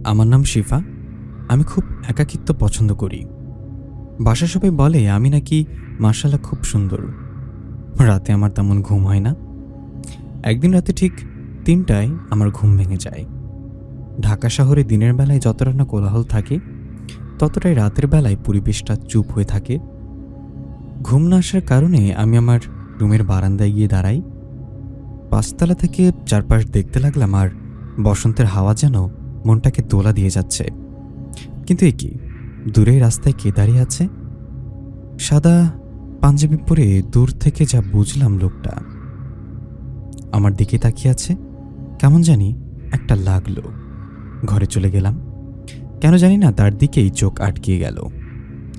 আমার নাম শিফা। আমি খুব একাকিত্ব পছন্দ করি। বাসায় সবাই বলে আমি নাকি মাশাআল্লাহ খুব সুন্দর। রাতে আমার তেমন ঘুম হয় না। একদিন রাতে ঠিক ৩টায় আমার ঘুম ভেঙে যায়। ঢাকা শহরে দিনের বেলায় যতটা না কোলাহল থাকে, ততটাই রাতের বেলায় পরিবেশটা চুপ হয়ে থাকে। ঘুম না আসার কারণে আমি আমার রুমের বারান্দায় গিয়ে দাঁড়াই। ৫তলা থেকে চারপাশ দেখতে লাগলাম, আর বসন্তের হাওয়া যেন মনটাকে দোলা দিয়ে যাচ্ছে। কিন্তু এ কি, দূরেই রাস্তায় কে দাঁড়িয়ে আছে? সাদা পাঞ্জাবি পরে দূর থেকে যা বুঝলাম লোকটা আমার দিকে তাকিয়ে আছে। কেমন জানি একটা লাগলো। ঘরে চলে গেলাম। কেন জানি না তার দিকেই চোখ আটকিয়ে গেল।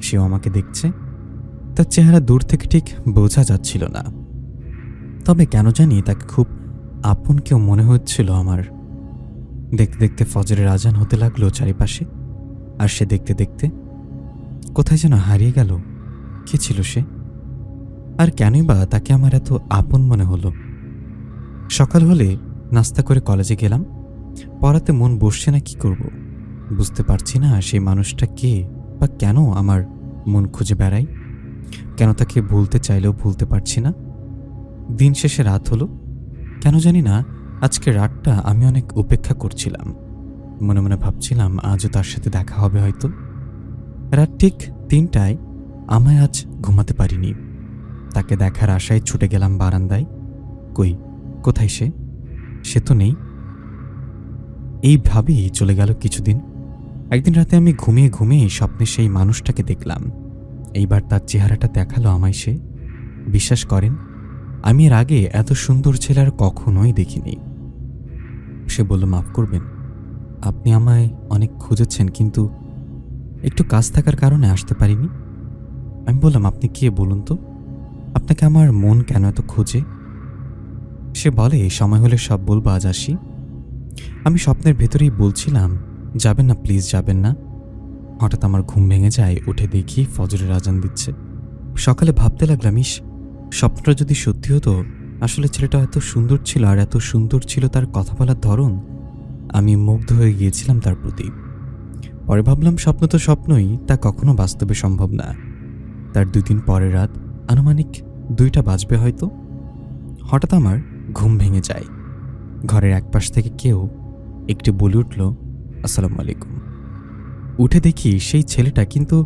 সেও আমাকে দেখছে। তার চেহারা দূর থেকে ঠিক বোঝা যাচ্ছিল না, তবে কেন জানি তাকে খুব আপন কেউ মনে হচ্ছিল আমার। দেখতে দেখতে ফজরের আজান হতে লাগলো চারিপাশে, আর সে দেখতে দেখতে কোথায় যেন হারিয়ে গেল। কে ছিল সে, আর কেনই বা তাকে আমার এত আপন মনে হলো? সকাল হলে নাস্তা করে কলেজে গেলাম। পড়াতে মন বসছে না, কি করব বুঝতে পারছি না। সেই মানুষটা কে বা কেন আমার মন খুঁজে বেড়াই? কেন তাকে ভুলতে চাইলেও ভুলতে পারছি না? দিন শেষে রাত হলো। কেন জানি না আজকে রাতটা আমি অনেক উপেক্ষা করছিলাম। মনে মনে ভাবছিলাম আজও তার সাথে দেখা হবে হয়তো। রাত ঠিক ৩টায় আমায় আজ ঘুমাতে পারিনি। তাকে দেখার আশায় ছুটে গেলাম বারান্দায়। কই, কোথায় সে? সে তো নেই। এইভাবেই চলে গেল কিছুদিন। একদিন রাতে আমি ঘুমিয়ে ঘুমিয়ে স্বপ্নে সেই মানুষটাকে দেখলাম। এইবার তার চেহারাটা দেখালো আমায় সে। বিশ্বাস করেন, আমি এর আগে এত সুন্দর ছেলে আর কখনোই দেখিনি। সে বলল, মাফ করবেন, আপনি আমায় অনেক খুঁজেছেন, কিন্তু একটু কাজ থাকার কারণে আসতে পারিনি। আমি বললাম, আপনি কে বলুন তো? আপনাকে আমার মন কেন এত খোঁজে? সে বলে, সময় হলে সব বলবো, আজ আসি। আমি স্বপ্নের ভেতরেই বলছিলাম, যাবেন না প্লিজ, যাবেন না। হঠাৎ আমার ঘুম ভেঙে যায়। উঠে দেখি ফজরের আজান দিচ্ছে। সকালে ভাবতে লাগলাম, ইস, স্বপ্নটা যদি সত্যি হতো। আসলে ছেলেটা এত সুন্দর ছিল, আর এত সুন্দর ছিল তার কথা বলার ধরন। আমি মুগ্ধ হয়ে গিয়েছিলাম তার প্রতি। পরে ভাবলাম, স্বপ্ন তো স্বপ্নই, তা কখনো বাস্তবে সম্ভব না। তার ২ দিন পরের রাত, আনুমানিক ২টা বাজবে হয়তো, হঠাৎ আমার ঘুম ভেঙে যায়। ঘরের একপাশ থেকে কেউ একটি বলে উঠল, আসসালামু আলাইকুম। উঠে দেখি সেই ছেলেটা, কিন্তু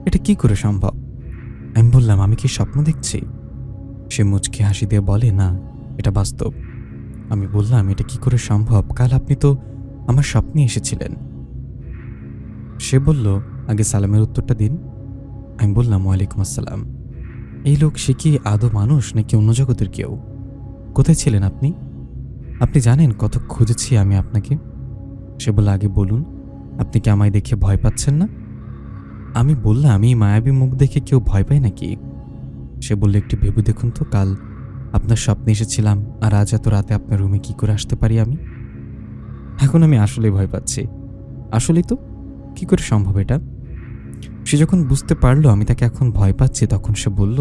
এটা কি করে সম্ভব? আমি বললাম, আমি কি স্বপ্ন দেখছি? সে মুচকি হাসি দিয়ে বলে, না, এটা বাস্তব। আমি বললাম, এটা কি করে সম্ভব? কাল আপনি তো আমার স্বপ্নে এসেছিলেন। সে বলল, আগে সালামের উত্তরটা দিন। আমি বললাম, ওয়ালাইকুম আসসালাম। এই লোক, সে কি আদৌ মানুষ নাকি অন্য জগতের কেউ? কোথায় ছিলেন আপনি? আপনি জানেন কত খুঁজেছি আমি আপনাকে। সে বলল, আগে বলুন, আপনি কি আমায় দেখে ভয় পাচ্ছেন না? আমি বললাম, এই মায়াবী মুখ দেখে কেউ ভয় পায় নাকি? সে বলল, একটু ভেবে দেখুন তো, কাল আপনার স্বপ্নে এসেছিলাম, আর আজ এত রাতে আপনার রুমে কি করে আসতে পারি আমি? এখন আমি আসলে ভয় পাচ্ছি। আসলেই তো, কি করে সম্ভব এটা? সে যখন বুঝতে পারলো আমি তাকে এখন ভয় পাচ্ছি, তখন সে বলল,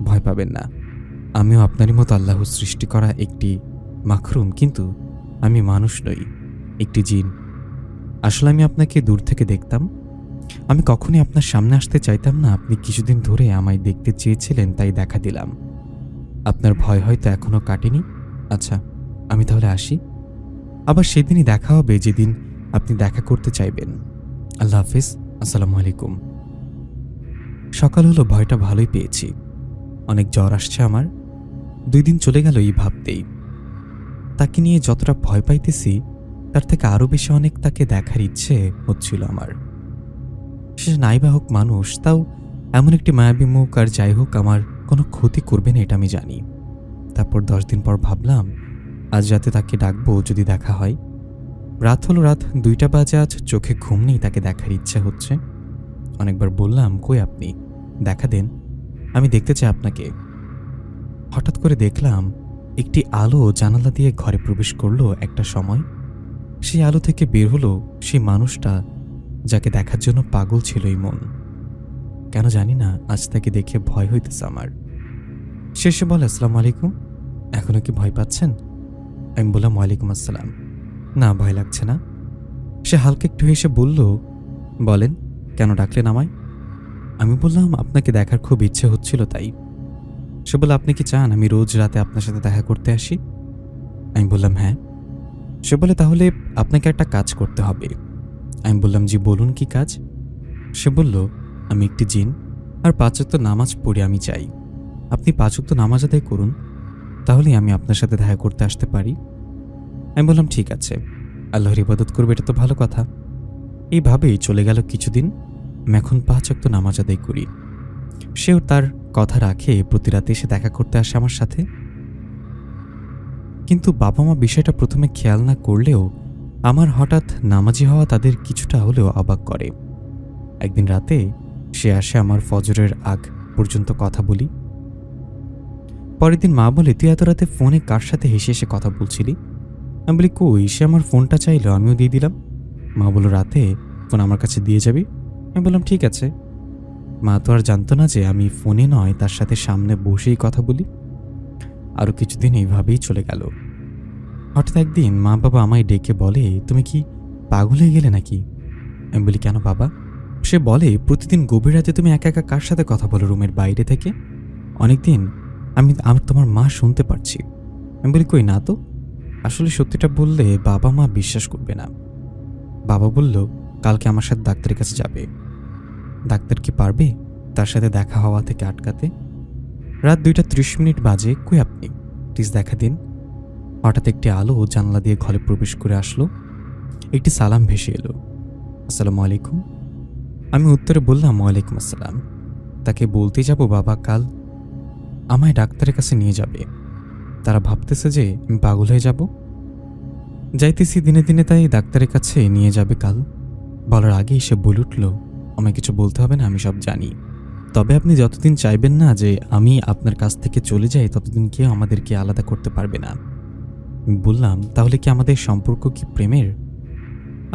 ভয় পাবেন না, আমিও আপনারই মতো আল্লাহর সৃষ্টি করা একটি মাখরুম, কিন্তু আমি মানুষ নই, একটি জিন। আসলে আমি আপনাকে দূর থেকে দেখতাম। আমি কখনই আপনার সামনে আসতে চাইতাম না। আপনি কিছুদিন ধরে আমায় দেখতে চেয়েছিলেন, তাই দেখা দিলাম। আপনার ভয় হয়তো এখনো কাটেনি। আচ্ছা, আমি তাহলে আসি। আবার সেদিনই দেখা হবে যেদিন আপনি দেখা করতে চাইবেন। আল্লাহ হাফিজ, আসসালামু আলাইকুম। সকাল হলো, ভয়টা ভালোই পেয়েছি। অনেক জ্বর আসছে আমার। ২ দিন চলে গেল এই ভাবতেই। তাকে নিয়ে যতটা ভয় পাইতেছি, তার থেকে আরও বেশি অনেক তাকে দেখার ইচ্ছে হচ্ছিল আমার। সে নাইবা হোক মানুষ, তাও এমন একটি মায়াবী মুখ, আর যাই হোক আমার কোনো ক্ষতি করবে না এটা আমি জানি। তারপর ১০ দিন পর ভাবলাম, আজ রাতে তাকে ডাকবো যদি দেখা হয়। রাত হলো, রাত ২টা বাজে। আজ চোখে ঘুম নেই, তাকে দেখার ইচ্ছে হচ্ছে। অনেকবার বললাম, কই আপনি, দেখা দেন, আমি দেখতে চাই আপনাকে। হঠাৎ করে দেখলাম একটি আলো জানালা দিয়ে ঘরে প্রবেশ করলো একটা সময়। সেই আলো থেকে বের হলো সেই মানুষটা, যাকে দেখার জন্য পাগল ছিল এই মন। কেন জানি না আজ তাকে দেখে ভয় হইতেছে আমার। শেষে বলে, আসসালামু আলাইকুম, এখনো কি ভয় পাচ্ছেন? আমি বললাম, ওয়ালাইকুম আসসালাম। না, ভয় লাগছে না। সে হালকা একটু হেসে বলল, বলেন কেন ডাকলেন আমায়? আমি বললাম, আপনাকে দেখার খুব ইচ্ছে হচ্ছিল তাই। সে বলল, আপনি কি চান আমি রোজ রাতে আপনার সাথে দেখা করতে আসি? আমি বললাম, হ্যাঁ। সে বলে, তাহলে আপনাকে একটা কাজ করতে হবে। আমি বললাম, জি বলুন, কি কাজ? সে বলল, আমি একটি জিন, আর 5 ওয়াক্ত নামাজ পড়ে আমি চাই আপনি 5 ওয়াক্ত নামাজ আদায় করুন, তাহলেই আমি আপনার সাথে দেখা করতে আসতে পারি। আমি বললাম, ঠিক আছে, আল্লাহর ইবাদত করবে, এটা তো ভালো কথা। এইভাবেই চলে গেল কিছুদিন। আমি এখন 5 ওয়াক্ত নামাজ আদায় করি। সেও তার কথা রাখে, প্রতি রাতে এসে দেখা করতে আসে আমার সাথে। কিন্তু বাবা মা বিষয়টা প্রথমে খেয়াল না করলেও আমার হঠাৎ নামাজি হওয়া তাদের কিছুটা হলেও অবাক করে। একদিন রাতে সে আসে, আমার ফজরের আগ পর্যন্ত কথা বলি। পরের দিন মা বলে, তুই এত রাতে ফোনে কার সাথে হেসে হেসে কথা বলছিলি? আমি বলি, কই, সে আমার ফোনটা চাইলো, আমিও দিয়ে দিলাম। মা বলল, রাতে ফোন আমার কাছে দিয়ে যাবি? আমি বললাম, ঠিক আছে। মা তো আর জানতো না যে আমি ফোনে নয়, তার সাথে সামনে বসেই কথা বলি। আরও কিছুদিন এইভাবেই চলে গেল। হঠাৎ একদিন মা বাবা আমায় ডেকে বলে, তুমি কি পাগল হয়ে গেলে নাকি? আমি বলি, কেন বাবা? সে বলে, প্রতিদিন গভীর রাতে তুমি একা একা কার সাথে কথা বলো রুমের বাইরে থেকে? অনেকদিন আমি তোমার মা শুনতে পারছি। আমি বলি, কই না তো। আসলে সত্যিটা বললে বাবা মা বিশ্বাস করবে না। বাবা বলল, কালকে আমার সাথে ডাক্তারের কাছে যাবে। ডাক্তার কি পারবে তার সাথে দেখা হওয়া থেকে আটকাতে? রাত 2:30 বাজে। কই আপনি, প্লিজ দেখা দিন। হঠাৎ একটি আলো জানলা দিয়ে ঘরে প্রবেশ করে আসলো। একটি সালাম ভেসে এলো, আসসালামু আলাইকুম। আমি উত্তরে বললাম, ওয়ালাইকুম আসসালাম। তাকে বলতে যাব বাবা কাল আমায় ডাক্তারের কাছে নিয়ে যাবে। তারা ভাবতেছে যে আমি পাগল হয়ে যাব। যাইতেছি দিনে দিনে, তাই ডাক্তারের কাছে নিয়ে যাবে কাল। বলার আগেই সে বলে উঠল, আমায় কিছু বলতে হবে না, আমি সব জানি। তবে আপনি যতদিন চাইবেন না যে আমি আপনার কাছ থেকে চলে যাই, ততদিন কেউ আমাদেরকে আলাদা করতে পারবে না। বললাম, তাহলে কি আমাদের সম্পর্ক কি প্রেমের?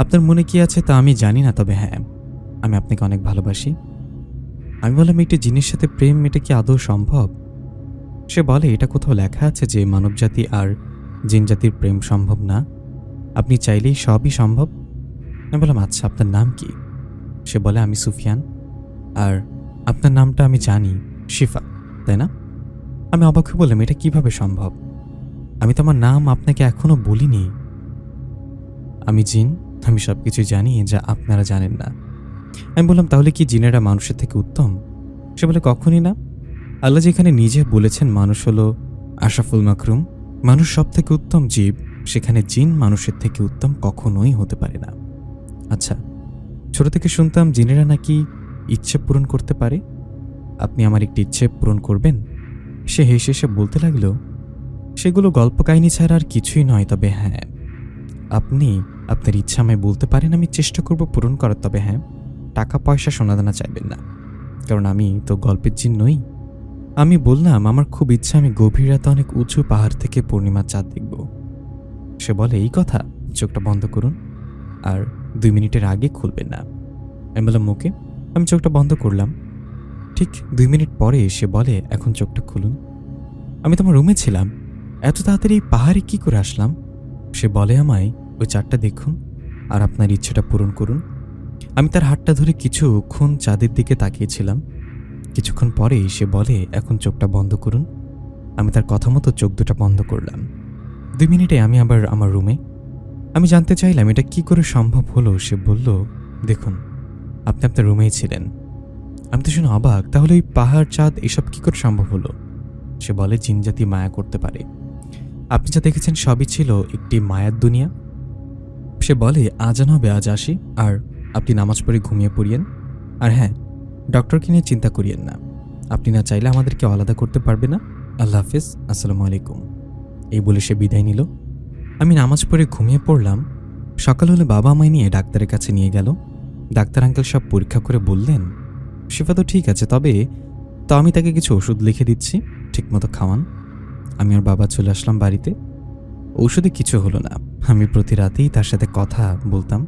আপনার মনে কি আছে তা আমি জানি না, তবে হ্যাঁ, আমি আপনাকে অনেক ভালোবাসি। আমি বললাম, একটি জিনিসের সাথে প্রেম, এটা কি আদৌ সম্ভব? সে বলে, এটা কোথাও লেখা আছে যে মানবজাতি আর জিন জাতির প্রেম সম্ভব না, আপনি চাইলেই সবই সম্ভব। আমি বললাম, আচ্ছা আপনার নাম কি? সে বলে, আমি সুফিয়ান। আর আপনার নামটা আমি জানি, শিফা, তাই না? আমি অবাক হয়ে বললাম, এটা কিভাবে সম্ভব? আমি তো আমার নাম আপনাকে এখনো বলিনি। আমি জিন, আমি সবকিছু জানি যা আপনারা জানেন না। আমি বললাম, তাহলে কি জিনেরা মানুষের থেকে উত্তম? সে বলে, কখনই না। আল্লাহ যেখানে নিজে বলেছেন মানুষ হলো আশরাফুল মাকরুম, মানুষ সব থেকে উত্তম জীব, সেখানে জিন মানুষের থেকে উত্তম কখনোই হতে পারে না। আচ্ছা, ছোট থেকে শুনতাম জিনেরা নাকি ইচ্ছে পূরণ করতে পারে। আপনি আমার একটি ইচ্ছে পূরণ করবেন? সে হেসে হেসে বলতে লাগলো, সেগুলো গল্প কাহিনী ছাড়া আর কিছুই নয়, তবে হ্যাঁ, আপনি আপনার ইচ্ছা আমায় বলতে পারেন, আমি চেষ্টা করব পূরণ করার। তবে হ্যাঁ, টাকা পয়সা সোনাদানা চাইবেন না, কারণ আমি তো গল্পের জিন নই। আমি বললাম, আমার খুব ইচ্ছা আমি গভীর রাতে অনেক উঁচু পাহাড় থেকে পূর্ণিমার চাঁদ দেখব। সে বলে, এই কথা, চোখটা বন্ধ করুন, আর 2 মিনিটের আগে খুলবেন না। আমি বললাম, ওকে। আমি চোখটা বন্ধ করলাম। ঠিক 2 মিনিট পরে সে বলে, এখন চোখটা খুলুন। আমি তোমার রুমে ছিলাম, এত তাড়াতাড়ি পাহাড়ে কি করে আসলাম? সে বলে আমায়, ওই চাঁদটা দেখুন আর আপনার ইচ্ছেটা পূরণ করুন। আমি তার হাতটা ধরে কিছুক্ষণ চাঁদের দিকে তাকিয়েছিলাম। কিছুক্ষণ পরেই সে বলে, এখন চোখটা বন্ধ করুন। আমি তার কথা মতো চোখ দুটা বন্ধ করলাম। 2 মিনিটে আমি আবার আমার রুমে। আমি জানতে চাইলাম এটা কি করে সম্ভব হলো। সে বলল, দেখুন, আপনি আপনার রুমেই ছিলেন। আমি তো শুনে অবাক, তাহলে ওই পাহাড়, চাঁদ এসব কি করে সম্ভব হলো? সে বলে, জিনজাতি মায়া করতে পারে। আপনি যা দেখেছেন সবই ছিল একটি মায়ার দুনিয়া। সে বলে, আজান হবে, আজ আসি, আর আপনি নামাজ পড়ে ঘুমিয়ে পড়িয়েন। আর হ্যাঁ, ডক্টরকে নিয়ে চিন্তা করিয়েন না, আপনি না চাইলে আমাদেরকে আলাদা করতে পারবে না। আল্লাহ হাফিজ, আসসালামু আলাইকুম। এই বলে সে বিদায় নিল। আমি নামাজ পড়ে ঘুমিয়ে পড়লাম। সকাল হলে বাবা আমায় নিয়ে ডাক্তারের কাছে নিয়ে গেল। ডাক্তার আঙ্কেল সব পরীক্ষা করে বললেন, শিফা তো ঠিক আছে, তবে আমি তাকে কিছু ওষুধ লিখে দিচ্ছি, ঠিকমতো খাওয়ান। আমি আর বাবা চলে আসলাম বাড়িতে। ঔষধে কিছু হলো না। আমি প্রতি রাতেই তার সাথে কথা বলতাম।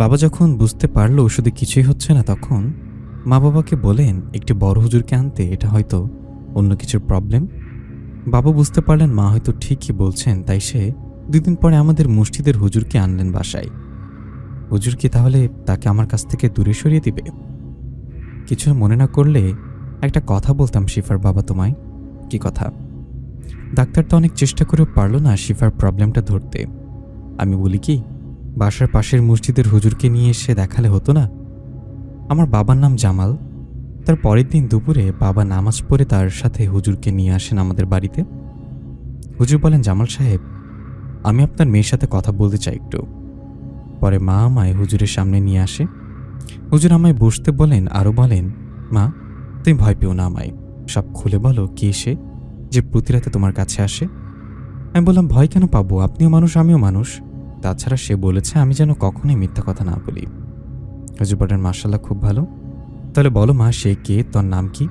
বাবা যখন বুঝতে পারলো ওষুধে কিছুই হচ্ছে না, তখন মা বাবাকে বলেন একটি বড় হুজুরকে আনতে, এটা হয়তো অন্য কিছুর প্রবলেম। বাবা বুঝতে পারলেন মা হয়তো ঠিকই বলছেন, তাই সে 2 দিন পরে আমাদের মসজিদের হুজুরকে আনলেন বাসায়। হুজুর কি তাহলে তাকে আমার কাছ থেকে দূরে সরিয়ে দিবে? কিছু মনে না করলে একটা কথা বলতাম শিফার বাবা তোমায়। কি কথা? ডাক্তার তো অনেক চেষ্টা করেও পারল না শিফার প্রবলেমটা ধরতে। আমি বলি কি, বাসার পাশের মসজিদের হুজুরকে নিয়ে এসে দেখালে হতো না? আমার বাবার নাম জামাল। তার পরের দিন দুপুরে বাবা নামাজ পড়ে তার সাথে হুজুরকে নিয়ে আসেন আমাদের বাড়িতে। হুজুর বলেন, জামাল সাহেব, আমি আপনার মেয়ের সাথে কথা বলতে চাই একটু। পরে মা আমায় হুজুরের সামনে নিয়ে আসে। হুজুর আমায় বসতে বলেন, আরও বলেন, মা তুমি ভয় পেও না, আমায় সব খুলে বলো কে সে যে প্রতি রাতে তোমার কাছে আসে। আমি বললাম, ভয় কেন পাবো? আপনিও মানুষ, আমিও মানুষ। তাছাড়া সে বলেছে আমি যেন কখনোই মিথ্যা কথা না বলি। হুজুর বলেন, মাশাআল্লাহ, খুব ভালো। তাহলে বলো মা, সে কে? তোর নাম কি?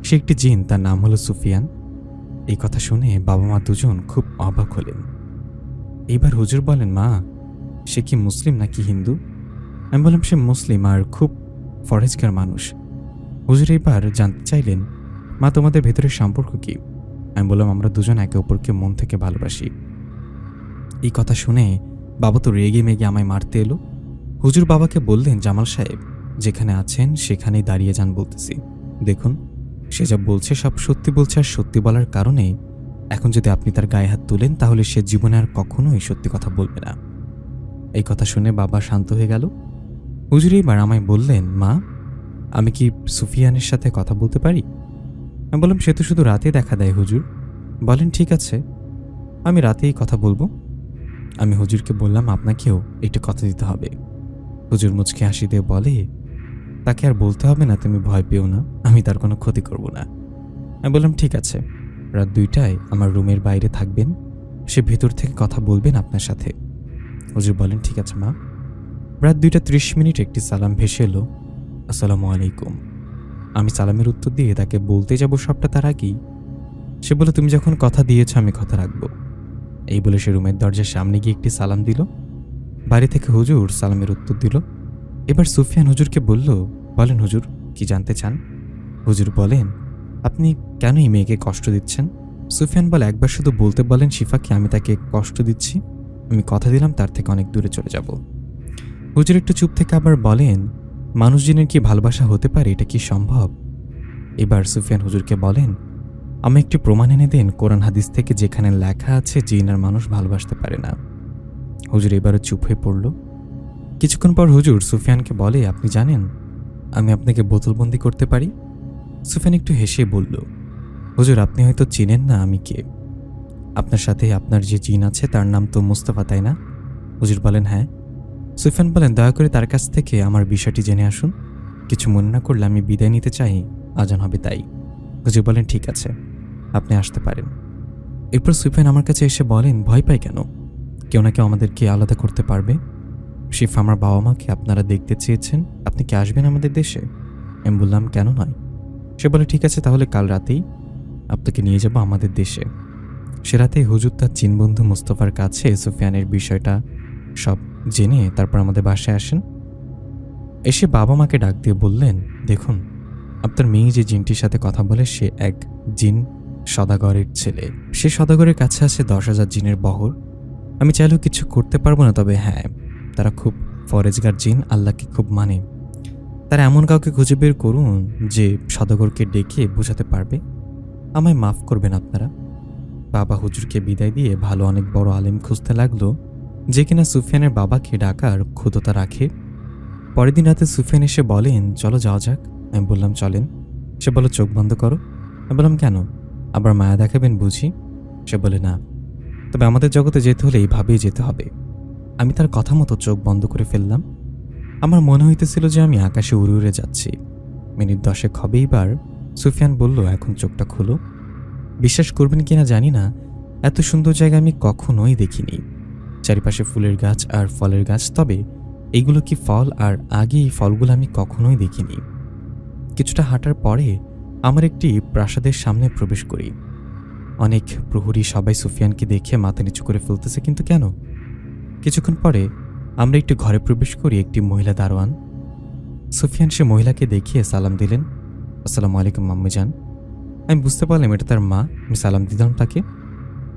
সে একটি জিন, তার নাম হলো সুফিয়ান। এই কথা শুনে বাবা মা দুজন খুব অবাক হলেন। এইবার হুজুর বলেন, মা সে কি মুসলিম নাকি হিন্দু? আমি বললাম, সে মুসলিম আর খুব ফরেজগার মানুষ। হুজুর এবার জানতে চাইলেন, মা তোমাদের ভেতরের সম্পর্ক কি? আমি বললাম, আমরা দুজন একে অপরকে মন থেকে ভালোবাসি। এই কথা শুনে বাবা তো রেগে মেগে আমায় মারতে এলো। হুজুর বাবাকে বললেন, জামাল সাহেব যেখানে আছেন সেখানেই দাঁড়িয়ে যান বলতেছি। দেখুন সে যা বলছে সব সত্যি বলছে, আর সত্যি বলার কারণে এখন যদি আপনি তার গায়ে হাত তুলেন তাহলে সে জীবনে আর কখনোই সত্যি কথা বলবে না। এই কথা শুনে বাবা শান্ত হয়ে গেল। হুজুর এইবার আমায় বললেন, মা আমি কি সুফিয়ানের সাথে কথা বলতে পারি? আমি বললাম, সে তো শুধু রাতে দেখা দেয় হুজুর। বলেন, ঠিক আছে, আমি রাতেই কথা বলবো। আমি হুজুরকে বললাম, আপনাকেও একটু কথা দিতে হবে। হুজুর মুচকি হাসি দিয়ে বলে, তাকে আর বলতে হবে না, তুমি ভয় পেও না, আমি তার কোনো ক্ষতি করব না। আমি বললাম, ঠিক আছে, রাত 2টায় আমার রুমের বাইরে থাকবেন, সে ভেতর থেকে কথা বলবেন আপনার সাথে। হুজুর বলেন, ঠিক আছে মা। রাত 2:30 একটি সালাম ভেসে এলো, আসসালামু আলাইকুম। আমি সালামের উত্তর দিয়ে তাকে বলতে যাব সবটা, তার আগেই সে বলে, তুমি যখন কথা দিয়েছ আমি কথা রাখবো। এই বলে সে রুমের দরজার সামনে গিয়ে একটি সালাম দিল। বাড়ি থেকে হুজুর সালামের উত্তর দিল। এবার সুফিয়ান হুজুরকে বলল, বলেন হুজুর, কি জানতে চান? হুজুর বলেন, আপনি কেন এই মেয়েকে কষ্ট দিচ্ছেন? সুফিয়ান বলে, একবার শুধু বলতে বলেন শিফাকে আমি তাকে কষ্ট দিচ্ছি, আমি কথা দিলাম তার থেকে অনেক দূরে চলে যাব। হুজুর একটু চুপ থেকে আবার বলেন, মানুষ জিনের কি ভালোবাসা হতে পারে? এটা কি সম্ভব? এবার সুফিয়ান হুজুরকে বলেন, আমি একটি প্রমাণ এনে দেন কোরআন হাদিস থেকে যেখানে লেখা আছে জিন আর মানুষ ভালোবাসতে পারে না। হুজুর এবারও চুপ হয়ে পড়ল। কিছুক্ষণ পর হুজুর সুফিয়ানকে বলে, আপনি জানেন আমি আপনাকে বোতলবন্দি করতে পারি? সুফিয়ান একটু হেসে বলল, হুজুর আপনি হয়তো চিনেন না আমি কে। আপনার সাথে আপনার যে জিন আছে তার নাম তো মুস্তাফা, তাই না? হুজুর বলেন, হ্যাঁ। সুফিয়ান বলেন, দয়া করে তার কাছ থেকে আমার বিষয়টি জেনে আসুন। কিছু মনে না করলে আমি বিদায় নিতে চাই, আজান হবে তাই। হুজুর বলেন, ঠিক আছে, আপনি আসতে পারেন। এরপর সুফিয়ান আমার কাছে এসে বলেন, ভয় পাই কেন? কেউ না কেউ আমাদেরকে আলাদা করতে পারবে। শিফা আমার বাবা মাকে আপনারা দেখতে চেয়েছেন, আপনি কি আসবেন আমাদের দেশে? আমি বললাম, কেন নয়। সে বলে, ঠিক আছে, তাহলে কাল রাতেই আপনাকে নিয়ে যাব আমাদের দেশে। সে রাতেই হুজুর তার চীন বন্ধু মুস্তফার কাছে সুফিয়ানের বিষয়টা সব জেনে তারপর আমাদের বাসায় আসেন। এসে বাবা মাকে ডাক দিয়ে বললেন, দেখুন আপনার মেয়ে যে জিনটির সাথে কথা বলে সে এক জিন সদাগরের ছেলে। সে সদাগরের কাছে আছে 10,000 জিনের বহর। আমি চাইলেও কিছু করতে পারবো না, তবে হ্যাঁ, তারা খুব ফরেজগার জিন, আল্লাহকে খুব মানে। তারা এমন কাউকে খুঁজে বের করুন যে সদাগরকে ডেকে বোঝাতে পারবে। আমায় মাফ করবেন আপনারা। বাবা হুজুরকে বিদায় দিয়ে ভালো অনেক বড় আলেম খুঁজতে লাগলো যে কিনা সুফিয়ানের বাবাকে ডাকার ক্ষুধতা রাখে। পরের দিন রাতে সুফিয়ান এসে বলেন, চলো যাওয়া যাক। আমি বললাম, চলেন। সে বলল, চোখ বন্ধ করো। আমি বললাম, কেন? আবার মায়া দেখাবেন বুঝি? সে বলে, না, তবে আমাদের জগতে যেতে হলে এইভাবেই যেতে হবে। আমি তার কথা মতো চোখ বন্ধ করে ফেললাম। আমার মনে হইতেছিল যে আমি আকাশে উড়ে উড়ে যাচ্ছি। মিনিট 10 হবে। এইবার সুফিয়ান বলল, এখন চোখটা খুলো। বিশ্বাস করবেন কিনা জানি না, এত সুন্দর জায়গা আমি কখনোই দেখিনি। চারিপাশে ফুলের গাছ আর ফলের গাছ, তবে এইগুলো কি ফল? আর আগে এই ফলগুলো আমি কখনোই দেখিনি। কিছুটা হাঁটার পরে আমার একটি প্রাসাদের সামনে প্রবেশ করি। অনেক প্রহরী সবাই সুফিয়ানকে দেখে মাথা নিচু করে ফেলতেছে, কিন্তু কেন? কিছুক্ষণ পরে আমরা একটি ঘরে প্রবেশ করি। একটি মহিলা দারোয়ান। সুফিয়ান সে মহিলাকে দেখিয়ে সালাম দিলেন, আসসালামু আলাইকুম আম্মিজান। আমি বুঝতে পারলাম এটা তার মা। আমি সালাম দিলাম তাকে।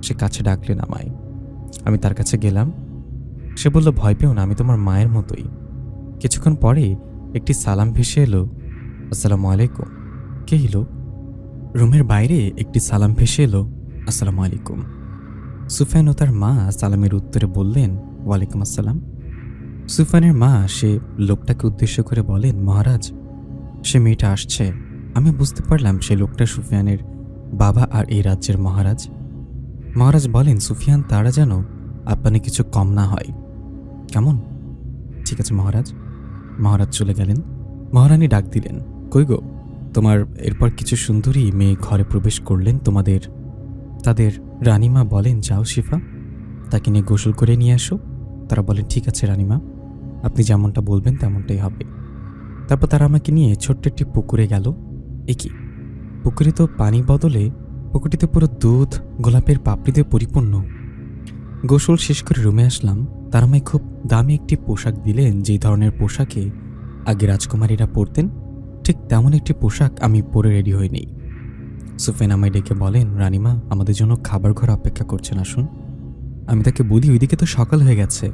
সে কাছে ডাকলেন আমায়। আমি তার কাছে গেলাম। সে বলল, ভয় পেও না, আমি তোমার মায়ের মতোই। কিছুক্ষণ পরে একটি সালাম ভেসে এলো, আসসালামু আলাইকুম। কে এলো? রুমের বাইরে একটি সালাম ভেসে এলো, আসসালামু আলাইকুম। সুফিয়ান ও তার মা সালামের উত্তরে বললেন, ওয়ালাইকুম আসসালাম। সুফিয়ানের মা সে লোকটাকে উদ্দেশ্য করে বলেন, মহারাজ, সে মেয়েটা আসছে। আমি বুঝতে পারলাম সে লোকটা সুফিয়ানের বাবা আর এই রাজ্যের মহারাজ। মহারাজ বলেন, সুফিয়ান, তারা যেন আপনার কিছু কম না হয়। কেমন? ঠিক আছে মহারাজ। মহারাজ চলে গেলেন। মহারানী ডাক দিলেন, কই গো তোমার? এরপর কিছু সুন্দরী মেয়ে ঘরে প্রবেশ করলেন তাদের রানীমা বলেন, যাও শিফা, তাকে নিয়ে গোসল করে নিয়ে আসো। তারা বলেন, ঠিক আছে রানীমা, আপনি যেমনটা বলবেন তেমনটাই হবে। তারপর তারা আমাকে নিয়ে ছোট্ট একটি পুকুরে গেল। কি পুকুরে তো পানি বদলে পুকুরটিতে পুরো দুধ, গোলাপের পাপড়িতে পরিপূর্ণ। গোসল শেষ করে রুমে আসলাম। তারা আমায় খুব দামি একটি পোশাক দিলেন, যেই ধরনের পোশাকে আগে রাজকুমারীরা পরতেন, ঠিক তেমন একটি পোশাক আমি পরে রেডি হয়ে নিই। সুফিয়ান আমায় ডেকে বলেন, রানীমা, আমাদের জন্য খাবার ঘর অপেক্ষা করছেন, আসুন। আমি তাকে বলি, ওইদিকে তো সকাল হয়ে গেছে,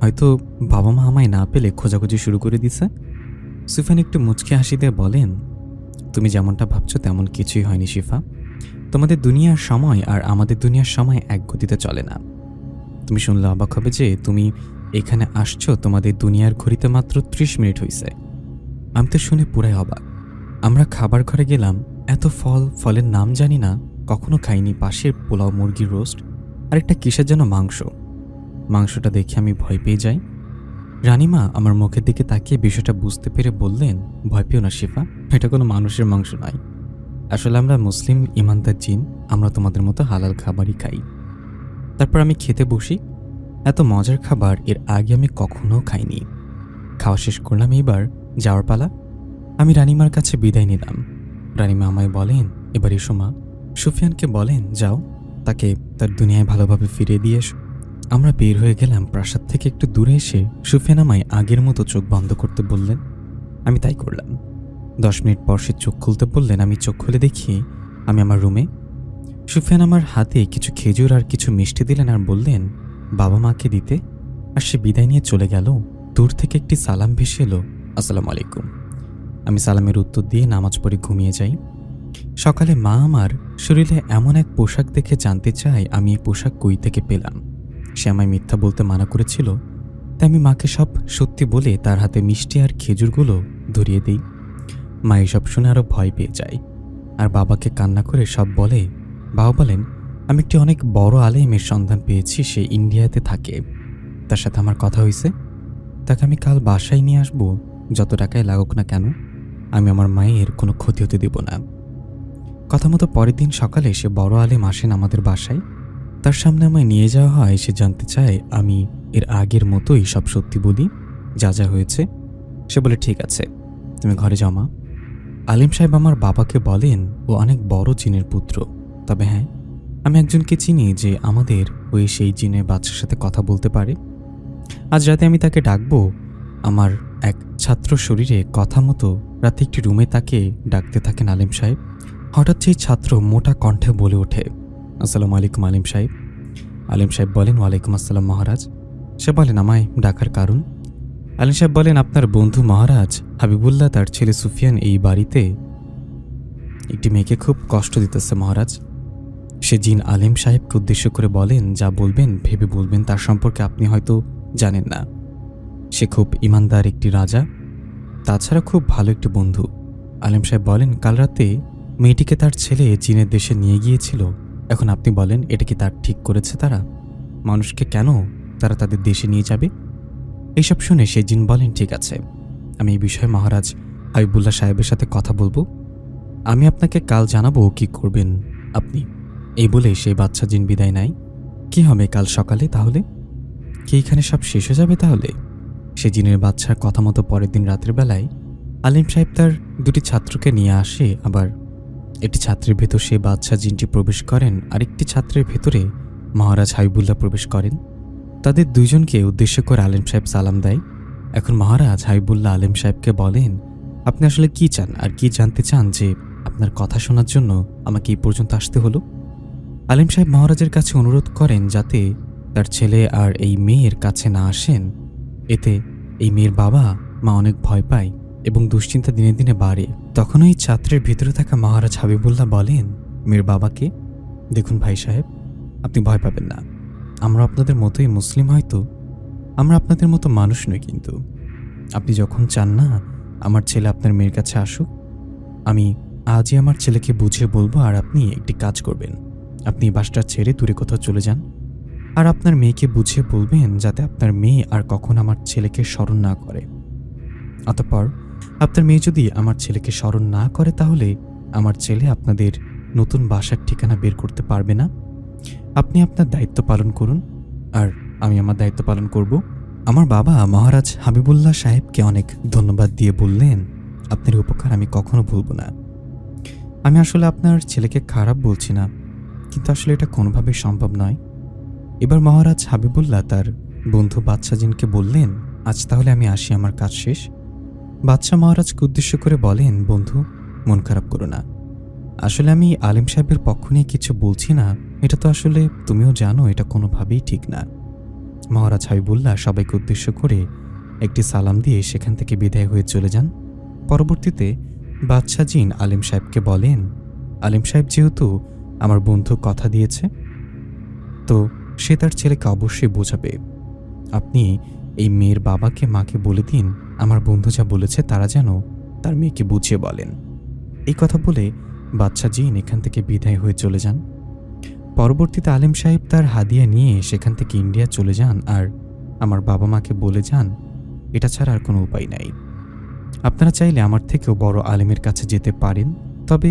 হয়তো বাবা মা আমায় না পেলে খোঁজাখুঁজি শুরু করে দিছে। সুফিয়ান একটু মুচকি হাসি দিয়ে বলেন, তুমি যেমনটা ভাবছো তেমন কিছুই হয়নি শিফা। তোমাদের দুনিয়ার সময় আর আমাদের দুনিয়ার সময় এক গতিতে চলে না। তুমি শুনলে অবাক হবে যে তুমি এখানে আসছো তোমাদের দুনিয়ার ঘড়িতে মাত্র 30 মিনিট হয়েছে। আমি তো শুনে পুরাই অবাক। আমরা খাবার ঘরে গেলাম, এত ফলের নাম জানি না, কখনো খাইনি। পাশের পোলাও, মুরগির রোস্ট আর একটা কিসের যেন মাংসটা দেখে আমি ভয় পেয়ে যাই। রানীমা আমার মুখের দিকে তাকিয়ে বিষয়টা বুঝতে পেরে বললেন, ভয় পেও না শিফা, এটা কোনো মানুষের মাংস নয়। আসলে আমরা মুসলিম ইমানদার জিন, আমরা তোমাদের মতো হালাল খাবারই খাই। তারপর আমি খেতে বসি। এত মজার খাবার এর আগে আমি কখনো খাইনি। খাওয়া শেষ করলাম, এইবার যাওয়ার পালা। আমি রানীমার কাছে বিদায় নিলাম। রানীমা আমায় বলেন, এবার এসো মা। সুফিয়ানকে বলেন, যাও, তাকে তার দুনিয়ায় ভালোভাবে ফিরিয়ে দিয়ে এসো। আমরা বের হয়ে গেলাম। প্রাসাদ থেকে একটু দূরে এসে সুফিয়ান আমায় আগের মতো চোখ বন্ধ করতে বললেন। আমি তাই করলাম। 10 মিনিট পর সে চোখ খুলতে বললেন। আমি চোখ খুলে দেখি আমি আমার রুমে। সুফিয়ান আমার হাতে কিছু খেজুর আর কিছু মিষ্টি দিলেন আর বললেন, বাবা মাকে দিতে। আর সে বিদায় নিয়ে চলে গেল। দূর থেকে একটি সালাম ভেসে এলো, আসসালামু আলাইকুম। আমি সালামের উত্তর দিয়ে নামাজ পড়ে ঘুমিয়ে যাই। সকালে মা আমার শরীরে এমন এক পোশাক দেখে জানতে চায় আমি এই পোশাক কই থেকে পেলাম। সে আমায় মিথ্যা বলতে মানা করেছিল, তাই আমি মাকে সব সত্যি বলে তার হাতে মিষ্টি আর খেজুরগুলো ধরিয়ে দিই। মা এসব শুনে আরো ভয় পেয়ে যায় আর বাবাকে কান্না করে সব বলে। বাবা বলেন, আমি একটি অনেক বড় আলেমের সন্ধান পেয়েছি, সে ইন্ডিয়াতে থাকে, তার সাথে আমার কথা হয়েছে। তাকে আমি কাল বাসায় নিয়ে আসবো, যত টাকায় লাগুক না কেন, আমি আমার মায়ের কোনো ক্ষতি হতে দেব না। কথা মতো পরের দিন সকালে সে বড় আলেম আসেন আমাদের বাসায়। তার সামনে আমায় নিয়ে যাওয়া হয়। সে জানতে চায় আমি এর আগের মতোই সব সত্যি বলি, যা যা হয়েছে। সে বলে, ঠিক আছে, তুমি ঘরে যাও মা। আলিম সাহেব আমার বাবাকে বলেন, ও অনেক বড় জিনের পুত্র, তবে হ্যাঁ, আমি একজনকে চিনি যে আমাদের ওই সেই জিনের বাচ্চার সাথে কথা বলতে পারে। আজ রাতে আমি তাকে ডাকবো। আমার এক ছাত্র শরীরে কথা মতো রাতে একটি রুমে তাকে ডাকতে থাকেন আলিম সাহেব। হঠাৎ সেই ছাত্র মোটা কণ্ঠে বলে ওঠে, আসসালামু আলাইকুম আলিম সাহেব। আলিম সাহেব বলেন, ওয়ালাইকুম আসসালাম মহারাজ। সে বলেন, আমায় ডাকার কারণ? আলিম সাহেব বলেন, আপনার বন্ধু মহারাজ হাবিবুল্লাহ তার ছেলে সুফিয়ান এই বাড়িতে একটি মেয়েকে খুব কষ্ট দিতেছে মহারাজ। সে জিন আলিম সাহেবকে উদ্দেশ্য করে বলেন, যা বলবেন ভেবে বলবেন, তার সম্পর্কে আপনি হয়তো জানেন না। সে খুব ইমানদার একটি রাজা, তাছাড়া খুব ভালো একটি বন্ধু। আলিম সাহেব বলেন, কাল রাতে মেয়েটিকে তার ছেলে চীনের দেশে নিয়ে গিয়েছিল। এখন আপনি বলেন, এটা কি তার ঠিক করেছে? তারা মানুষকে কেন তারা তাদের দেশে নিয়ে যাবে? এইসব শুনে সে জিন বলেন, ঠিক আছে, আমি এই বিষয়ে মহারাজ হাবিবুল্লাহ সাহেবের সাথে কথা বলবো। আমি আপনাকে কাল জানাবো কি করবেন আপনি। এই বলে সেই বাচ্চা জিন বিদায় নেয়। কি হবে কাল সকালে তাহলে? কি এখানে সব শেষ হয়ে যাবে তাহলে? সে জিনের বাচ্চার কথা মতো পরের দিন রাতের বেলায় আলিম সাহেব তার দুটি ছাত্রকে নিয়ে আসে। আবার একটি ছাত্রের ভেতর সে বাচ্চা জিনটি প্রবেশ করেন, আরেকটি ছাত্রের ভেতরে মহারাজ হাবিবুল্লাহ প্রবেশ করেন। তাদের দুইজনকে উদ্দেশ্য করে আলিম সাহেব সালাম দেয়। এখন মহারাজ হাবিবুল্লাহ আলিম সাহেবকে বলেন, আপনি আসলে কি চান আর কি জানতে চান যে আপনার কথা শোনার জন্য আমাকে এই পর্যন্ত আসতে হলো? আলিম সাহেব মহারাজের কাছে অনুরোধ করেন যাতে তার ছেলে আর এই মেয়ের কাছে না আসেন, এতে এই মেয়ের বাবা মা অনেক ভয় পায় এবং দুশ্চিন্তা দিনে দিনে বাড়ে। তখন ওই ছাত্রের ভিতরে থাকা মহারাজ হাবিবুল্লাহ বলেন মেয়ের বাবাকে, দেখুন ভাই সাহেব, আপনি ভয় পাবেন না। আমরা আপনাদের মতোই মুসলিম, হয়তো আমরা আপনাদের মতো মানুষ নই, কিন্তু আপনি যখন চান না আমার ছেলে আপনার মেয়ের কাছে আসুক, আমি আজই আমার ছেলেকে বুঝিয়ে বলবো। আর আপনি একটি কাজ করবেন, আপনি বাসটা ছেড়ে দূরে কোথাও চলে যান আর আপনার মেয়েকে বুঝিয়ে বলবেন যাতে আপনার মেয়ে আর কখন আমার ছেলেকে স্মরণ না করে। অতঃপর আপনার মেয়ে যদি আমার ছেলেকে স্মরণ না করে, তাহলে আমার ছেলে আপনাদের নতুন বাসার ঠিকানা বের করতে পারবে না। আপনি আপনার দায়িত্ব পালন করুন আর আমি আমার দায়িত্ব পালন করব। আমার বাবা মহারাজ হাবিবুল্লাহ সাহেবকে অনেক ধন্যবাদ দিয়ে বললেন, আপনার উপকার আমি কখনো ভুলব না। আমি আসলে আপনার ছেলেকে খারাপ বলছি না, কিন্তু আসলে এটা কোনোভাবেই সম্ভব নয়। এবার মহারাজ হাবিবুল্লাহ তার বন্ধু বাদশাজিনকে বললেন, আজ তাহলে আমি আসি, আমার কাজ শেষ। বাদশাহ মহারাজকে উদ্দেশ্য করে বলেন, বন্ধু মন খারাপ করো না, আসলে আমি আলিম সাহেবের পক্ষ নিয়ে কিছু বলছি না, এটা তো আসলে তুমিও জানো এটা কোনোভাবেই ঠিক না। মহারাজ হাবিবুল্লাহ সবাইকে উদ্দেশ্য করে একটি সালাম দিয়ে সেখান থেকে বিদায় হয়ে চলে যান। পরবর্তীতে বাদশাহ জিন আলিম সাহেবকে বলেন, আলিম সাহেব যেহেতু আমার বন্ধু কথা দিয়েছে, তো সে তার ছেলেকে অবশ্যই বোঝাবে। আপনি এই মেয়ের বাবাকে মাকে বলে দিন আমার বন্ধু যা বলেছে তারা যেন তার মেয়েকে বুঝিয়ে বলেন। এই কথা বলে বাদশাহ জিন এখান থেকে বিদায় হয়ে চলে যান। পরবর্তীতে আলিম সাহেব তার হাদিয়া নিয়ে সেখান থেকে ইন্ডিয়া চলে যান আর আমার বাবা মাকে বলে যান, এটা ছাড়া আর কোনো উপায় নাই। আপনারা চাইলে আমার থেকেও বড় আলিমের কাছে যেতে পারেন, তবে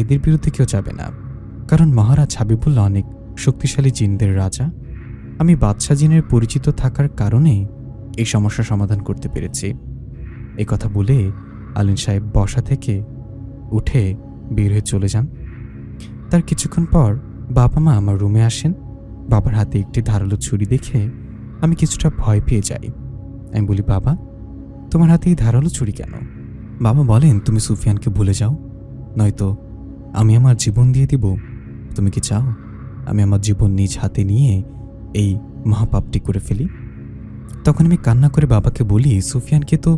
এদের বিরুদ্ধে কেউ যাবে না, কারণ মহারাজ হাবিবুল্লাহ অনেক শক্তিশালী জিনদের রাজা। আমি বাদশাহ জিনের পরিচিত থাকার কারণে এই সমস্যার সমাধান করতে পেরেছি। এই কথা বলে আলিম সাহেব বসা থেকে উঠে বের হয়ে চলে যান। তার কিছুক্ষণ পর বাবা মা আমার রুমে আসেন। বাবার হাতে একটি ধারালো ছুরি দেখে আমি কিছুটা ভয় পেয়ে যাই। আমি বলি, বাবা তোমার হাতে এই ধারালো ছুরি কেন? বাবা বলেন, তুমি সুফিয়ানকে ভুলে যাও, নয়তো আমি আমার জীবন দিয়ে দিব। তুমি কি চাও আমি আমার জীবন নিজ হাতে নিয়ে এই মহাপাপটি করে ফেলি? তখন আমি কান্না করে বাবাকে বলি, সুফিয়ানকে তো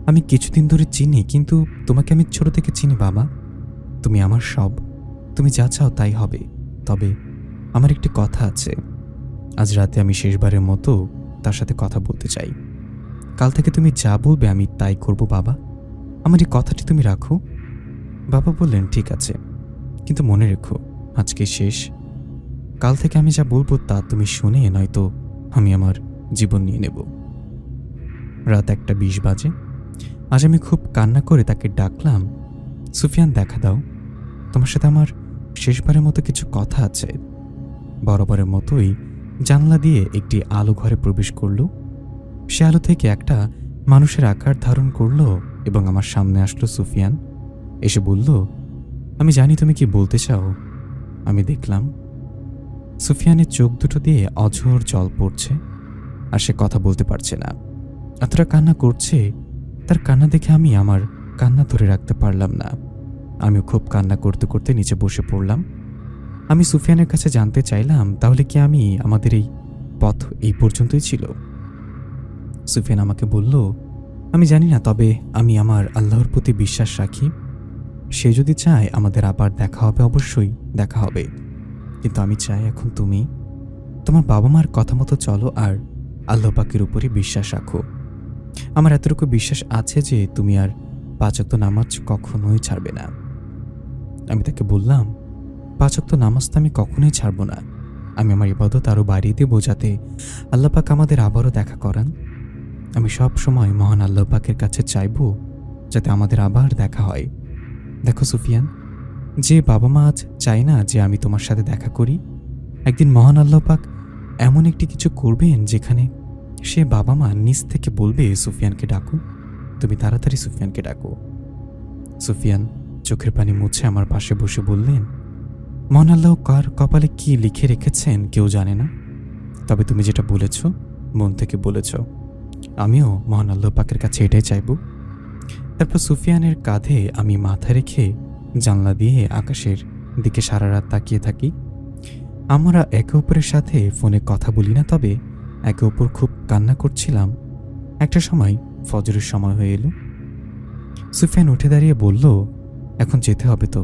আমি কিছুদিন ধরে চিনি, কিন্তু তোমাকে আমি ছোট থেকে চিনি বাবা, তুমি আমার সব, তুমি যা চাও তাই হবে। তবে আমার একটি কথা আছে, আজ রাতে আমি শেষবারের মতো তার সাথে কথা বলতে চাই। কাল থেকে তুমি যা বলবে আমি তাই করব বাবা, আমার এই কথাটি তুমি রাখো। বাবা বললেন, ঠিক আছে, কিন্তু মনে রেখো আজকে শেষ, কাল থেকে আমি যা বলবো তা তুমি শুনে, নয়তো আমি আমার জীবন নিয়ে নেব। রাত 1:20 বাজে। আজ আমি খুব কান্না করে তাকে ডাকলাম, সুফিয়ান দেখা দাও, তোমার সাথে আমার শেষবারের মতো কিছু কথা আছে। বরাবরের মতোই জানলা দিয়ে একটি আলো ঘরে প্রবেশ করল। সে আলো থেকে একটা মানুষের আকার ধারণ করল এবং আমার সামনে আসলো সুফিয়ান। এসে বলল, আমি জানি তুমি কি বলতে চাও। আমি দেখলাম সুফিয়ানের চোখ দুটো দিয়ে অঝোর জল পড়ছে আর সে কথা বলতে পারছে না, এতটা কান্না করছে। তার কান্না দেখে আমি আমার কান্না ধরে রাখতে পারলাম না। আমিও খুব কান্না করতে করতে নিচে বসে পড়লাম। আমি সুফিয়ানের কাছে জানতে চাইলাম, তাহলে কি আমাদের এই পথ এই পর্যন্তই ছিল? সুফিয়ান আমাকে বলল, আমি জানি না, তবে আমি আমার আল্লাহর প্রতি বিশ্বাস রাখি। সে যদি চায় আমাদের আবার দেখা হবে, অবশ্যই দেখা হবে, কিন্তু আমি চাই এখন তুমি তোমার বাবা মার কথা মতো চলো আর আল্লাহ পাকের উপরই বিশ্বাস রাখো। আমার এতটুকু বিশ্বাস আছে যে তুমি আর 5 ওয়াক্ত নামাজ কখনোই ছাড়বে না। আমি তাকে বললাম, 5 ওয়াক্ত নামাজ তো আমি কখনোই ছাড়ব না, আমি আমার ইবাদত আরও বাড়িয়ে দেব যাতে আল্লাহ পাক আমাদের আবারও দেখা করান। আমি সব সময় মহান আল্লাহ পাকের কাছে চাইব যাতে আমাদের আবার দেখা হয়। দেখো সুফিয়ান, যে বাবা মা আজ চায় না যে আমি তোমার সাথে দেখা করি, একদিন মহান আল্লাহ পাক এমন একটি কিছু করবেন যেখানে সে বাবা মা নিজ থেকে বলবে, সুফিয়ানকে ডাকো, তুমি তাড়াতাড়ি সুফিয়ানকে ডাকো। সুফিয়ান চোখের পানি মুছে আমার পাশে বসে বললেন, মহান আল্লাহ কার কপালে কি লিখে রেখেছেন কেউ জানে না, তবে তুমি যেটা বলেছ মন থেকে বলেছ, আমিও মহান আল্লাহ পাকের কাছে এটাই চাইব। তারপর সুফিয়ানের কাঁধে আমি মাথা রেখে জানলা দিয়ে আকাশের দিকে সারা রাত তাকিয়ে থাকি। আমরা একে অপরের সাথে ফোনে কথা বলি না, তবে একে অপর খুব কান্না করছিলাম। একটা সময় ফজরের সময় হয়ে এলো। সুফিয়ান উঠে দাঁড়িয়ে বলল, এখন যেতে হবে তো,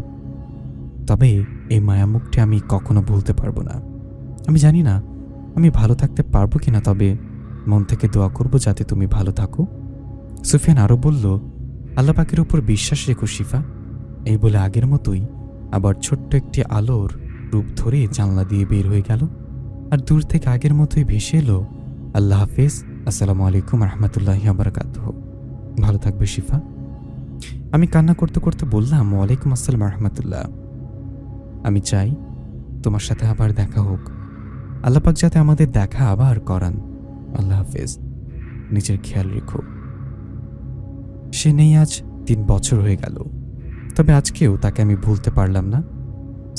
তবে এই মায়ামুখটি আমি কখনো ভুলতে পারবো না। আমি জানি না আমি ভালো থাকতে পারবো কিনা, তবে মন থেকে দোয়া করব যাতে তুমি ভালো থাকো। সুফিয়ান আরও বলল, আল্লাহ পাকের উপর বিশ্বাস রেখো শিফা। এই বলে আগের মতোই আবার ছোট্ট একটি আলোর রূপ ধরে জানলা দিয়ে বের হয়ে গেল, আর দূর থেকে আগের মতোই ভেসে এলো, আল্লাহ হাফেজ, আসসালামু আলাইকুম রহমতুল্লাহি ওয়া বারাকাতুহু। ভালো থাকবে শিফা। আমি কান্না করতে করতে বললাম, ওয়ালাইকুম আসসালাম রহমতুল্লাহ। আমি চাই তোমার সাথে আবার দেখা হোক। আল্লাহ পাক যাতে আমাদের দেখা আবার করান। আল্লাহ হাফেজ, নিজের খেয়াল রেখো। সে নেই আজ 3 বছর হয়ে গেল, তবে আজকেও তাকে আমি ভুলতে পারলাম না।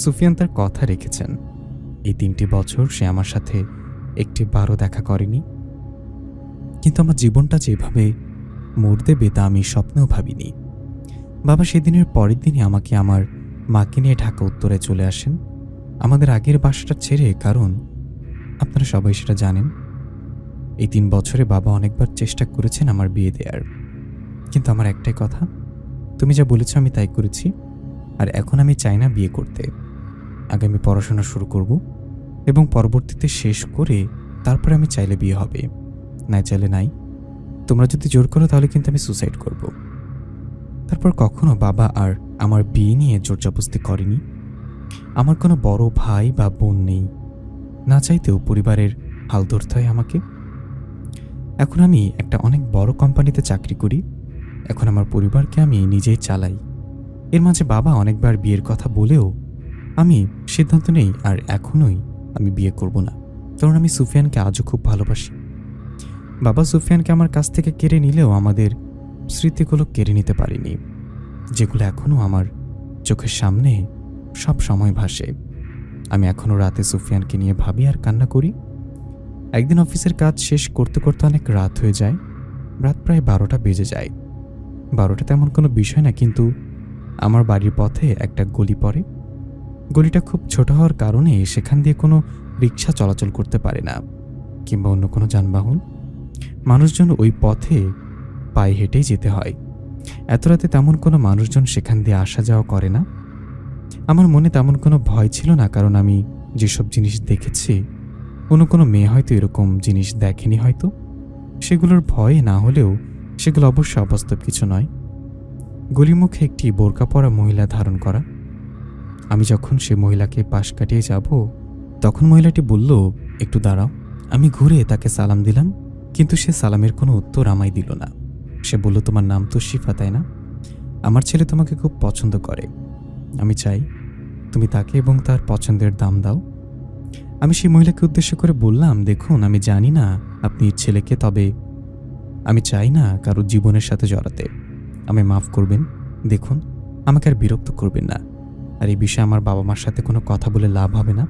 সুফিয়ান তার কথা রেখেছেন। এই 3টি বছর সে আমার সাথে একটি বারও দেখা করেনি, কিন্তু আমার জীবনটা যেভাবে মোড় দেবে তা আমি স্বপ্নেও ভাবিনি। বাবা সেদিনের পরের দিনই আমাকে আমার মাকে নিয়ে ঢাকা উত্তরে চলে আসেন, আমাদের আগের বাসাটা ছেড়ে। কারণ আপনারা সবাই সেটা জানেন, এই 3 বছরে বাবা অনেকবার চেষ্টা করেছেন আমার বিয়ে দেওয়ার, কিন্তু আমার একটাই কথা, তুমি যা বলেছ আমি তাই করেছি, আর এখন আমি চাই না বিয়ে করতে। আগে আমি পড়াশোনা শুরু করব এবং পরবর্তীতে শেষ করে তারপরে আমি চাইলে বিয়ে হবে, না চাইলে নাই। তোমরা যদি জোর করো তাহলে কিন্তু আমি সুসাইড করব। তারপর কখনো বাবা আর আমার বিয়ে নিয়ে জোরজবস্তি করেনি। আমার কোনো বড় ভাই বা বোন নেই, না চাইতেও পরিবারের হাল ধরতে হয় আমাকে। এখন আমি একটা অনেক বড় কোম্পানিতে চাকরি করি, এখন আমার পরিবারকে আমি নিজেই চালাই। এর মাঝে বাবা অনেকবার বিয়ের কথা বলেও আমি সিদ্ধান্ত নেই আর এখনোই আমি বিয়ে করব না, কারণ আমি সুফিয়ানকে আজও খুব ভালোবাসি। বাবা সুফিয়ানকে আমার কাছ থেকে কেড়ে নিলেও আমাদের স্মৃতিগুলো কেড়ে নিতে পারিনি, যেগুলো এখনও আমার চোখের সামনে সব সময় ভাসে। আমি এখনও রাতে সুফিয়ানকে নিয়ে ভাবি আর কান্না করি। একদিন অফিসের কাজ শেষ করতে করতে অনেক রাত হয়ে যায়, রাত প্রায় 12টা বেজে যায়। 12টা তেমন কোনো বিষয় না, কিন্তু আমার বাড়ির পথে একটা গলি পড়ে। গলিটা খুব ছোট হওয়ার কারণে সেখান দিয়ে কোনো রিক্সা চলাচল করতে পারে না, কিংবা অন্য কোনো যানবাহন। মানুষজন ওই পথে পায়ে হেঁটেই যেতে হয়। এত রাতে তেমন কোনো মানুষজন সেখান দিয়ে আসা যাওয়া করে না। আমার মনে তেমন কোনো ভয় ছিল না, কারণ আমি যেসব জিনিস দেখেছি অন্য কোনো মেয়ে হয়তো এরকম জিনিস দেখেনি হয়তো। সেগুলোর ভয়ে না হলেও সেগুলো অবশ্য অবাস্তব কিছু নয়। গলিমুখে একটি বোরকা পরা মহিলা ধারণ করা। আমি যখন সে মহিলাকে পাশ কাটিয়ে যাব, তখন মহিলাটি বলল, একটু দাঁড়াও। আমি ঘুরে তাকে সালাম দিলাম, কিন্তু সে সালামের কোনো উত্তর আমায় দিল না। সে বলল, তোমার নাম তো শিফা, তাই না? আমার ছেলে তোমাকে খুব পছন্দ করে, আমি চাই তুমি তাকে এবং তার পছন্দের দাম দাও। আমি সেই মহিলাকে উদ্দেশ্য করে বললাম, দেখুন আমি জানি না আপনি ছেলেকে, তবে আমি চাই না কারো জীবনের সাথে জড়াতে। আমায় মাফ করবেন, দেখুন আমাকে আর বিরক্ত করবেন না। আর এই বিষয়ে আমার বাবা মার সাথে কোনো কথা বলে লাভ হবে না,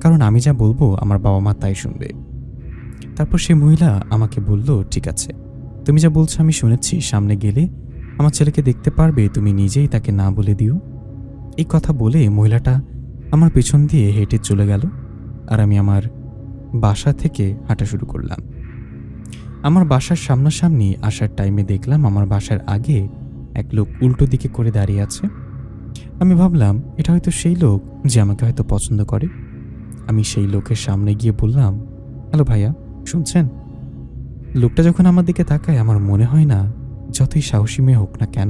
কারণ আমি যা বলবো আমার বাবা মা তাই শুনবে। তারপর সেই মহিলা আমাকে বলল, ঠিক আছে, তুমি যা বলছো আমি শুনেছি, সামনে গেলে আমার ছেলেকে দেখতে পারবে, তুমি নিজেই তাকে না বলে দিও। এই কথা বলে মহিলাটা আমার পেছন দিয়ে হেঁটে চলে গেল, আর আমি আমার বাসা থেকে হাঁটা শুরু করলাম। আমার বাসার সামনাসামনি আসার টাইমে দেখলাম আমার বাসার আগে এক লোক উল্টো দিকে করে দাঁড়িয়ে আছে। আমি ভাবলাম এটা হয়তো সেই লোক যে আমাকে হয়তো পছন্দ করে। আমি সেই লোকের সামনে গিয়ে বললাম, হ্যালো ভাইয়া, শুনছেন? লোকটা যখন আমার দিকে তাকায় আমার মনে হয় না যতই সাহসী মেয়ে হোক না কেন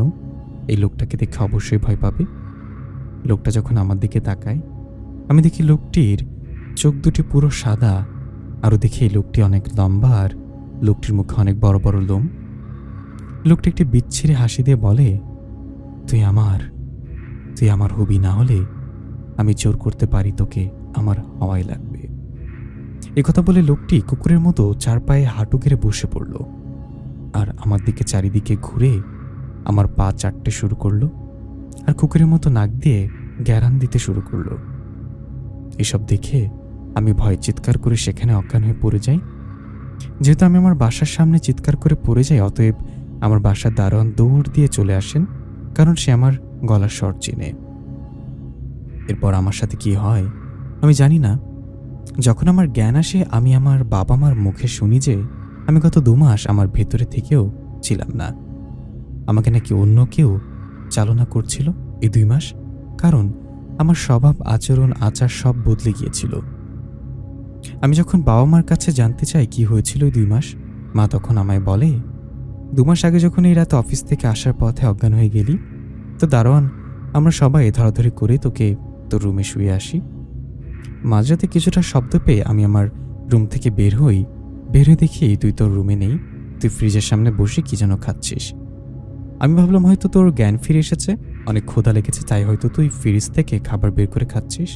এই লোকটাকে দেখে অবশ্যই ভয় পাবে। লোকটা যখন আমার দিকে তাকায় আমি দেখি লোকটির চোখ দুটি পুরো সাদা, আরও দেখি এই লোকটি অনেক লম্বা আর লোকটির মুখে অনেক বড় বড় লোম। লোকটি একটি বিচ্ছিরি হাসি দিয়ে বলে, তুই আমার হবি, না হলে আমি জোর করতে পারি তোকে আমার হওয়াই লাগবে। এ কথা বলে লোকটি কুকুরের মতো 4 পায়ে হাঁটু গেড়ে বসে পড়ল, আর আমার দিকে চারিদিকে ঘুরে আমার পা চাটতে শুরু করলো, আর কুকুরের মতো নাক দিয়ে গ্যারান দিতে শুরু করলো। এসব দেখে আমি ভয়ে চিৎকার করে সেখানে অজ্ঞান হয়ে পড়ে যাই। যেহেতু আমি আমার বাসার সামনে চিৎকার করে পড়ে যাই, অতএব আমার বাসার দারোয়ান দৌড় দিয়ে চলে আসেন, কারণ সে আমার গলার স্বর চেনে। এরপর আমার সাথে কি হয় আমি জানি না, যখন আমার জ্ঞান আসে আমি আমার বাবা মার মুখে শুনি যে আমি গত 2 মাস আমার ভেতরে থেকেও ছিলাম না। আমাকে নাকি অন্য কেউ চালনা করছিল এই 2 মাস, কারণ আমার স্বভাব, আচরণ, আচার সব বদলে গিয়েছিল। আমি যখন বাবা মার কাছে জানতে চাই কি হয়েছিল এই 2 মাস, মা তখন আমায় বলে, 2 মাস আগে যখন এই রাতে অফিস থেকে আসার পথে অজ্ঞান হয়ে গেলি, তো দারোয়ান আমরা সবাই ধরাধরি করে তোকে তোর রুমে শুয়ে আসি। মাঝরাতে কিছুটা শব্দ পেয়ে আমি আমার রুম থেকে বের হয়ে দেখি তুই তোর রুমে নেই, তুই ফ্রিজের সামনে বসে কি যেন খাচ্ছিস। আমি ভাবলাম হয়তো তোর জ্ঞান ফিরে এসেছে, অনেক ক্ষুধা লেগেছে, তাই হয়তো তুই ফ্রিজ থেকে খাবার বের করে খাচ্ছিস।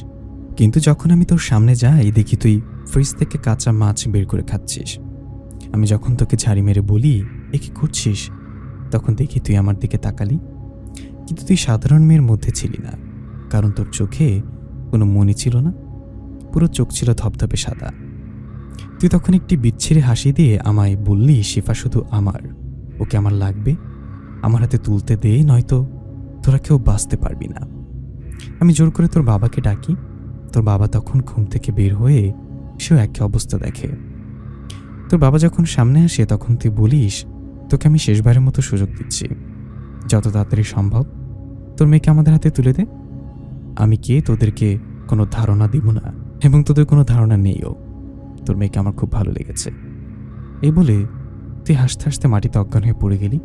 কিন্তু যখন আমি তোর সামনে যাই দেখি তুই ফ্রিজ থেকে কাঁচা মাছ বের করে খাচ্ছিস। আমি যখন তোকে ঝাড়ি মেরে বলি এ কি করছিস, তখন দেখি তুই আমার দিকে তাকালি, কিন্তু তুই সাধারণ মেয়ের মধ্যে ছিলি না, কারণ তোর চোখে কোনো মনি ছিল না, পুরো চোখ ছিল ধবধবে সাদা। তুই তখন একটি বিচ্ছিরি হাসি দিয়ে আমায় বললি, শিফা শুধু আমার, ওকে আমার লাগবে, আমার হাতে তুলতে দে, নয়তো তোরা কেউ বাঁচতে পারবি না। আমি জোর করে তোর বাবাকে ডাকি, তোর বাবা তখন ঘুম থেকে বের হয়ে সেও একই অবস্থা দেখে। তোর বাবা যখন সামনে আসে তখন তুই বলিস, তোকে আমি শেষবারের মতো সুযোগ দিচ্ছি, যত তাড়াতাড়ি সম্ভব তোর মেয়েকে আমাদের হাতে তুলে দে। আমি কে তোদেরকে কোনো ধারণা দিব না, এবং তোদের কোনো ধারণা নেইও, তোর মেয়েকে আমার খুব ভালো লেগেছে। এই বলে তুই হাসতে হাসতে মাটিতে অজ্ঞান হয়ে পড়ে গেলি।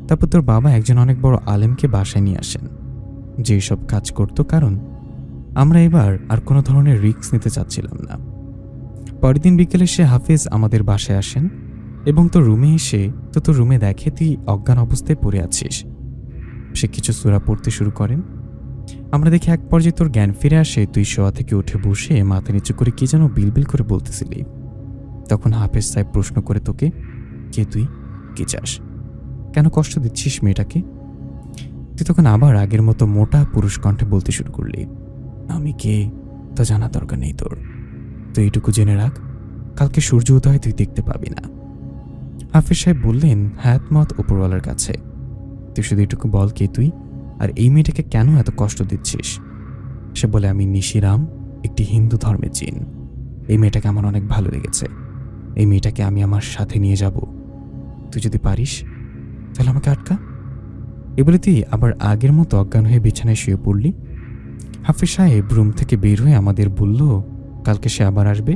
তারপর তোর বাবা একজন অনেক বড় আলেমকে বাসায় নিয়ে আসেন, যে সব কাজ করতো, কারণ আমরা এবার আর কোনো ধরনের রিস্ক নিতে চাচ্ছিলাম না। পরের দিন বিকেলে সে হাফিজ আমাদের বাসায় আসেন এবং তোর রুমে এসে তোর রুমে দেখে তুই অজ্ঞান অবস্থায় পড়ে আছিস। সে কিছু সূরা পড়তে শুরু করেন। আমরা দেখি এক পর্যায়ে তোর জ্ঞান ফিরে আসে, তুই শোয়া থেকে উঠে বসে মাথা নিচু করে কি যেন বিলবিল করে বলতেছিলি। তখন হাফেজ সাহেব প্রশ্ন করে তোকে, কে তুই, কি চাস, কেন কষ্ট দিচ্ছিস মেয়েটাকে? তুই তখন আবার আগের মতো মোটা পুরুষ কণ্ঠে বলতে শুরু করলি, আমি কে তা জানা দরকার নেই তোর, তুই এইটুকু জেনে রাখ, কালকে সূর্য উদয় তুই দেখতে পাবি না। হাফেজ সাহেব বললেন, হায়াতমত উপরওয়ালার কাছে, তুই শুধু এটুকু বল কে তুই, আর এই মেয়েটাকে কেন এত কষ্ট দিচ্ছিস? সে বলে, আমি নিশিরাম, একটি হিন্দু ধর্মের জিন। এই মেয়েটাকে আমার অনেক ভালো লেগেছে, এই মেয়েটাকে আমি আমার সাথে নিয়ে যাব, তুই যদি পারিস তাহলে আমাকে আটকা। এ বলে তুই আবার আগের মতো অজ্ঞান হয়ে বিছানায় শুয়ে পড়লি। হাফেজ সাহেব রুম থেকে বের হয়ে আমাদের বলল, কালকে সে আবার আসবে,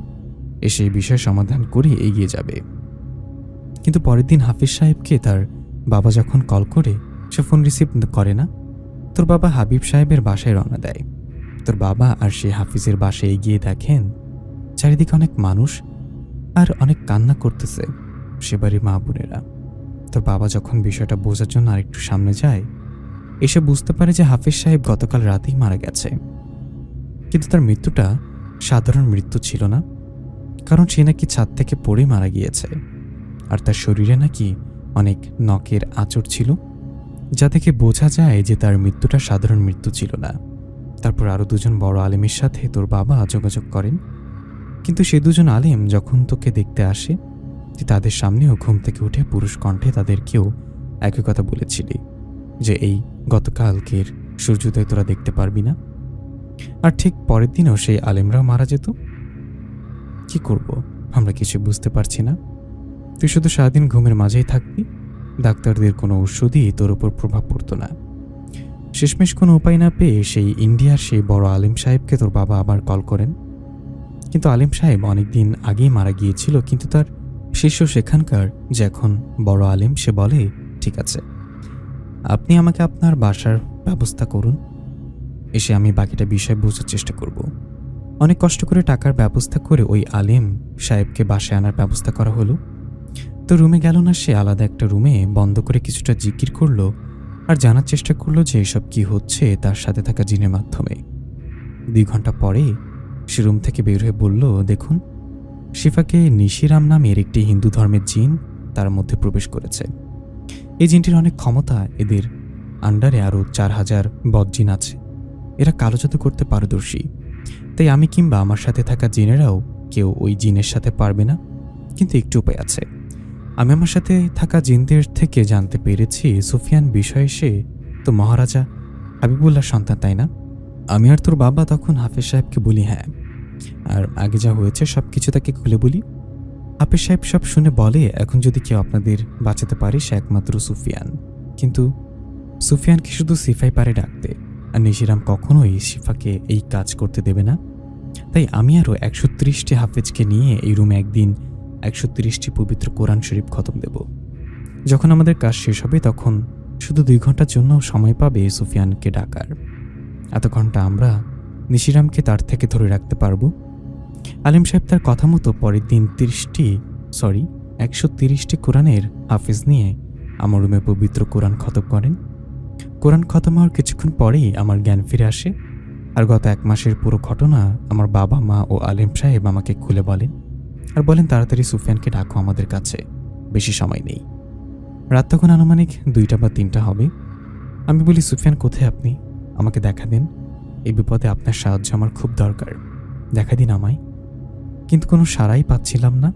এসে এই বিষয়ে সমাধান করে এগিয়ে যাবে। কিন্তু পরের দিন হাফিজ সাহেবকে তার বাবা যখন কল করে, সে ফোন রিসিভ করে না। তোর বাবা হাবিব সাহেবের বাসায় রওনা দেয়। তোর বাবা আর সে হাফিজের বাসায় এগিয়ে দেখেন চারিদিকে অনেক মানুষ আর অনেক কান্না করতেছে, সে বাড়ির মা বোনেরা। তোর বাবা যখন বিষয়টা বোঝার জন্য আরেকটু সামনে যায়, এসে বুঝতে পারে যে হাফিজ সাহেব গতকাল রাতেই মারা গেছে। কিন্তু তার মৃত্যুটা সাধারণ মৃত্যু ছিল না, কারণ সে নাকি ছাদ থেকে পড়ে মারা গিয়েছে, আর তার শরীরে নাকি অনেক নখের আঁচড় ছিল, যা থেকে বোঝা যায় যে তার মৃত্যুটা সাধারণ মৃত্যু ছিল না। তারপর আরও দুজন বড় আলেমের সাথে তোর বাবা যোগাযোগ করেন, কিন্তু সে দুজন আলেম যখন তোকে দেখতে আসে, তুই তাদের সামনেও ঘুম থেকে উঠে পুরুষ কণ্ঠে তাদেরকেও একই কথা বলেছিলি যে এই গতকালকের সূর্যোদয় তোরা দেখতে পারবি না। আর ঠিক পরের দিনও সেই আলেমরাও মারা যেত। কি করব আমরা কিছু বুঝতে পারছি না। তুই শুধু সারাদিন ঘুমের মাঝেই থাকবি, ডাক্তারদের কোনো ওষুধই তোর উপর প্রভাব পড়তো না। শেষমেশ কোনো উপায় না পেয়ে সেই ইন্ডিয়ার সেই বড় আলেম সাহেবকে তোর বাবা আবার কল করেন। কিন্তু আলেম সাহেব অনেকদিন আগেই মারা গিয়েছিল, কিন্তু তার শিষ্য সেখানকার যে এখন বড় আলেম, সে বলে, ঠিক আছে, আপনি আমাকে আপনার বাসার ব্যবস্থা করুন, এসে আমি বাকিটা বিষয় বোঝার চেষ্টা করব। অনেক কষ্ট করে টাকার ব্যবস্থা করে ওই আলেম সাহেবকে বাসায় আনার ব্যবস্থা করা হলো। তো রুমে গেল না, সে আলাদা একটা রুমে বন্ধ করে কিছুটা জিকির করলো আর জানার চেষ্টা করলো যে এসব কি হচ্ছে তার সাথে থাকা জিনের মাধ্যমে। 2 ঘন্টা পরে সে রুম থেকে বের হয়ে বলল, দেখুন, শিফাকে নিশিরাম নামের একটি হিন্দু ধর্মের জিন তার মধ্যে প্রবেশ করেছে। এই জিনটির অনেক ক্ষমতা, এদের আন্ডারে আরও 4000 বদজিন আছে। এরা কালো জাদু করতে পারদর্শী, তাই আমি কিংবা আমার সাথে থাকা জিনেরাও কেউ ওই জিনের সাথে পারবে না। কিন্তু একটু উপায় আছে। আমি আমার সাথে থাকা জিনদের থেকে জানতে পেরেছি সুফিয়ান বিষয়ে সে তো মহারাজা হাবিবুল্লাহ সন্তান, তাই না? আমি আর তোর বাবা তখন হাফেজ সাহেবকে বলি, হ্যাঁ, আর আগে যা হয়েছে সব কিছু তাকে খুলে বলি। হাফেজ সাহেব সব শুনে বলে, এখন যদি কেউ আপনাদের বাঁচাতে পারে সে একমাত্র সুফিয়ান। কিন্তু সুফিয়ানকে শুধু সিফাই পারে ডাকতে, আর নিশিরাম কখনোই শিফাকে এই কাজ করতে দেবে না। তাই আমি আরও 130টি হাফেজকে নিয়ে এই রুমে একদিন 130টি পবিত্র কোরআন শরীফ খতম দেব। যখন আমাদের কাজ শেষ হবে তখন শুধু 2 ঘন্টার জন্য সময় পাবে সুফিয়ানকে ডাকার। এত ঘন্টা আমরা নিশিরামকে তার থেকে ধরে রাখতে পারবো। আলিম সাহেব তার কথা মতো পরের দিন 130টি কোরআনের হাফেজ নিয়ে আমার রুমে পবিত্র কোরআন খতম করেন। কোরআন খতম হওয়ার কিছুক্ষণ পরেই আমার জ্ঞান ফিরে আসে, আর গত 1 মাসের পুরো ঘটনা আমার বাবা মা ও আলিম সাহেব আমাকে খুলে বলেন, আর বলেন তাড়াতাড়ি সুফিয়ানকে ডাকো আমাদের কাছে, বেশি সময় নেই। রাত তখন আনুমানিক 2টা বা 3টা হবে। আমি বলি, সুফিয়ান কোথায় আপনি? আমাকে দেখা দিন, এই বিপদে আপনার সাহায্য আমার খুব দরকার, দেখা দিন আমায়। কিন্তু কোনো সাড়াই পাচ্ছিলাম না।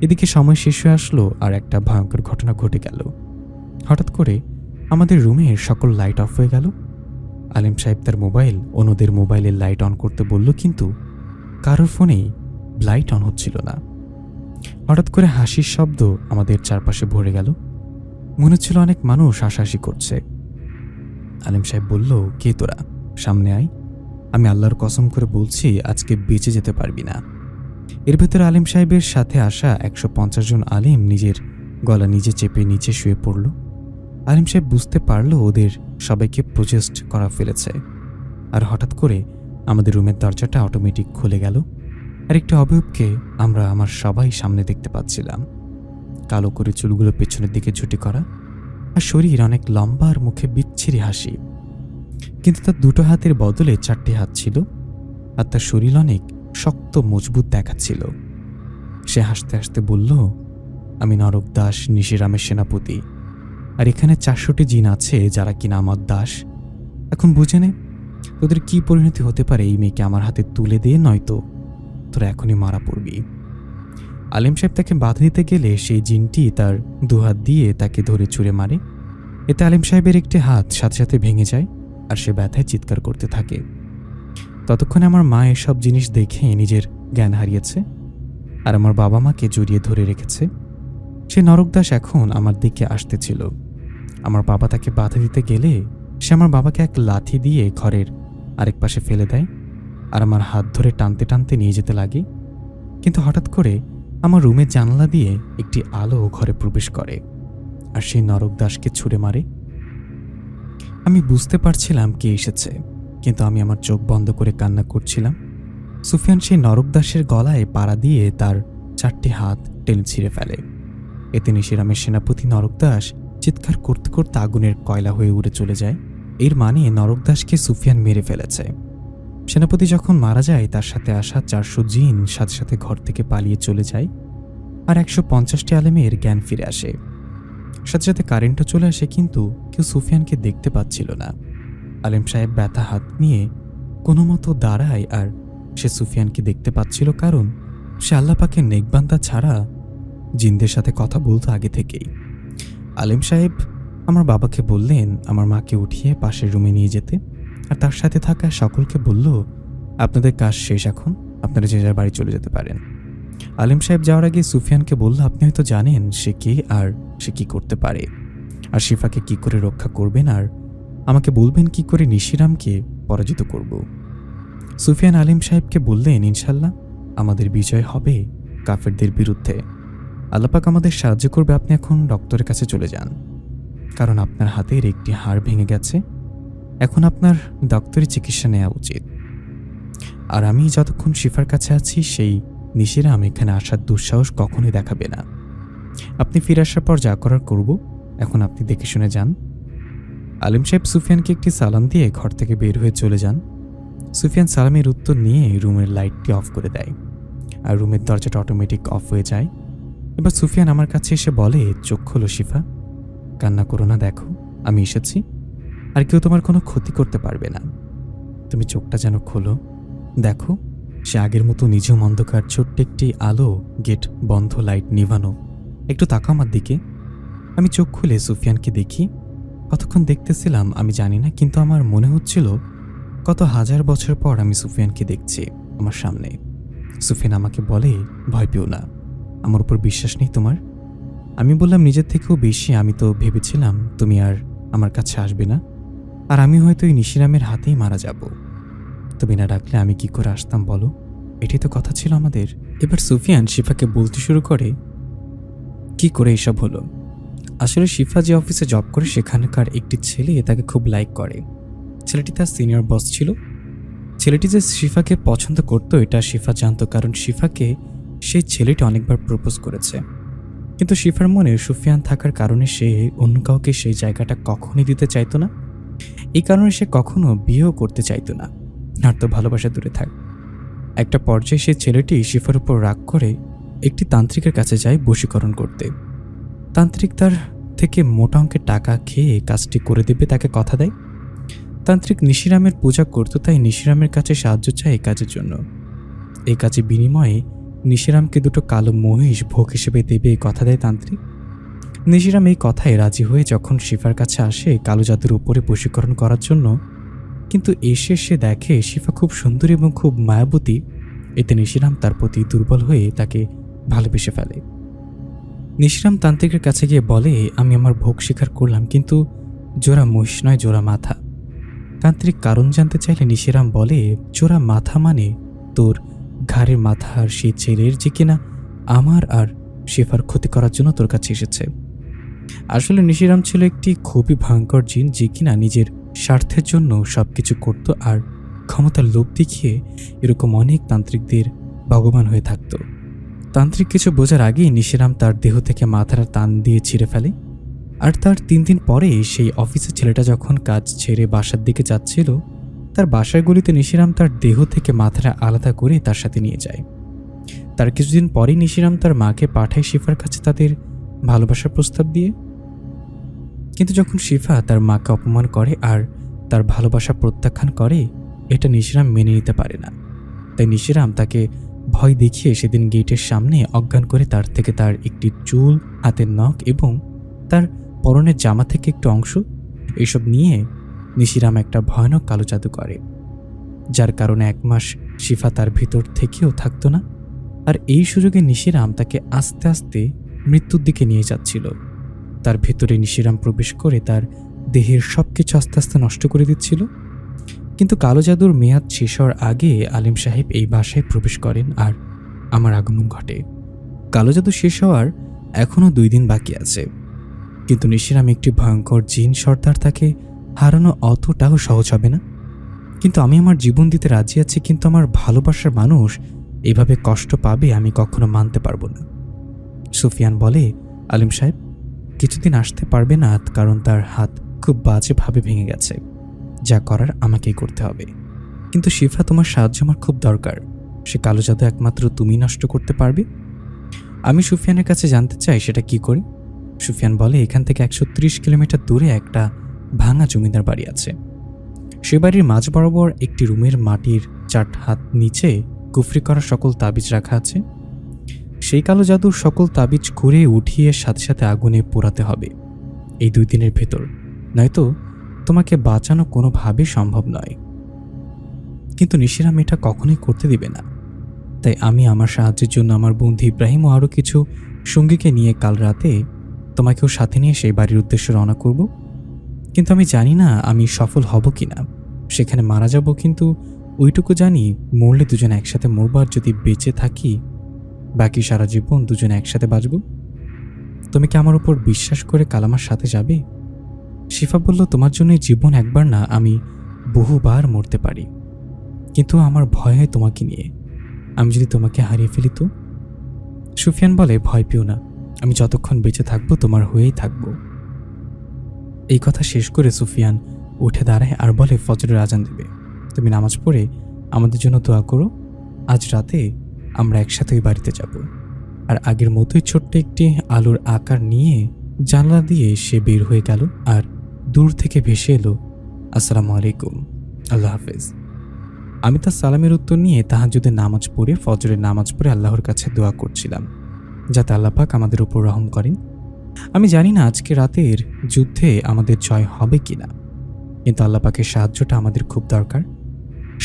এদিকে সময় শেষ হয়ে আসলো আর একটা ভয়ঙ্কর ঘটনা ঘটে গেল। হঠাৎ করে আমাদের রুমের সকল লাইট অফ হয়ে গেল। আলিম সাহেব তার মোবাইল অন্যদের মোবাইলের লাইট অন করতে বলল, কিন্তু কারোর ফোনেই লাইট অন হচ্ছিল না। হঠাৎ করে হাসির শব্দ আমাদের চারপাশে ভরে গেল, মনে হচ্ছিল অনেক মানুষ হাসাহাসি করছে। আলিম সাহেব বলল, কে তোরা? সামনে আয়, আমি আল্লাহর কসম করে বলছি আজকে বেঁচে যেতে পারবি না। এর ভেতরে আলিম সাহেবের সাথে আসা 150 জন আলিম নিজের গলা নিজে চেপে নিচে শুয়ে পড়ল। আলিম সাহেব বুঝতে পারল ওদের সবাইকে প্রোজেস্ট করা ফেলেছে। আর হঠাৎ করে আমাদের রুমের দরজাটা অটোমেটিক খুলে গেল, আর একটি অবয়বকে আমরা আমার সবাই সামনে দেখতে পাচ্ছিলাম। কালো করে চুলগুলো পেছনের দিকে ঝুটি করা, আর শরীর অনেক লম্বা, আর মুখে বিচ্ছিরি হাসি। কিন্তু তার 2টো হাতের বদলে 4টে হাত ছিল, আর তার শরীর অনেক শক্ত মজবুত দেখাচ্ছিল। সে হাসতে হাসতে বলল, আমি নরক দাস, নিশিরামের সেনাপতি, আর এখানে 400টি জিন আছে যারা কিনা আমার দাস। এখন বুঝে নে তোদের কি পরিণতি হতে পারে। এই মেয়েকে আমার হাতে তুলে দিয়ে, নয়তো তোরা এখনই মারা পড়বি। আলিম সাহেব তাকে বাধা দিতে গেলে সেই জিনটি তার 2 হাত দিয়ে তাকে ধরে ছুঁড়ে মারে। এতে আলিম সাহেবের একটি হাত সাথে সাথে ভেঙে যায়, আর সে ব্যথায় চিৎকার করতে থাকে। ততক্ষণে আমার মা এসব জিনিস দেখে নিজের জ্ঞান হারিয়েছে, আর আমার বাবা মাকে জড়িয়ে ধরে রেখেছে। সে নরকদাস এখন আমার দিকে আসতেছিল। আমার বাবা তাকে বাধা দিতে গেলে সে আমার বাবাকে এক লাথি দিয়ে ঘরের আরেক পাশে ফেলে দেয়, আর আমার হাত ধরে টানতে টানতে নিয়ে যেতে লাগে। কিন্তু হঠাৎ করে আমার রুমের জানালা দিয়ে একটি আলো ঘরে প্রবেশ করে, আর সেই নরকদাসকে ছুঁড়ে মারে। আমি বুঝতে পারছিলাম কে এসেছে, কিন্তু আমি আমার চোখ বন্ধ করে কান্না করছিলাম। সুফিয়ান সেই নরকদাসের গলায় পাড়া দিয়ে তার 4টি হাত টেনে ছিঁড়ে ফেলে। এতে নিশিরামের সেনাপতি নরকদাস চিৎকার করতে করতে আগুনের কয়লা হয়ে উড়ে চলে যায়। এর মানে নরকদাসকে সুফিয়ান মেরে ফেলেছে। সেনাপতি যখন মারা যায় তার সাথে আসা 400 জিন সাথে সাথে ঘর থেকে পালিয়ে চলে যায়, আর 150টি আলেমের জ্ঞান ফিরে আসে। সাথে সাথে কারেন্টও চলে আসে, কিন্তু কেউ সুফিয়ানকে দেখতে পাচ্ছিল না। আলেম সাহেব ব্যথা হাত নিয়ে কোনো মতো দাঁড়ায়, আর সে সুফিয়ানকে দেখতে পাচ্ছিল, কারণ সে আল্লাহ পাকের নেকবান্দা ছাড়া জিনদের সাথে কথা বলতো আগে থেকেই। আলেম সাহেব আমার বাবাকে বললেন আমার মাকে উঠিয়ে পাশের রুমে নিয়ে যেতে, আর তার সাথে থাকা সকলকে বলল, আপনাদের কাজ শেষ, এখন আপনারা যে যার বাড়ি চলে যেতে পারেন। আলেম সাহেব যাওয়ার আগে সুফিয়ানকে বলল, আপনি হয়তো জানেন সে কে আর সে কি করতে পারে, আর শিফাকে কি করে রক্ষা করবেন, আর আমাকে বলবেন কি করে নিশিরামকে পরাজিত করব। সুফিয়ান আলিম সাহেবকে বললেন, ইনশাল্লাহ আমাদের বিজয় হবে কাফেরদের বিরুদ্ধে। আল্লাহ পাক আমাদের সাহায্য করবে। আপনি এখন ডক্টরের কাছে চলে যান, কারণ আপনার হাতের একটি হাড় ভেঙে গেছে। এখন আপনার ডক্টরি চিকিৎসা নেওয়া উচিত। আর আমি যতক্ষণ শিফার কাছে আছি সেই নিশিরাম এখানে আসার দুঃসাহস কখনোই দেখাবে না। আপনি ফিরে আসার পর যা করার করব, এখন আপনি দেখে শুনে যান। আলিম সাহেব সুফিয়ানকে একটি সালাম দিয়ে ঘর থেকে বের হয়ে চলে যান। সুফিয়ান সালামের উত্তর নিয়ে রুমের লাইটটি অফ করে দেয়, আর রুমের দরজাটা অটোমেটিক অফ হয়ে যায়। এবার সুফিয়ান আমার কাছে এসে বলে, চোখ খোলো শিফা, কান্না করো না, দেখো আমি এসেছি, আর কেউ তোমার কোনো ক্ষতি করতে পারবে না। তুমি চোখটা যেন খোলো, দেখো সে আগের মতো নিঝুম অন্ধকার, ছোট্ট একটি আলো, গেট বন্ধ, লাইট নিভানো। একটু তাকাও আমার দিকে। আমি চোখ খুলে সুফিয়ানকে দেখি। কতক্ষণ দেখতেছিলাম আমি জানি না, কিন্তু আমার মনে হচ্ছিল কত হাজার বছর পর আমি সুফিয়ানকে দেখছি। আমার সামনে। সুফিয়ান আমাকে বলে, ভয় পেও না, আমার উপর বিশ্বাস নেই তোমার? আমি বললাম, নিজের থেকেও বেশি। আমি তো ভেবেছিলাম তুমি আর আমার কাছে আসবে না, আর আমি হয়তো এই নিশিরামের হাতেই মারা যাব। তুমি না ডাকলে আমি কি করে আসতাম বলো? এটাই তো কথা ছিল আমাদের। এবার সুফিয়ান শিফাকে বলতে শুরু করে, কি করে এসব হলো? আসলে শিফা যে অফিসে জব করে সেখানকার একটি ছেলে তাকে খুব লাইক করে। ছেলেটি তার সিনিয়র বস ছিল। ছেলেটি যে শিফাকে পছন্দ করতো এটা শিফা জানতো, কারণ শিফাকে সেই ছেলেটি অনেকবার প্রপোজ করেছে। কিন্তু শিফার মনে সুফিয়ান থাকার কারণে সে অন্য কাউকে সেই জায়গাটা কখনই দিতে চাইতো না। এই কারণে সে কখনো বিয়েও করতে চাইতো না, আর তো ভালোবাসা দূরে থাক। একটা পর্যায়ে সেই ছেলেটি শিফার উপর রাগ করে একটি তান্ত্রিকের কাছে যায় বশীকরণ করতে। তান্ত্রিক তার থেকে মোটা অঙ্কের টাকা খেয়ে কাজটি করে দেবে, তাকে কথা দেয়। তান্ত্রিক নিশিরামের পূজা করত, তাই নিশিরামের কাছে সাহায্য চায় এই কাজের জন্য। এই কাজে বিনিময়ে নিশিরামকে দুটো কালো মহিষ ভোগ হিসেবে দেবে এই কথা দেয় তান্ত্রিক। নিশিরাম এই কথায় রাজি হয়ে যখন শিফার কাছে আসে কালো জাদুর উপরে বশীকরণ করার জন্য, কিন্তু এসে সে দেখে শিফা খুব সুন্দরী এবং খুব মায়াবতী। এতে নিশিরাম তার প্রতি দুর্বল হয়ে তাকে ভালোবেসে ফেলে। নিশিরাম তান্ত্রিকের কাছে গিয়ে বলে, আমি আমার ভোগ স্বীকার করলাম, কিন্তু জোড়া মহিষ নয়, জোড়া মাথা। তান্ত্রিক কারণ জানতে চাইলে নিশিরাম বলে, জোড়া মাথা মানে তোর ঘাড়ের মাথা, আর সেই ছেলের যে কিনা আমার আর শিফার ক্ষতি করার জন্য তোর কাছে এসেছে। আসলে নিশিরাম ছিল একটি খুবই ভয়ঙ্কর জিন, যে কিনা নিজের স্বার্থের জন্য সবকিছু করত, আর ক্ষমতার লোভ দেখিয়ে এরকম অনেক তান্ত্রিকদের ভগবান হয়ে থাকত। তান্ত্রিক কিছু বোঝার আগেই নিশিরাম তার দেহ থেকে মাথাটা টান দিয়ে ছিঁড়ে ফেলে। আর তার 3 দিন পরে সেই অফিসের ছেলেটা যখন কাজ ছেড়ে বাসার দিকে যাচ্ছিল, তার বাসার গলিতে নিশিরাম তার দেহ থেকে মাথাটা আলাদা করে তার সাথে নিয়ে যায়। তার কিছুদিন পরেই নিশিরাম তার মাকে পাঠায় শিফার কাছে তাদের ভালোবাসার প্রস্তাব দিয়ে। কিন্তু যখন শিফা তার মাকে অপমান করে আর তার ভালোবাসা প্রত্যাখ্যান করে, এটা নিশিরাম মেনে নিতে পারে না। তাই নিশিরাম তাকে ভয় দেখিয়ে সেদিন গেটের সামনে অজ্ঞান করে তার থেকে তার একটি চুল, হাতের নখ এবং তার পরনের জামা থেকে একটু অংশ এসব নিয়ে নিশিরাম একটা ভয়ানক কালো জাদু করে, যার কারণে 1 মাস শিফা তার ভিতর থেকেও থাকতো না। আর এই সুযোগে নিশিরাম তাকে আস্তে আস্তে মৃত্যুর দিকে নিয়ে যাচ্ছিল। তার ভেতরে নিশিরাম প্রবেশ করে তার দেহের সবকিছু আস্তে আস্তে নষ্ট করে দিচ্ছিল। কিন্তু কালো জাদুর মেয়াদ শেষ হওয়ার আগে আলিম সাহেব এই বাসায় প্রবেশ করেন আর আমার আগমন ঘটে। কালো জাদু শেষ হওয়ার এখনও 2 দিন বাকি আছে, কিন্তু নিশিরাম একটি ভয়ঙ্কর জিন সর্দার, তাকে হারানো অতটাও সহজ হবে না। কিন্তু আমি আমার জীবন দিতে রাজি আছি, কিন্তু আমার ভালোবাসার মানুষ এভাবে কষ্ট পাবে আমি কখনো মানতে পারবো না। সুফিয়ান বলে, আলিম সাহেব কিছুদিন আসতে পারবে না, কারণ তার হাত খুব বাজেভাবে ভেঙে গেছে। যা করার আমাকেই করতে হবে। কিন্তু শিফা, তোমার সাহায্য আমার খুব দরকার। সে কালো জাদু একমাত্র তুমি নষ্ট করতে পারবে। আমি সুফিয়ানের কাছে জানতে চাই সেটা কি করে। সুফিয়ান বলে, এখান থেকে 130 কিলোমিটার দূরে একটা ভাঙা জমিদার বাড়ি আছে। সে বাড়ির মাঝ বরাবর একটি রুমের মাটির 4 হাত নিচে কুফরি করা সকল তাবিজ রাখা আছে। সেই কালো জাদুর সকল তাবিজ করে উঠিয়ে সাথে সাথে আগুনে পোড়াতে হবে এই 2 দিনের ভেতর, নয়তো তোমাকে বাঁচানো কোনোভাবে সম্ভব নয়। কিন্তু নিশিরাম এটা কখনোই করতে দিবে না। তাই আমি আমার সাহায্যের জন্য আমার বন্ধু ইব্রাহিম ও আরও কিছু সঙ্গীকে নিয়ে কাল রাতে তোমাকেও সাথে নিয়ে সেই বাড়ির উদ্দেশ্যে রওনা করব। কিন্তু আমি জানি না আমি সফল হব কিনা, সেখানে মারা যাব। কিন্তু ওইটুকু জানি, মরলে দুজনে একসাথে মরব, আর যদি বেঁচে থাকি বাকি সারা জীবন দুজনে একসাথে বাঁচব। তুমি কি আমার উপর বিশ্বাস করে কাল আমার সাথে যাবে? শিফা বলল, তোমার জন্য জীবন একবার না, আমি বহুবার মরতে পারি, কিন্তু আমার ভয় হয় তোমাকে নিয়ে। আমি যদি তোমাকে হারিয়ে ফেলি তো? সুফিয়ান বলে, ভয় পেও না, আমি যতক্ষণ বেঁচে থাকবো তোমার হয়েই থাকব। এই কথা শেষ করে সুফিয়ান উঠে দাঁড়ায় আর বলে, ফজরের আজান দেবে, তুমি নামাজ পড়ে আমাদের জন্য দোয়া করো। আজ রাতে আমরা একসাথে ওই বাড়িতে যাব। আর আগের মতোই ছোট্ট একটি আলোর আকার নিয়ে জানলা দিয়ে সে বের হয়ে গেল আর দূর থেকে ভেসে এলো, আসসালামু আলাইকুম, আল্লাহ হাফেজ। আমি তার সালামের উত্তর নিয়ে তাহাজ্জুদের নামাজ পড়ে ফজরের নামাজ পড়ে আল্লাহর কাছে দোয়া করছিলাম যাতে আল্লাহ পাক আমাদের উপর রহম করেন। আমি জানি না আজকে রাতের যুদ্ধে আমাদের জয় হবে কিনা, কিন্তু আল্লাহ পাকের সাহায্যটা আমাদের খুব দরকার।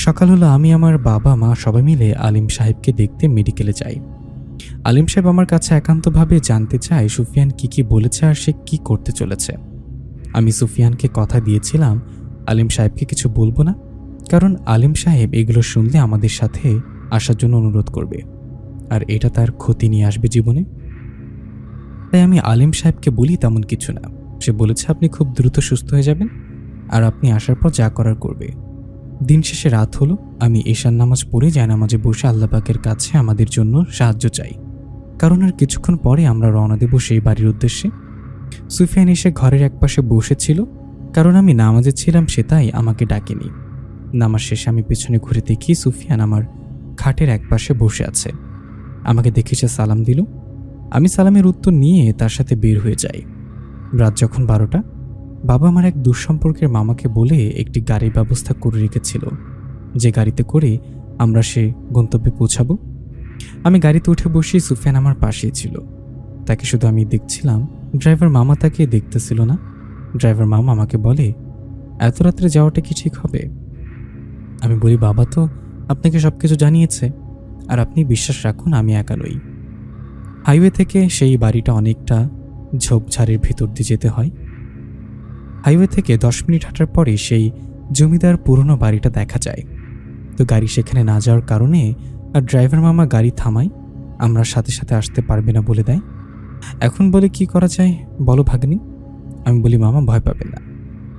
সকাল হলো, আমি আমার বাবা মা সবাই মিলে আলিম সাহেবকে দেখতে মেডিকেলে যাই। আলিম সাহেব আমার কাছে একান্তভাবে জানতে চায় সুফিয়ান কি বলেছে আর সে কি করতে চলেছে। আমি সুফিয়ানকে কথা দিয়েছিলাম আলিম সাহেবকে কিছু বলবো না, কারণ আলিম সাহেব এগুলো শুনলে আমাদের সাথে আসার জন্য অনুরোধ করবে আর এটা তার ক্ষতি নিয়ে আসবে জীবনে। তাই আমি আলিম সাহেবকে বলি তেমন কিছু না। সে বলেছে আপনি খুব দ্রুত সুস্থ হয়ে যাবেন আর আপনি আসার পর যা করার করবে। দিন শেষে রাত হলো, আমি এশার নামাজ পড়ে জায়নামাজে বসে আল্লাহ পাকের কাছে আমাদের জন্য সাহায্য চাই, কারণ আর কিছুক্ষণ পরে আমরা রওনা দেব সেই বাড়ির উদ্দেশ্যে। সুফিয়ান এসে ঘরের একপাশে বসেছিল, কারণ আমি নামাজে ছিলাম সে তাই আমাকে ডাকেনি। নামাজ শেষে আমি পেছনে ঘুরে দেখি সুফিয়ান আমার খাটের একপাশে বসে আছে। আমাকে দেখে সে সালাম দিল। আমি সালামের উত্তর নিয়ে তার সাথে বের হয়ে যাই। রাত যখন 12টা, বাবা আমার এক দুঃসম্পর্কের মামাকে বলে একটি গাড়ির ব্যবস্থা করে রেখেছিল, যে গাড়িতে করে আমরা সে গন্তব্যে পৌঁছাবো। আমি গাড়িতে উঠে বসি, সুফিয়ান আমার পাশেই ছিল। তাকে শুধু আমি দেখছিলাম, ড্রাইভার মামা তাকে দেখতেছিল না। ড্রাইভার মামা আমাকে বলে, এত রাত্রে যাওয়াটা কি ঠিক হবে? আমি বলি, বাবা তো আপনাকে সব কিছু জানিয়েছে, আর আপনি বিশ্বাস রাখুন আমি একা নই। হাইওয়ে থেকে সেই বাড়িটা অনেকটা ঝোপঝাড়ের ভিতর দিয়ে যেতে হয়। হাইওয়ে থেকে 10 মিনিট হাঁটার পরে সেই জমিদার পুরনো বাড়িটা দেখা যায়। তো গাড়ি সেখানে না যাওয়ার কারণে আর ড্রাইভার মামা গাড়ি থামায়, আমরা সাথে সাথে আসতে পারবে না বলে দেয়। এখন বলে কি করা যায় বলো ভাগ্নি? আমি বলি, মামা ভয় পাবেন না,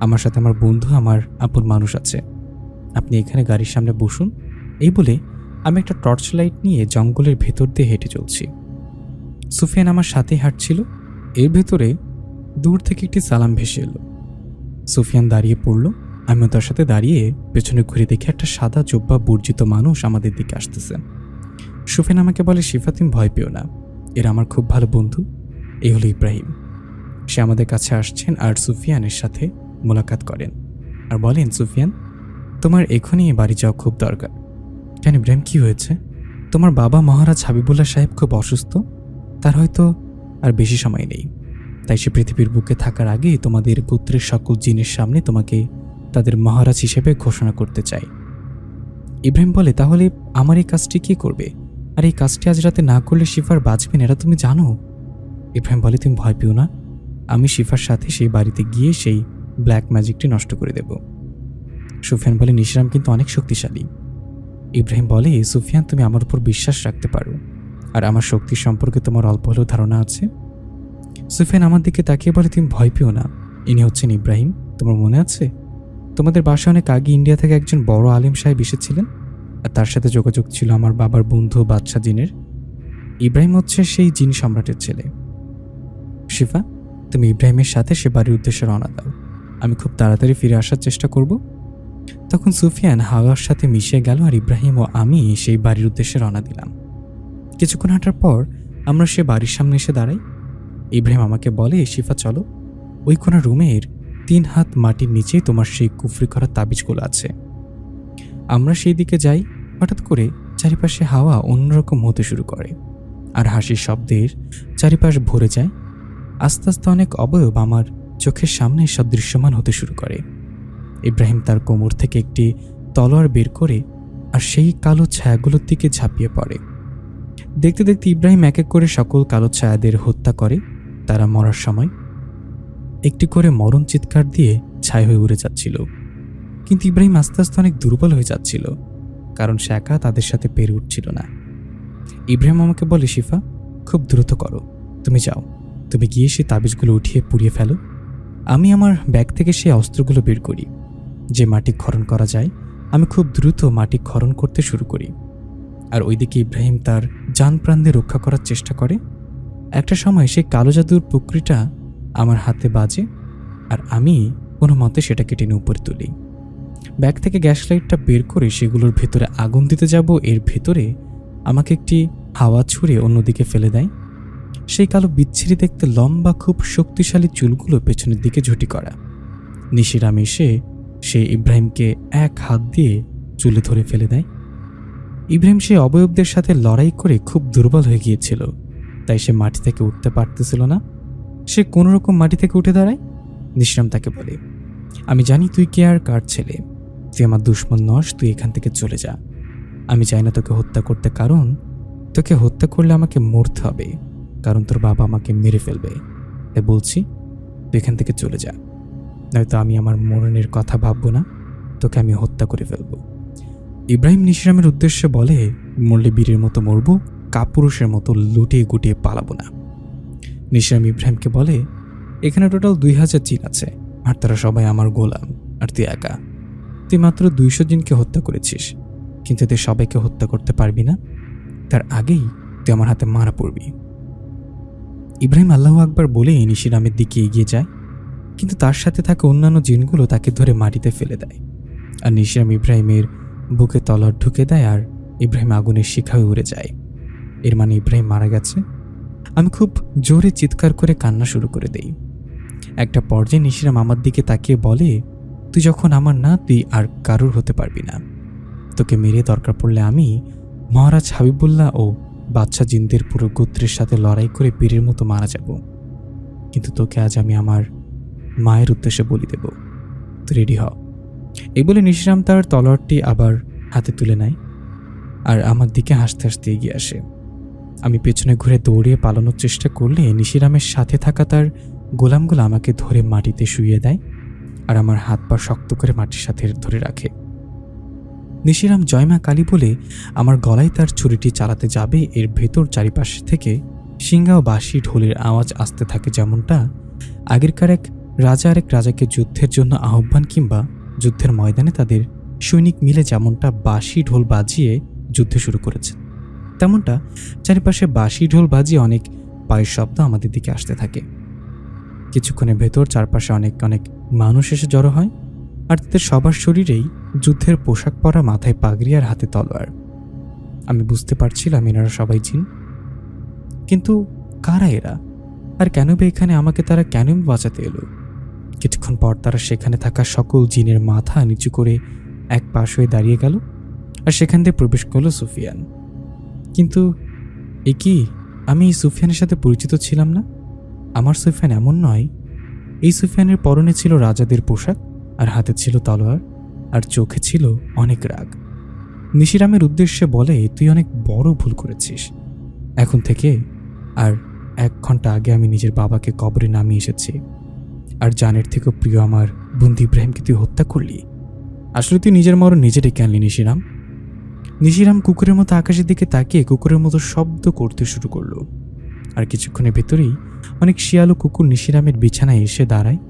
আমার সাথে আমার বন্ধু, আমার আপন মানুষ আছে, আপনি এখানে গাড়ির সামনে বসুন। এই বলে আমি একটা টর্চ লাইট নিয়ে জঙ্গলের ভেতর দিয়ে হেঁটে চলছি। সুফিয়ান আমার সাথে হাঁটছিল। এর ভেতরে দূর থেকে একটি সালাম ভেসে এলো। সুফিয়ান দাঁড়িয়ে পড়ল। আমিও তার সাথে দাঁড়িয়ে পেছনে ঘুরে দেখি একটা সাদা জোব্বা বর্জিত মানুষ আমাদের দিকে আসতেছে। সুফিয়ান আমাকে বলে, শিফা তুমি ভয় পেও না, এরা আমার খুব ভালো বন্ধু, এই হলো ইব্রাহিম। সে আমাদের কাছে আসছেন আর সুফিয়ানের সাথে মোলাকাত করেন আর বলেন, সুফিয়ান তোমার এখনই বাড়ি যাওয়া খুব দরকার। কেন ইব্রাহিম, কি হয়েছে? তোমার বাবা মহারাজ হাবিবুল্লাহ সাহেব খুব অসুস্থ, তার হয়তো আর বেশি সময় নেই, তাই সে পৃথিবীর বুকে থাকার আগে তোমাদের গোত্রের সকল জিনের সামনে তোমাকে তাদের মহারাজ হিসেবে ঘোষণা করতে চাই। ইব্রাহিম বলে, তাহলে আমার এই কাজটি কে করবে? আর এই কাজটি আজ রাতে না করলে শিফার বাঁচবেন এরা তুমি জানো? ইব্রাহিম বলে, তুমি ভয় পেও না, আমি শিফার সাথে সেই বাড়িতে গিয়ে সেই ব্ল্যাক ম্যাজিকটি নষ্ট করে দেব। সুফিয়ান বলে, নিশরাম কিন্তু অনেক শক্তিশালী। ইব্রাহিম বলে, সুফিয়ান তুমি আমার উপর বিশ্বাস রাখতে পারো, আর আমার শক্তি সম্পর্কে তোমার অল্প হলেও ধারণা আছে। সুফিয়ান আমার দিকে তাকিয়ে বলে, তুমি ভয় পেও না, ইনি হচ্ছেন ইব্রাহিম। তোমার মনে আছে তোমাদের বাসায় অনেক আগে ইন্ডিয়া থেকে একজন বড় আলিম সাহেব এসেছিলেন, আর তার সাথে যোগাযোগ ছিল আমার বাবার বন্ধু বাদশা জিনের। ইব্রাহিম হচ্ছে সেই জিন সম্রাটের ছেলে। শিফা, তুমি ইব্রাহিমের সাথে সে বাড়ির উদ্দেশ্যে রওনা দাও, আমি খুব তাড়াতাড়ি ফিরে আসার চেষ্টা করব। তখন সুফিয়ান হাওয়ার সাথে মিশে গেল আর ইব্রাহিম ও আমি সেই বাড়ির উদ্দেশ্যে রওনা দিলাম। কিছুক্ষণ হাঁটার পর আমরা সে বাড়ির সামনে এসে দাঁড়াই। ইব্রাহিম আমাকে বলে, শিফা চলো, ওই কোনা রুমের 3 হাত মাটির নিচেই তোমার সেই কুফরি করা তাবিজগুলো আছে। আমরা সেই দিকে যাই। হঠাৎ করে চারিপাশে হাওয়া অন্যরকম হতে শুরু করে আর হাসির শব্দের চারিপাশ ভরে যায়। আস্তে আস্তে অনেক অবয়ব আমার চোখের সামনে সদৃশ্যমান হতে শুরু করে। ইব্রাহিম তার কোমর থেকে একটি তলোয়ার বের করে আর সেই কালো ছায়াগুলোর দিকে ঝাঁপিয়ে পড়ে। দেখতে দেখতে ইব্রাহিম এক এক করে সকল কালো ছায়াদের হত্যা করে। তারা মরার সময় একটি করে মরণ চিৎকার দিয়ে ছাই হয়ে উড়ে যাচ্ছিল। কিন্তু ইব্রাহিম আস্তে আস্তে অনেক দুর্বল হয়ে যাচ্ছিল, কারণ সে একা তাদের সাথে পেরে উঠছিল না। ইব্রাহিম আমাকে বলে, শিফা খুব দ্রুত করো, তুমি যাও, তুমি গিয়ে সেই তাবিজগুলো উঠিয়ে পুড়িয়ে ফেলো। আমি আমার ব্যাগ থেকে সেই অস্ত্রগুলো বের করি, যে মাটি খনন করা যায়। আমি খুব দ্রুত মাটি খনন করতে শুরু করি, আর ওইদিকে ইব্রাহিম তার জান প্রাণ দিয়ে রক্ষা করার চেষ্টা করে। একটা সময় সেই কালো জাদুর পুকরিটা আমার হাতে বাজে আর আমি কোনো মতে সেটাকে টেনে উপরে তুলি। ব্যাগ থেকে গ্যাস লাইটটা বের করে সেগুলোর ভেতরে আগুন দিতে যাব, এর ভেতরে আমাকে একটি হাওয়া ছুঁড়ে অন্যদিকে ফেলে দেয়। সেই কালো বিচ্ছিরি দেখতে লম্বা খুব শক্তিশালী চুলগুলো পেছনের দিকে ঝুঁটি করা। নিশিরাম এসে সে ইব্রাহিমকে এক হাত দিয়ে চুলে ধরে ফেলে দেয়। ইব্রাহিম সে অবয়বদের সাথে লড়াই করে খুব দুর্বল হয়ে গিয়েছিল, তাই সে মাটি থেকে উঠতে পারতেছিল না। সে কোনো রকম মাটি থেকে উঠে দাঁড়ায়। নিশরাম তাকে বলে, আমি জানি তুই কে আর কার ছেলে, তুই আমার দুশমন নস, তুই এখান থেকে চলে যা। আমি চাই না তোকে হত্যা করতে, কারণ তোকে হত্যা করলে আমাকে মরতে হবে, কারণ তোর বাবা আমাকে মেরে ফেলবে। তাই বলছি তুই এখান থেকে চলে যা, নয়তো আমি আমার মরণের কথা ভাববো না, তোকে আমি হত্যা করে ফেলবো। ইব্রাহিম নিশিরামের উদ্দেশ্যে বলে, মরলে বীরের মতো মরবো, কাপুরুষের মতো লুটিয়ে গুটিয়ে পালাবো না। নিশিরাম ইব্রাহিমকে বলে, এখানে টোটাল 2000 জিন আছে, আর তারা সবাই আমার গোলাম, আর তুই একা। তুই মাত্র 200 জিনকে হত্যা করেছিস, কিন্তু তুই সবাইকে হত্যা করতে পারবি না। তার আগেই তুই আমার হাতে মারা পড়বি। ইব্রাহিম আল্লাহু আকবার বলে নিশিরামের দিকে এগিয়ে যায়, কিন্তু তার সাথে থাকা অন্যান্য জিনগুলো তাকে ধরে মাটিতে ফেলে দেয়। আর নিশিরাম ইব্রাহিমের বুকে তলোয়ার ঢুকে দেয়, আর ইব্রাহিম আগুনের শিখা হয়ে উড়ে যায়। এর মানে ইব্রাহিম মারা গেছে। আমি খুব জোরে চিৎকার করে কান্না শুরু করে দেই। একটা পর্যায়ে নিশিরাম আমার দিকে তাকিয়ে বলে, তুই যখন আমার না, তুই আর কারুর হতে পারবি না। তোকে মেরে দরকার পড়লে আমি মহারাজ হাবিবুল্লাহ ও বাদশা জিনদের পুরো গোত্রের সাথে লড়াই করে বীরের মতো মারা যাব, কিন্তু তোকে আজ আমি আমার মায়ের উদ্দেশ্যে বলি দেব। তুই রেডি হ। এই বলে নিশিরাম তার তলোয়ারটি আবার হাতে তুলে নেয়, আর আমার দিকে হাসতে হাসতে এগিয়ে আসে। আমি পেছনে ঘুরে দৌড়িয়ে পালানোর চেষ্টা করলে নিশিরামের সাথে থাকা তার গোলামগুলো আমাকে ধরে মাটিতে শুইয়ে দেয়, আর আমার হাত পা শক্ত করে মাটির সাথে ধরে রাখে। নিশিরাম জয়মা কালী বলে আমার গলায় তার ছুরিটি চালাতে যাবে, এর ভেতর চারিপাশে থেকে সিংহা ও বাঁশি ঢোলের আওয়াজ আসতে থাকে, যেমনটা আগেরকার এক রাজা আরেক রাজাকে যুদ্ধের জন্য আহ্বান কিংবা যুদ্ধের ময়দানে তাদের সৈনিক মিলে যেমনটা বাঁশি ঢোল বাজিয়ে যুদ্ধ শুরু করেছে, তেমনটা চারিপাশে বাঁশি ঢোল বাজিয়ে অনেক পায়ের শব্দ আমাদের দিকে আসতে থাকে। কিছুক্ষণের ভেতর চারপাশে অনেক অনেক মানুষ এসে জড়ো হয়, আর তাদের সবার শরীরেই যুদ্ধের পোশাক পরা, মাথায় পাগড়ি আর হাতে তলোয়ার। আমি বুঝতে পারছিলাম এনারা সবাই জিন, কিন্তু কারা এরা, আর কেন বা এখানে আমাকে তারা কেন বাঁচাতে এলো? কিছুক্ষণ পর তারা সেখানে থাকা সকল জিনের মাথা নিচু করে এক পাশ হয়ে দাঁড়িয়ে গেল, আর সেখান দিয়ে প্রবেশ করলো সুফিয়ান। কিন্তু এ কি, আমি এই সুফিয়ানের সাথে পরিচিত ছিলাম না। আমার সুফিয়ান এমন নয়। এই সুফিয়ানের পরনে ছিল রাজাদের পোশাক, আর হাতে ছিল তলোয়ার, আর চোখে ছিল অনেক রাগ। নিশিরামের উদ্দেশ্যে বলে, তুই অনেক বড় ভুল করেছিস। এখন থেকে আর 1 ঘন্টা আগে আমি নিজের বাবাকে কবরে নামিয়ে এসেছি, আর জানের থেকেও প্রিয় আমার বন্ধু ইব্রাহিমকে তুই হত্যা করলি। আসলে তুই নিজের মরণ নিজে ডেকে আনলি নিশিরাম। নিশিরাম কুকুরের মতো আকাশের দিকে তাকিয়ে কুকুরের মতো শব্দ করতে শুরু করলো, আর কিছুক্ষণের ভেতরেই অনেক শিয়াল ও কুকুর নিশিরামের বিছানায় এসে দাঁড়ায়,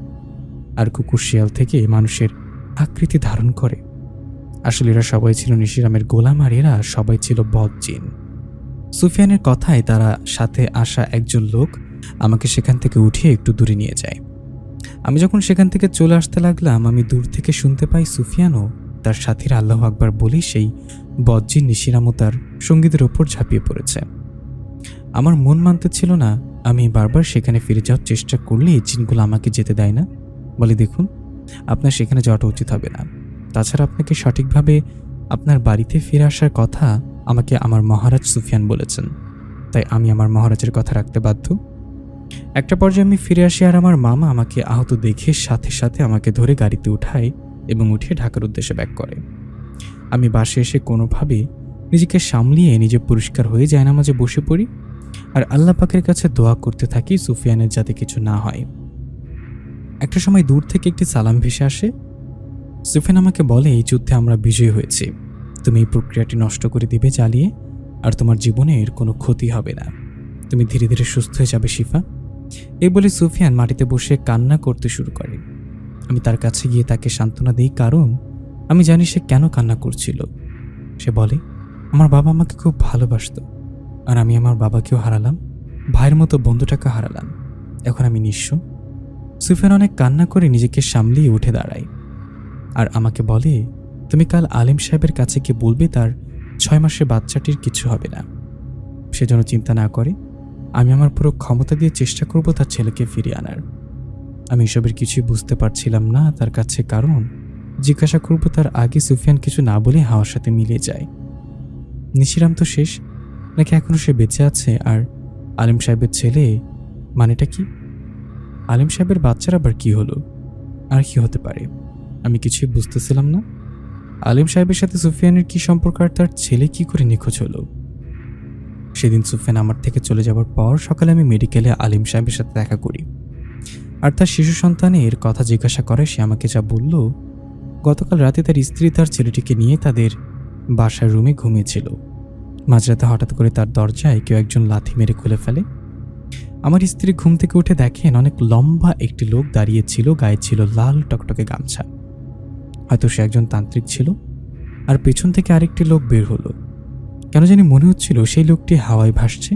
আর কুকুর শিয়াল থেকে মানুষের আকৃতি ধারণ করে। আসলে এরা সবাই ছিল নিশিরামের গোলাম, আর এরা সবাই ছিল বদ জিন। সুফিয়ানের কথায় তারা সাথে আসা একজন লোক আমাকে সেখান থেকে উঠিয়ে একটু দূরে নিয়ে যায়। আমি যখন সেখান থেকে চলে আসতে লাগলাম, আমি দূর থেকে শুনতে পাই সুফিয়ানও তার সাথীরা আল্লাহু আকবার বলেই সেই বদজিন নিশিরামও তার সঙ্গীদের ওপর ঝাঁপিয়ে পড়েছে। আমার মন মানতে ছিল না। আমি বারবার সেখানে ফিরে যাওয়ার চেষ্টা করলে এই জিনগুলো আমাকে যেতে দেয় না। বলে, দেখুন, আপনার সেখানে যাওয়াটা উচিত হবে না। তাছাড়া আপনাকে সঠিকভাবে আপনার বাড়িতে ফিরে আসার কথা আমাকে আমার মহারাজ সুফিয়ান বলেছেন, তাই আমি আমার মহারাজের কথা রাখতে বাধ্য। একটা পর্যায়ে আমি ফিরে আসি, আর আমার মামা আমাকে আহত দেখে সাথে সাথে আমাকে ধরে গাড়িতে উঠায় এবং উঠিয়ে ঢাকার উদ্দেশ্যে ব্যাক করে। আমি বাসে এসে কোনোভাবে নিজেকে সামলিয়ে নিজে পরিষ্কার হয়ে জায়নামাজে বসে পড়ি, আর আল্লাহ পাকের কাছে দোয়া করতে থাকি সুফিয়ানের যাতে কিছু না হয়। একটা সময় দূর থেকে একটি সালাম ভেসে আসে। সুফিয়ান আমাকে বলে, এই যুদ্ধে আমরা বিজয়ী হয়েছি। তুমি এই প্রক্রিয়াটি নষ্ট করে দিবে জ্বালিয়ে, আর তোমার জীবনের কোনো ক্ষতি হবে না। তুমি ধীরে ধীরে সুস্থ হয়ে যাবে শিফা। এই বলে সুফিয়ান মাটিতে বসে কান্না করতে শুরু করে। আমি তার কাছে গিয়ে তাকে সান্ত্বনা দিই, কারণ আমি জানি সে কেন কান্না করছিল। সে বলে, আমার বাবা আমাকে খুব ভালোবাসত, আর আমি আমার বাবাকেও হারালাম, ভাইয়ের মতো বন্ধুটাকে হারালাম। এখন আমি নিঃস্ব। সুফিয়ান অনেক কান্না করে নিজেকে সামলিয়ে উঠে দাঁড়ায়, আর আমাকে বলে, তুমি কাল আলিম সাহেবের কাছে গিয়ে বলবে তার 6 মাসের বাচ্চাটির কিছু হবে না। সে যেন চিন্তা না করে। আমি আমার পুরো ক্ষমতা দিয়ে চেষ্টা করব তার ছেলেকে ফিরিয়ে আনার। আমি এসবের কিছুই বুঝতে পারছিলাম না তার কাছে, কারণ জিজ্ঞাসা করব তার আগে সুফিয়ান কিছু না বলে হাওয়ার সাথে মিলে যায়। নিশিরাম তো শেষ, নাকি এখনো সে বেঁচে আছে? আর আলিম সাহেবের ছেলে মানেটা কি? আলিম সাহেবের বাচ্চার আবার কি হলো? আর কি হতে পারে? আমি কিছুই বুঝতেছিলাম না। আলিম সাহেবের সাথে সুফিয়ানের কি সম্পর্ক আর তার ছেলে কি করে নিখোঁজ হলো? সেদিন সুফিয়ান আমার থেকে চলে যাওয়ার পর সকালে আমি মেডিকেলে আলিম সাহেবের সাথে দেখা করি আর তার শিশু সন্তানের কথা জিজ্ঞাসা করে। সে আমাকে যা বলল, গতকাল রাতে তার স্ত্রী তার ছেলেটিকে নিয়ে তাদের বাসার রুমে ঘুমিয়েছিল। মাঝরাতে হঠাৎ করে তার দরজায় কেউ একজন লাথি মেরে খুলে ফেলে। আমার স্ত্রী ঘুম থেকে উঠে দেখেন অনেক লম্বা একটি লোক দাঁড়িয়েছিল, গায়ে ছিল লাল টকটকে গামছা। হয়তো সে একজন তান্ত্রিক ছিল। আর পেছন থেকে আরেকটি লোক বের হলো। কেন জানি মনে হচ্ছিল সেই লোকটি হাওয়ায় ভাসছে।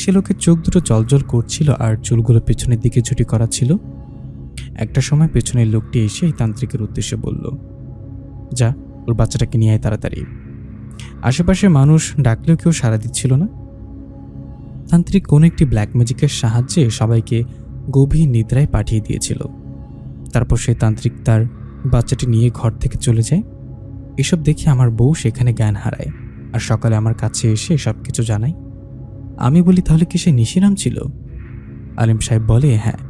সে লোকের চোখ দুটো জলজল করছিল আর চুলগুলো পেছনের দিকে ঝুটি করা ছিল। একটা সময় পেছনের লোকটি এসে এই তান্ত্রিকের উদ্দেশ্যে বলল, যা, ওর বাচ্চাটাকে নিয়ে আয় তাড়াতাড়ি। আশেপাশে মানুষ ডাকলেও কেউ সাড়া দিচ্ছিল না। তান্ত্রিক কোন একটি ব্ল্যাক ম্যাজিকের সাহায্যে সবাইকে গভীর নিদ্রায় পাঠিয়ে দিয়েছিল। তারপর সেই তান্ত্রিক তার বাচ্চাটি নিয়ে ঘর থেকে চলে যায়। এসব দেখে আমার বউ সেখানে জ্ঞান হারায় আর সকালে আমার কাছে এসে সব কিছু জানায়। আমি বলি, তাহলে কি সে নিশিরাম ছিল? আলিম সাহেব বলে, হ্যাঁ,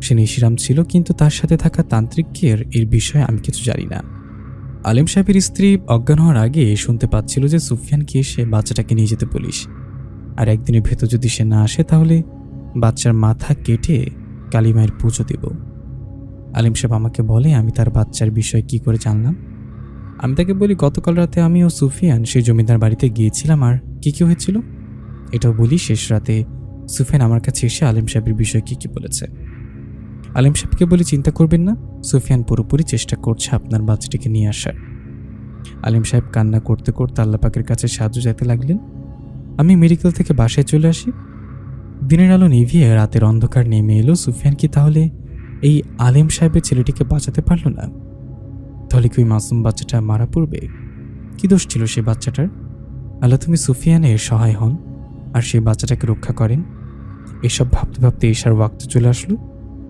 সে নিশিরাম ছিল, কিন্তু তার সাথে থাকা তান্ত্রিকের এর বিষয়ে আমি কিছু জানি না। আলিম সাহেবের স্ত্রী অজ্ঞান হওয়ার আগে শুনতে পাচ্ছিল যে সুফিয়ানকে এসে বাচ্চাটাকে নিয়ে যেতে বলিস, আর একদিনের ভেতর যদি সে না আসে তাহলে বাচ্চার মাথা কেটে কালীমায়ের পুজো দেব। আলিম সাহেব আমাকে বলে, আমি তার বাচ্চার বিষয়ে কি করে জানলাম? আমি তাকে বলি, গতকাল রাতে আমি ও সুফিয়ান সেই জমিদার বাড়িতে গিয়েছিলাম আর কি কি হয়েছিল এটাও বলি। শেষ রাতে সুফিয়ান আমার কাছে এসে আলিম সাহেবের বিষয়ে কি কি বলেছে। আলিম সাহেবকে বলি, চিন্তা করবেন না, সুফিয়ান পুরোপুরি চেষ্টা করছে আপনার বাচ্চাটিকে নিয়ে আসার। আলিম সাহেব কান্না করতে করতে আল্লাহ পাকের কাছে সাহায্য চাইতে লাগলেন। আমি মেডিকেল থেকে বাসায় চলে আসি। দিনের আলো নিভিয়ে রাতের অন্ধকার নেমে এলো। সুফিয়ান কি তাহলে এই আলিম সাহেবের ছেলেটিকে বাঁচাতে পারল না? তাহলে কি ওই মাসুম বাচ্চাটা মারা পড়বে? কি দোষ ছিল সে বাচ্চাটার? আল্লাহ, তুমি সুফিয়ানের সহায় হন আর সেই বাচ্চাটাকে রক্ষা করেন। এসব ভাবতে ভাবতে ঈশার ওয়াক্ত চলে আসলো।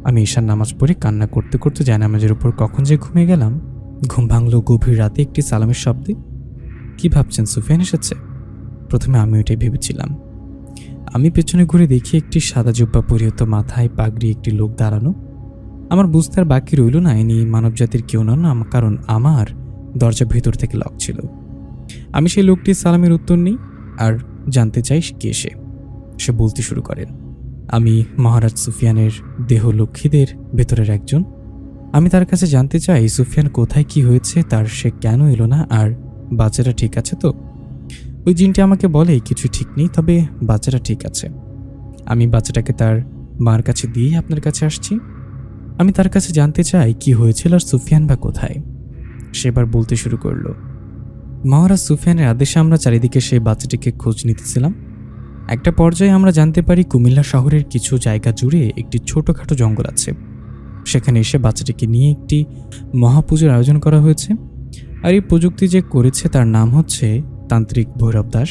আমি ঈশার নামাজ পড়ে কান্না করতে করতে জায়নামাজের উপর কখন যে ঘুমিয়ে গেলাম। ঘুম ভাঙল গভীর রাতে একটি সালামের শব্দে। কি ভাবছেন, সুফিয়ান এসেছে? প্রথমে আমি ওইটাই ভেবেছিলাম। আমি পেছনে ঘুরে দেখি একটি সাদা জুব্বা পরিহিত, মাথায় পাগড়ি একটি লোক দাঁড়ানো। আমার বুঝতে আর বাকি রইল না ইনি মানবজাতির কেউ নন, কারণ আমার দরজা ভেতর থেকে লক ছিল। আমি সেই লোকটির সালামের উত্তর নিই আর জানতে চাই কে সে। সে বলতে শুরু করেন, আমি মহারাজ সুফিয়ানের দেহলক্ষ্মীদের ভেতরের একজন। আমি তার কাছে জানতে চাই সুফিয়ান কোথায়, কি হয়েছে তার, সে কেন এলো না, আর বাচ্চাটা ঠিক আছে তো? ওই জিনটি আমাকে বলে, কিছু ঠিক নেই, তবে বাচ্চাটা ঠিক আছে। আমি বাচ্চাটাকে তার মার কাছে দিয়েই আপনার কাছে আসছি। আমি তার কাছে জানতে চাই কি হয়েছিল আর সুফিয়ান বা কোথায়। সেবার বলতে শুরু করলো, মহারাজ সুফিয়ানের আদেশে আমরা চারিদিকে সেই বাচ্চাটিকে খোঁজ নিতেছিলাম। একটা পর্যায়ে আমরা জানতে পারি কুমিল্লা শহরের কিছু জায়গা জুড়ে একটি ছোটোখাটো জঙ্গল আছে। সেখানে এসে বাচ্চাটিকে নিয়ে একটি মহাপুজোর আয়োজন করা হয়েছে। আর এই প্রযুক্তি যে করেছে তার নাম হচ্ছে তান্ত্রিক ভৈরব দাস।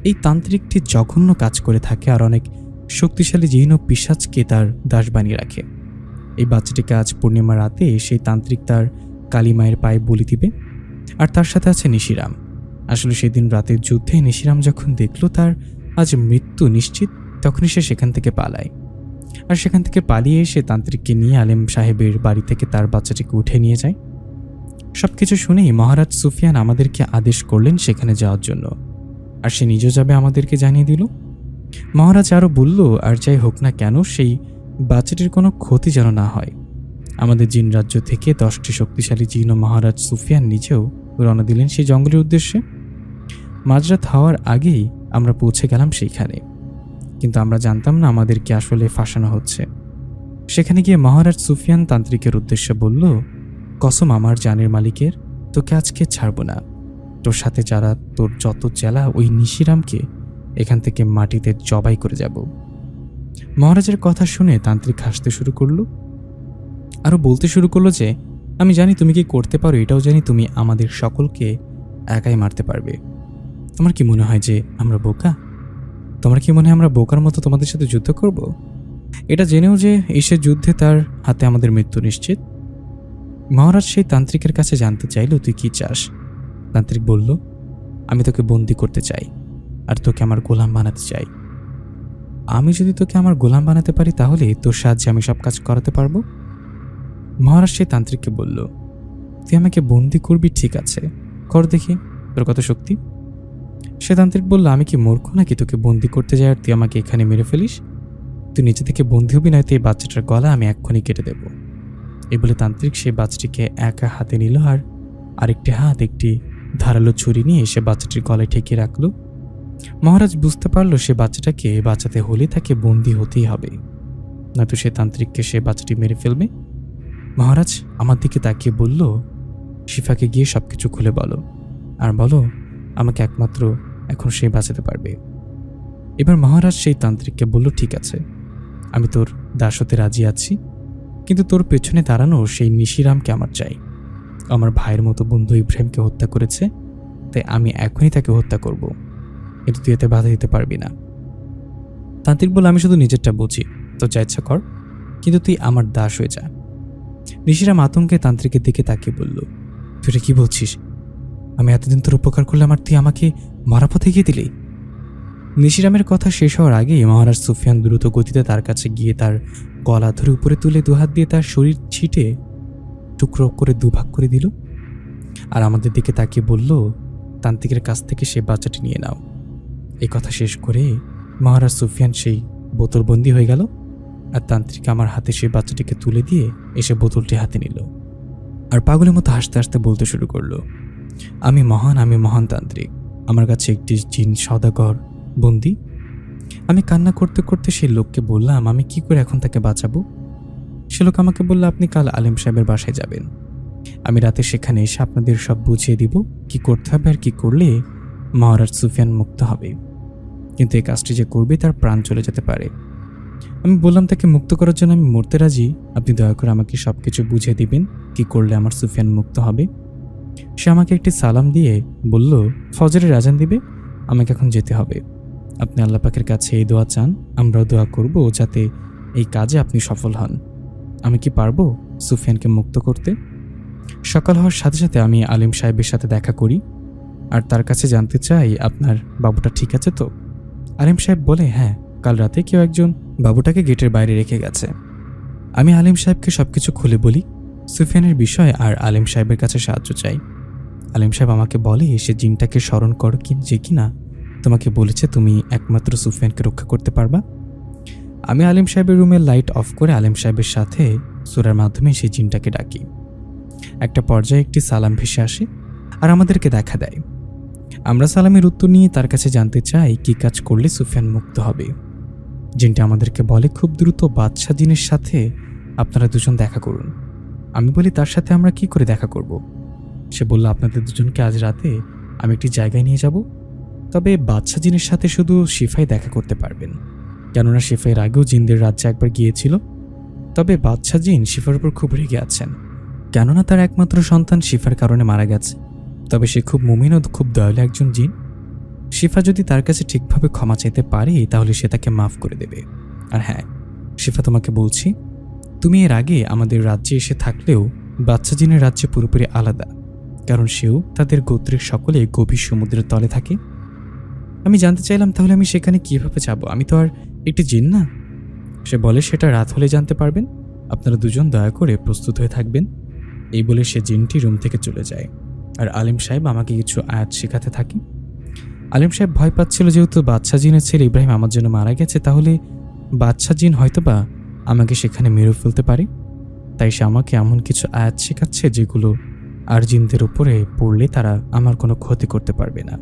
এই তান্ত্রিকটি জঘন্য কাজ করে থাকে আর অনেক শক্তিশালী জিন ও পিশাচকে তার দাস বানিয়ে রাখে। এই বাচ্চাটিকে আজ পূর্ণিমা রাতে সেই তান্ত্রিক তার কালী মায়ের পায়ে বলি দিবে। আর তার সাথে আছে নিশিরাম। আসলে সেদিন রাতের যুদ্ধে নিশিরাম যখন দেখল তার আজ মৃত্যু নিশ্চিত, তখনই সে সেখান থেকে পালায়। আর সেখান থেকে পালিয়ে এসে তান্ত্রিককে নিয়ে আলেম সাহেবের বাড়ি থেকে তার বাচ্চাটিকে উঠে নিয়ে যায়। সবকিছু শুনেই মহারাজ সুফিয়ান আমাদেরকে আদেশ করলেন সেখানে যাওয়ার জন্য, আর সে নিজেও যাবে আমাদেরকে জানিয়ে দিল। মহারাজ আরও বলল, আর যাই হোক না কেন সেই বাচ্চাটির কোনো ক্ষতি যেন না হয়। আমাদের জিন রাজ্য থেকে 10টি শক্তিশালী জিন ও মহারাজ সুফিয়ান নিজেও রওনা দিলেন সেই জঙ্গলের উদ্দেশ্যে। মাঝরাত হওয়ার আগেই আমরা পৌঁছে গেলাম সেইখানে, কিন্তু আমরা জানতাম না আমাদেরকে আসলে ফাঁসানো হচ্ছে। সেখানে গিয়ে মহারাজ সুফিয়ান তান্ত্রিকের উদ্দেশ্যে বলল, কসম আমার জানের মালিকের, তোকে আজকে ছাড়ব না। তোর সাথে যারা তোর যত চেলা ওই নিশিরামকে এখান থেকে মাটিতে জবাই করে যাব। মহারাজের কথা শুনে তান্ত্রিক হাসতে শুরু করলো, আরও বলতে শুরু করলো যে আমি জানি তুমি কি করতে পারো, এটাও জানি তুমি আমাদের সকলকে একাই মারতে পারবে। তোমার কি মনে হয় যে আমরা বোকা? তোমার কি মনে হয় আমরা বোকার মতো তোমাদের সাথে যুদ্ধ করব? এটা জেনেও যে এসে যুদ্ধে তার হাতে আমাদের মৃত্যু নিশ্চিত। মহারাজ সেই তান্ত্রিকের কাছে জানতে চাইল, তুই কি চাস? তান্ত্রিক বলল, আমি তোকে বন্দি করতে চাই আর তোকে আমার গোলাম বানাতে চাই। আমি যদি তোকে আমার গোলাম বানাতে পারি তাহলে তোর সাহায্যে আমি সব কাজ করাতে পারবো। মহারাজ সেই তান্ত্রিককে বলল, তুই আমাকে বন্দি করবি, ঠিক আছে, কর দেখি তোর কত শক্তি। সে তান্ত্রিক বলল, আমি কি মূর্খ নাকি তোকে বন্দি করতে যাই আর তুই আমাকে এখানে মেরে ফেলিস? তুই নিচে থেকে বন্দি হবি, নয়তো এই বাচ্চাটার গলা আমি এক্ষুনি কেটে দেব। এই বলে তান্ত্রিক সেই বাচ্চাটিকে একা হাতে নিল আর আরেকটি হাত একটি ধারালো ছুরি নিয়ে সে বাচ্চাটির গলায় ঠেকিয়ে রাখল। মহারাজ বুঝতে পারল সে বাচ্চাটাকে বাঁচাতে হলে তাকে বন্দি হতেই হবে, নয়তো সে তান্ত্রিককে সে বাচ্চাটি মেরে ফেলবে। মহারাজ আমার দিকে তাকিয়ে বলল, শিফাকে গিয়ে সবকিছু খুলে বলো, আর বলো আমাকে একমাত্র এখন সে বাঁচাতে পারবে। এবার মহারাজ সেই তান্ত্রিককে বলল, ঠিক আছে, আমি তোর দাস হতে রাজি আছি, কিন্তু তোর পেছনে দাঁড়ানো সেই নিশিরামকে আমার চাই। আমার ভাইয়ের মতো বন্ধু ইব্রাহিমকে হত্যা করেছে, তাই আমি এখনই তাকে হত্যা করব, কিন্তু তুই এতে বাধা দিতে পারবি না। তান্ত্রিক বলল, আমি শুধু নিজেরটা বুঝি, তো যা ইচ্ছা কর, কিন্তু তুই আমার দাস হয়ে যা। নিশিরাম আতঙ্কে তান্ত্রিকের দিকে তাকিয়ে বলল, তুই এটা কি বলছিস? আমি এতদিন তোর উপকার করলাম আর তুই আমাকে মারা পথে গিয়ে দিলি? নিশিরামের কথা শেষ হওয়ার আগেই মহারাজ সুফিয়ান দ্রুত গতিতে তার কাছে গিয়ে তার গলা ধরে উপরে তুলে দুহাত দিয়ে তার শরীর ছিটে টুকরো করে দুভাগ করে দিল, আর আমাদের দিকে তাকিয়ে বলল, তান্ত্রিকের কাছ থেকে সে বাচ্চাটি নিয়ে নাও। এই কথা শেষ করে মহারাজ সুফিয়ান সেই বোতলবন্দি হয়ে গেল, আর তান্ত্রিক আমার হাতে সেই বাচ্চাটিকে তুলে দিয়ে এসে বোতলটি হাতে নিল আর পাগলের মতো হাসতে হাসতে বলতে শুরু করলো, আমি মহান তান্ত্রিক, আমার কাছে একটি জিন সওদাগর বন্দি। আমি কান্না করতে করতে সেই লোককে বললাম, আমি কি করে এখন তাকে বাঁচাবো? সে লোক আমাকে বলল, আপনি কাল আলেম সাহেবের বাসায় যাবেন, আমি রাতে সেখানে এসে আপনাদের সব বুঝিয়ে দিব কি করতে হবে আর কি করলে মহারাজ সুফিয়ান মুক্ত হবে, কিন্তু এই কাজটি যে করবে তার প্রাণ চলে যেতে পারে। আমি বললাম, তাকে মুক্ত করার জন্য আমি মরতে রাজি, আপনি দয়া করে আমাকে সবকিছু বুঝিয়ে দিবেন কি করলে আমার সুফিয়ান মুক্ত হবে। সে আমাকে একটি সালাম দিয়ে বলল, ফজরের আজান দিবে, আমাকে এখন যেতে হবে। আপনি আল্লাহ পাকের কাছে এই দোয়া চান, আমরাও দোয়া করব যাতে এই কাজে আপনি সফল হন। আমি কি পারবো সুফিয়ানকে মুক্ত করতে? সকাল হওয়ার সাথে সাথে আমি আলিম সাহেবের সাথে দেখা করি আর তার কাছে জানতে চাই, আপনার বাবুটা ঠিক আছে তো? আলিম সাহেব বলে, হ্যাঁ, কাল রাতে কেউ একজন বাবুটাকে গেটের বাইরে রেখে গেছে। আমি আলিম সাহেবকে সবকিছু খুলে বলি, সুফিয়ানের বিষয়, আর আলিম সাহেবের কাছে সাহায্য চাই। আলিম সাহেব আমাকে বলে, সে জিনটাকে স্মরণ করো যে কিনা তোমাকে বলেছে তুমি একমাত্র সুফিয়ানকে রক্ষা করতে পারবা। আমি আলিম সাহেবের রুমের লাইট অফ করে আলিম সাহেবের সাথে সূরার মাধ্যমে সেই জিনটাকে ডাকি। একটা পর্যায়ে একটি সালাম ভেসে আসে আর আমাদেরকে দেখা দেয়। আমরা সালামের উত্তর নিয়ে তার কাছে জানতে চাই কি কাজ করলে সুফিয়ান মুক্ত হবে। জিনটা আমাদেরকে বলে, খুব দ্রুত বাদশা জিনের সাথে আপনারা দুজন দেখা করুন। আমি বলি, তার সাথে আমরা কি করে দেখা করব? সে বলল, আপনাদের দুজনকে আজ রাতে আমি একটি জায়গায় নিয়ে যাব, তবে বাদশা জিনের সাথে শুধু শিফাই দেখা করতে পারবেন, কেননা শিফা এর আগেও জিনদের রাজ্যে একবার গিয়েছিল। তবে বাদশা জিন শিফার উপর খুব রেগে আছেন, কেননা তার একমাত্র সন্তান শিফার কারণে মারা গেছে। তবে সে খুব মুমিন ও খুব দয়ালু একজন জিন। শিফা যদি তার কাছে ঠিকভাবে ক্ষমা চাইতে পারে তাহলে সে তাকে মাফ করে দেবে। আর হ্যাঁ শিফা, তোমাকে বলছি, তুমি এর আগে আমাদের রাজ্যে এসে থাকলেও বাদশা জিনের রাজ্যে পুরোপুরি আলাদা, কারণ সেও তাদের গোত্রের সকলে গভীর সমুদ্রের তলে থাকে। আমি জানতে চাইলাম, তাহলে আমি সেখানে কিভাবে যাব? আমি তো আর একটি জিন না। সে বলে, সেটা রাত হলে জানতে পারবেন, আপনারা দুজন দয়া করে প্রস্তুত হয়ে থাকবেন। এই বলে সে জিনটি রুম থেকে চলে যায় আর আলিম সাহেব আমাকে কিছু আয়াত শেখাতে থাকে। আলিম সাহেব ভয় পাচ্ছিল, যেহেতু বাদশা জিনের ছেলে ইব্রাহিম আমার জন্য মারা গেছে, তাহলে বাদশা জিন হয়তোবা আমাকে সেখানে মেরে ফেলতে পারে। তাই সে আমাকে এমন কিছু আয়াত শেখাচ্ছে যেগুলো আর জিনদের উপরে পড়লে তারা আমার কোনো ক্ষতি করতে পারবে না।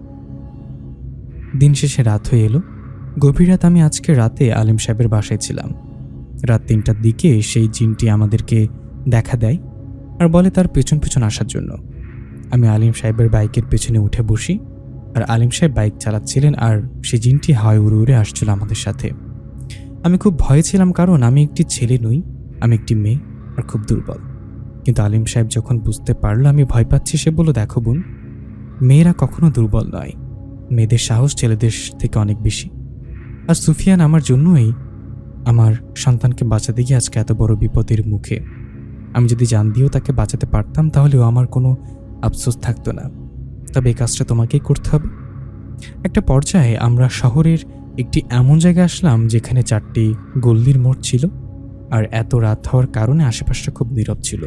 দিন শেষে রাত হয়ে এলো। গভীর রাত। আমি আজকে রাতে আলিম সাহেবের বাসায় ছিলাম। রাত ৩টার দিকে সেই জিনটি আমাদেরকে দেখা দেয় আর বলে তার পেছন পেছন আসার জন্য। আমি আলিম সাহেবের বাইকের পেছনে উঠে বসি আর আলিম সাহেব বাইক চালাচ্ছিলেন আর সেই জিনটি হাওয়ায় উড়ে উড়ে আসছিল আমাদের সাথে। আমি খুব ভয়ে ছিলাম, কারণ আমি একটি ছেলে নই, আমি একটি মেয়ে আর খুব দুর্বল। কিন্তু আলিম সাহেব যখন বুঝতে পারলো আমি ভয় পাচ্ছি, সে বলল, দেখো বোন, মেয়েরা কখনো দুর্বল নয়, মেয়েদের সাহস ছেলেদের থেকে অনেক বেশি। আর সুফিয়ান আমার জন্যই আমার সন্তানকে বাঁচাতে গিয়ে আজকে এত বড় বিপদের মুখে। আমি যদি জান দিয়েও তাকে বাঁচাতে পারতাম তাহলেও আমার কোনো আফসোস থাকতো না। তবে এই কাজটা তোমাকেই করতে হবে। একটা পর্যায়ে আমরা শহরের একটি এমন জায়গায় আসলাম যেখানে 4টি গল্লির মোড় ছিল আর এত রাত হওয়ার কারণে আশেপাশটা খুব নীরব ছিল।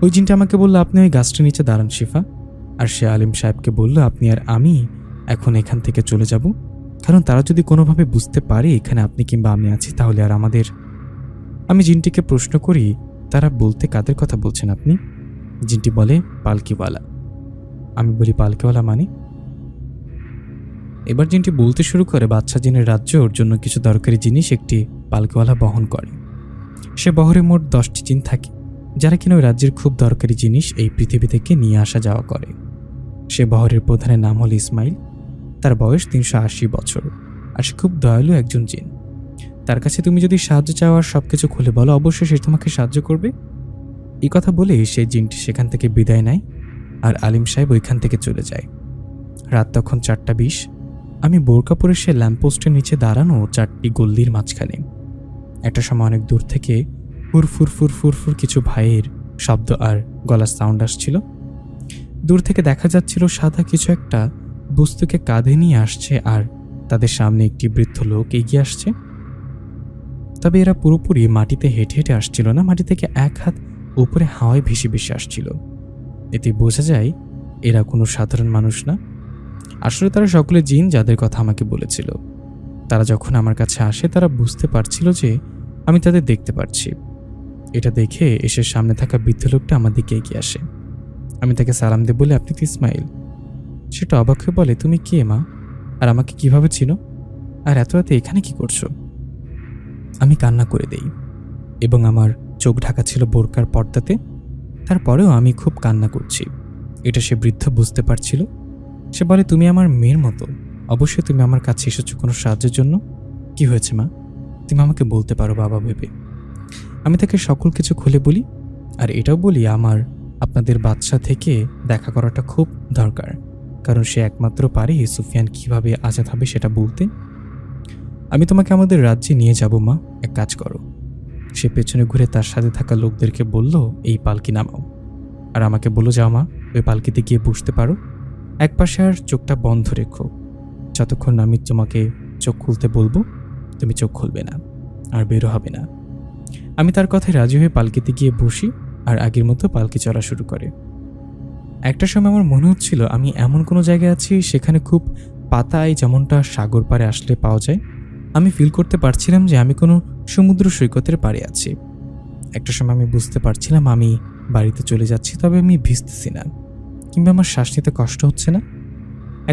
ওই জিনটা আমাকে বলল, আপনি ওই গাছটার নিচে দাঁড়ান শিফা। আর সে আলিম সাহেবকে বলল, আপনি আর আমি এখন এখান থেকে চলে যাব, কারণ তারা যদি কোনোভাবে বুঝতে পারে এখানে আপনি কিংবা আমি আছি, তাহলে আর আমাদের। আমি জিনটিকে প্রশ্ন করি, তারা বলতে কাদের কথা বলছেন আপনি? জিনটি বলে, পালকিওয়ালা। আমি বলি, পালকিওয়ালা মানে? এবার জিনটি বলতে শুরু করে, বাচ্চা জিনের রাজ্য ওর জন্য কিছু দরকারি জিনিস একটি পালকিওয়ালা বহন করে। সে বহরে মোট 10টি জিন থাকে, যারা কিনা ওই রাজ্যের খুব দরকারি জিনিস এই পৃথিবী থেকে নিয়ে আসা যাওয়া করে। সে বহরের প্রধানের নাম হল ইসমাইল। তার বয়স 380 বছর, আর সে খুব দয়ালু একজন জিন। তার কাছে তুমি যদি সাহায্য চাও আর সবকিছু খুলে বলো, অবশ্যই সে তোমাকে সাহায্য করবে। এই কথা বলে সেই জিনটি সেখান থেকে বিদায় নেয়, আর আলিম সাহেব ওইখান থেকে চলে যায়। রাত তখন 4:20। আমি বোরকা পরে সে ল্যাম্পপোস্টের নিচে দাঁড়ানো 4টি গল্লির মাঝখানে। একটা সময় অনেক দূর থেকে ফুরফুর ফুরফুর ফুর কিছু ভাইয়ের শব্দ আর গলার সাউন্ড আসছিল। দূর থেকে দেখা যাচ্ছিল সাদা কিছু একটা বস্তুকে কাঁধে নিয়ে আসছে, আর তাদের সামনে একটি বৃদ্ধ লোক এগিয়ে আসছে। তবে এরা পুরোপুরি মাটিতে হেঁটে হেঁটে আসছিল না, মাটি থেকে এক হাত উপরে হাওয়ায় ভেসে ভেসে আসছিল। এতে বোঝা যায় এরা কোনো সাধারণ মানুষ না। আসলে তারা সকলে জিন, যাদের কথা আমাকে বলেছিল। তারা যখন আমার কাছে আসে তারা বুঝতে পারছিল যে আমি তাদের দেখতে পারছি। এটা দেখে এসে সামনে থাকা বৃদ্ধ লোকটা আমার দিকে এগিয়ে আসে। আমি তাকে সালাম দিয়ে বলি, আপনি তো ইসমাইল। সেটা অবাক হয়ে বলে, তুমি কে মা, আর আমাকে কিভাবে চিনো, আর এত রাতে এখানে কি করছো? আমি কান্না করে দেই, এবং আমার চোখ ঢাকা ছিল বোরকার পর্দাতে। তারপরেও আমি খুব কান্না করছি। এটা সে বৃদ্ধ বুঝতে পারছিল। সে বলে, তুমি আমার মেয়ের মতো, অবশ্যই তুমি আমার কাছে এসেছো কোনো সাহায্যের জন্য। কি হয়েছে মা, তুমি আমাকে বলতে পারো বাবা ভেবে। আমি তাকে সকল কিছু খুলে বলি, আর এটাও বলি আমার আপনাদের বাদশা থেকে দেখা করাটা খুব দরকার, কারণ সে একমাত্র পারে সুফিয়ান কিভাবে আজাদ হবে সেটা বলতে। আমি তোমাকে আমাদের রাজ্যে নিয়ে যাব মা, এক কাজ করো। সে পেছনে ঘুরে তার সাথে থাকা লোকদেরকে বলল, এই পালকি নামাও। আর আমাকে বলল, যাও মা, ওই পালকিতে গিয়ে বসতে পারো। এক পাশে আর চোখটা বন্ধ রেখো। যতক্ষণ আমি তোমাকে চোখ খুলতে বলবো তুমি চোখ খুলবে না আর বেরো হবে না। আমি তার কথায় রাজি হয়ে পালকিতে গিয়ে বসি, আর আগের মতো পালকি চলা শুরু করে। একটা সময় আমার মনে হচ্ছিল আমি এমন কোনো জায়গায় আছি সেখানে খুব পাতায় যেমনটা সাগর পাড়ে আসলে পাওয়া যায়। আমি ফিল করতে পারছিলাম যে আমি কোনো সমুদ্র সৈকতের পাড়ে আছি। একটা সময় আমি বুঝতে পারছিলাম আমি বাড়িতে চলে যাচ্ছি, তবে আমি ভিজতেছি না কিংবা আমার শ্বাস নিতে কষ্ট হচ্ছে না।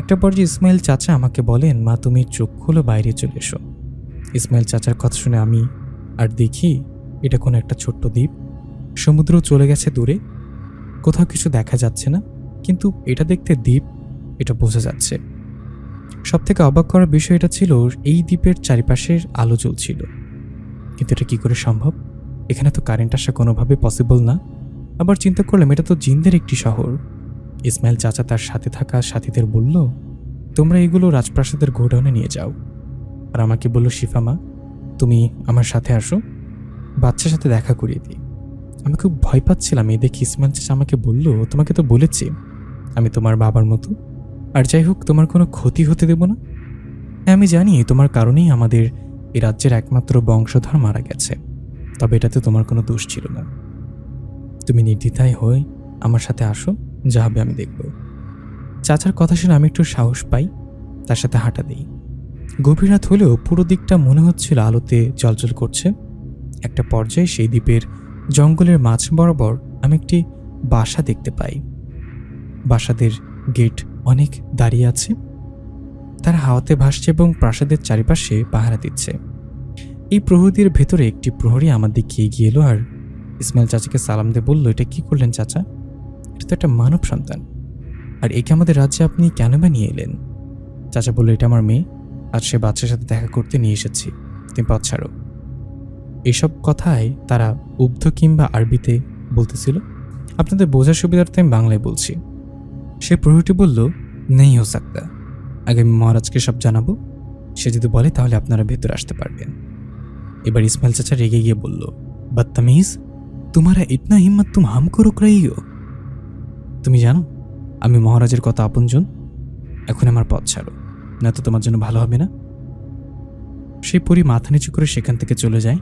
একটা পর্যায়ে ইসমাইল চাচা আমাকে বলেন, মা তুমি চোখ খুলো, বাইরে চলে এসো। ইসমাইল চাচার কথা শুনে আমি আর দেখি এটা কোনো একটা ছোট্ট দ্বীপ। সমুদ্র চলে গেছে দূরে, কোথাও কিছু দেখা যাচ্ছে না, কিন্তু এটা দেখতে দ্বীপ, এটা বোঝা যাচ্ছে। সবথেকে অবাক করার বিষয় এটা ছিল, এই দ্বীপের চারিপাশের আলো জ্বলছিল। কিন্তু এটা কি করে সম্ভব? এখানে তো কারেন্ট আসা কোনোভাবে পসিবল না। আবার চিন্তা করলাম এটা তো জিনদের একটি শহর। ইসমাইল চাচা তার সাথে থাকা সাথীদের বলল, তোমরা এগুলো রাজপ্রাসাদের গোডাউনে নিয়ে যাও। আর আমাকে বলল, শিফা মা তুমি আমার সাথে আসো, বাচ্চার সাথে দেখা করিয়ে দিই। আমি খুব ভয় পাচ্ছিলাম। এই দেখি ইসমাইল চাচা আমাকে বলল, তোমাকে তো বলেছি আমি তোমার বাবার মতো, আর যাই হোক তোমার কোনো ক্ষতি হতে দেব না। হ্যাঁ আমি জানি তোমার কারণেই আমাদের এই রাজ্যের একমাত্র বংশধর মারা গেছে, তবে এটাতে তোমার কোনো দোষ ছিল না। তুমি নির্দ্বিধায় হয়ে আমার সাথে আসো, যা হবে আমি দেখব। চাচার কথা শুনে আমি একটু সাহস পাই, তার সাথে হাঁটা দিই। গভীর রাত হলেও পুরো দিকটা মনে হচ্ছিল আলোতে জ্বলজ্বল করছে। একটা পর্যায়ে সেই দ্বীপের জঙ্গলের মাঝ বরাবর আমি একটি বাসা দেখতে পাই। বাসাদের গেট অনেক দাঁড়িয়ে আছে, তারা হাওয়াতে ভাসছে এবং প্রাসাদের চারিপাশে পাহারা দিচ্ছে। এই প্রহরীদের ভেতরে একটি প্রহরী আমার দিকে এগিয়ে এলো আর ইসমাইল চাচাকে সালাম দিয়ে বলল, এটা কি করলেন চাচা? এটা তো একটা মানব সন্তান, আর একে আমাদের রাজ্যে আপনি কেন বা নিয়ে এলেন? চাচা বলল, এটা আমার মেয়ে, আর সে বাচ্চার সাথে দেখা করতে নিয়ে এসেছি, তুমি পথ ছাড়ো। এইসব কথায় তারা উর্দু কিংবা আরবিতে বলতেছিল। আপনাদের বোঝার সুবিধার্থে আমি বাংলায় বলছি। সে প্রহরীটি বলল, নেই হো সাকতা, আগে আমি মহারাজকে সব জানাবো, সে যদি বলে তাহলে আপনারা ভেতরে আসতে পারবেন। এবার ইসমাইল চাচা রেগে গিয়ে বলল, বদতমিজ, তোমারা ইতনা হিম্মত তুম হামকো রোক রহি হো? তুমি জানো আমি মহারাজের কত আপনজন, এখন আমার পথ ছাড়ো, না তো তোমার জন্য ভালো হবে না। সেই পরী মাথা নিচু করে সেখান থেকে চলে যায়,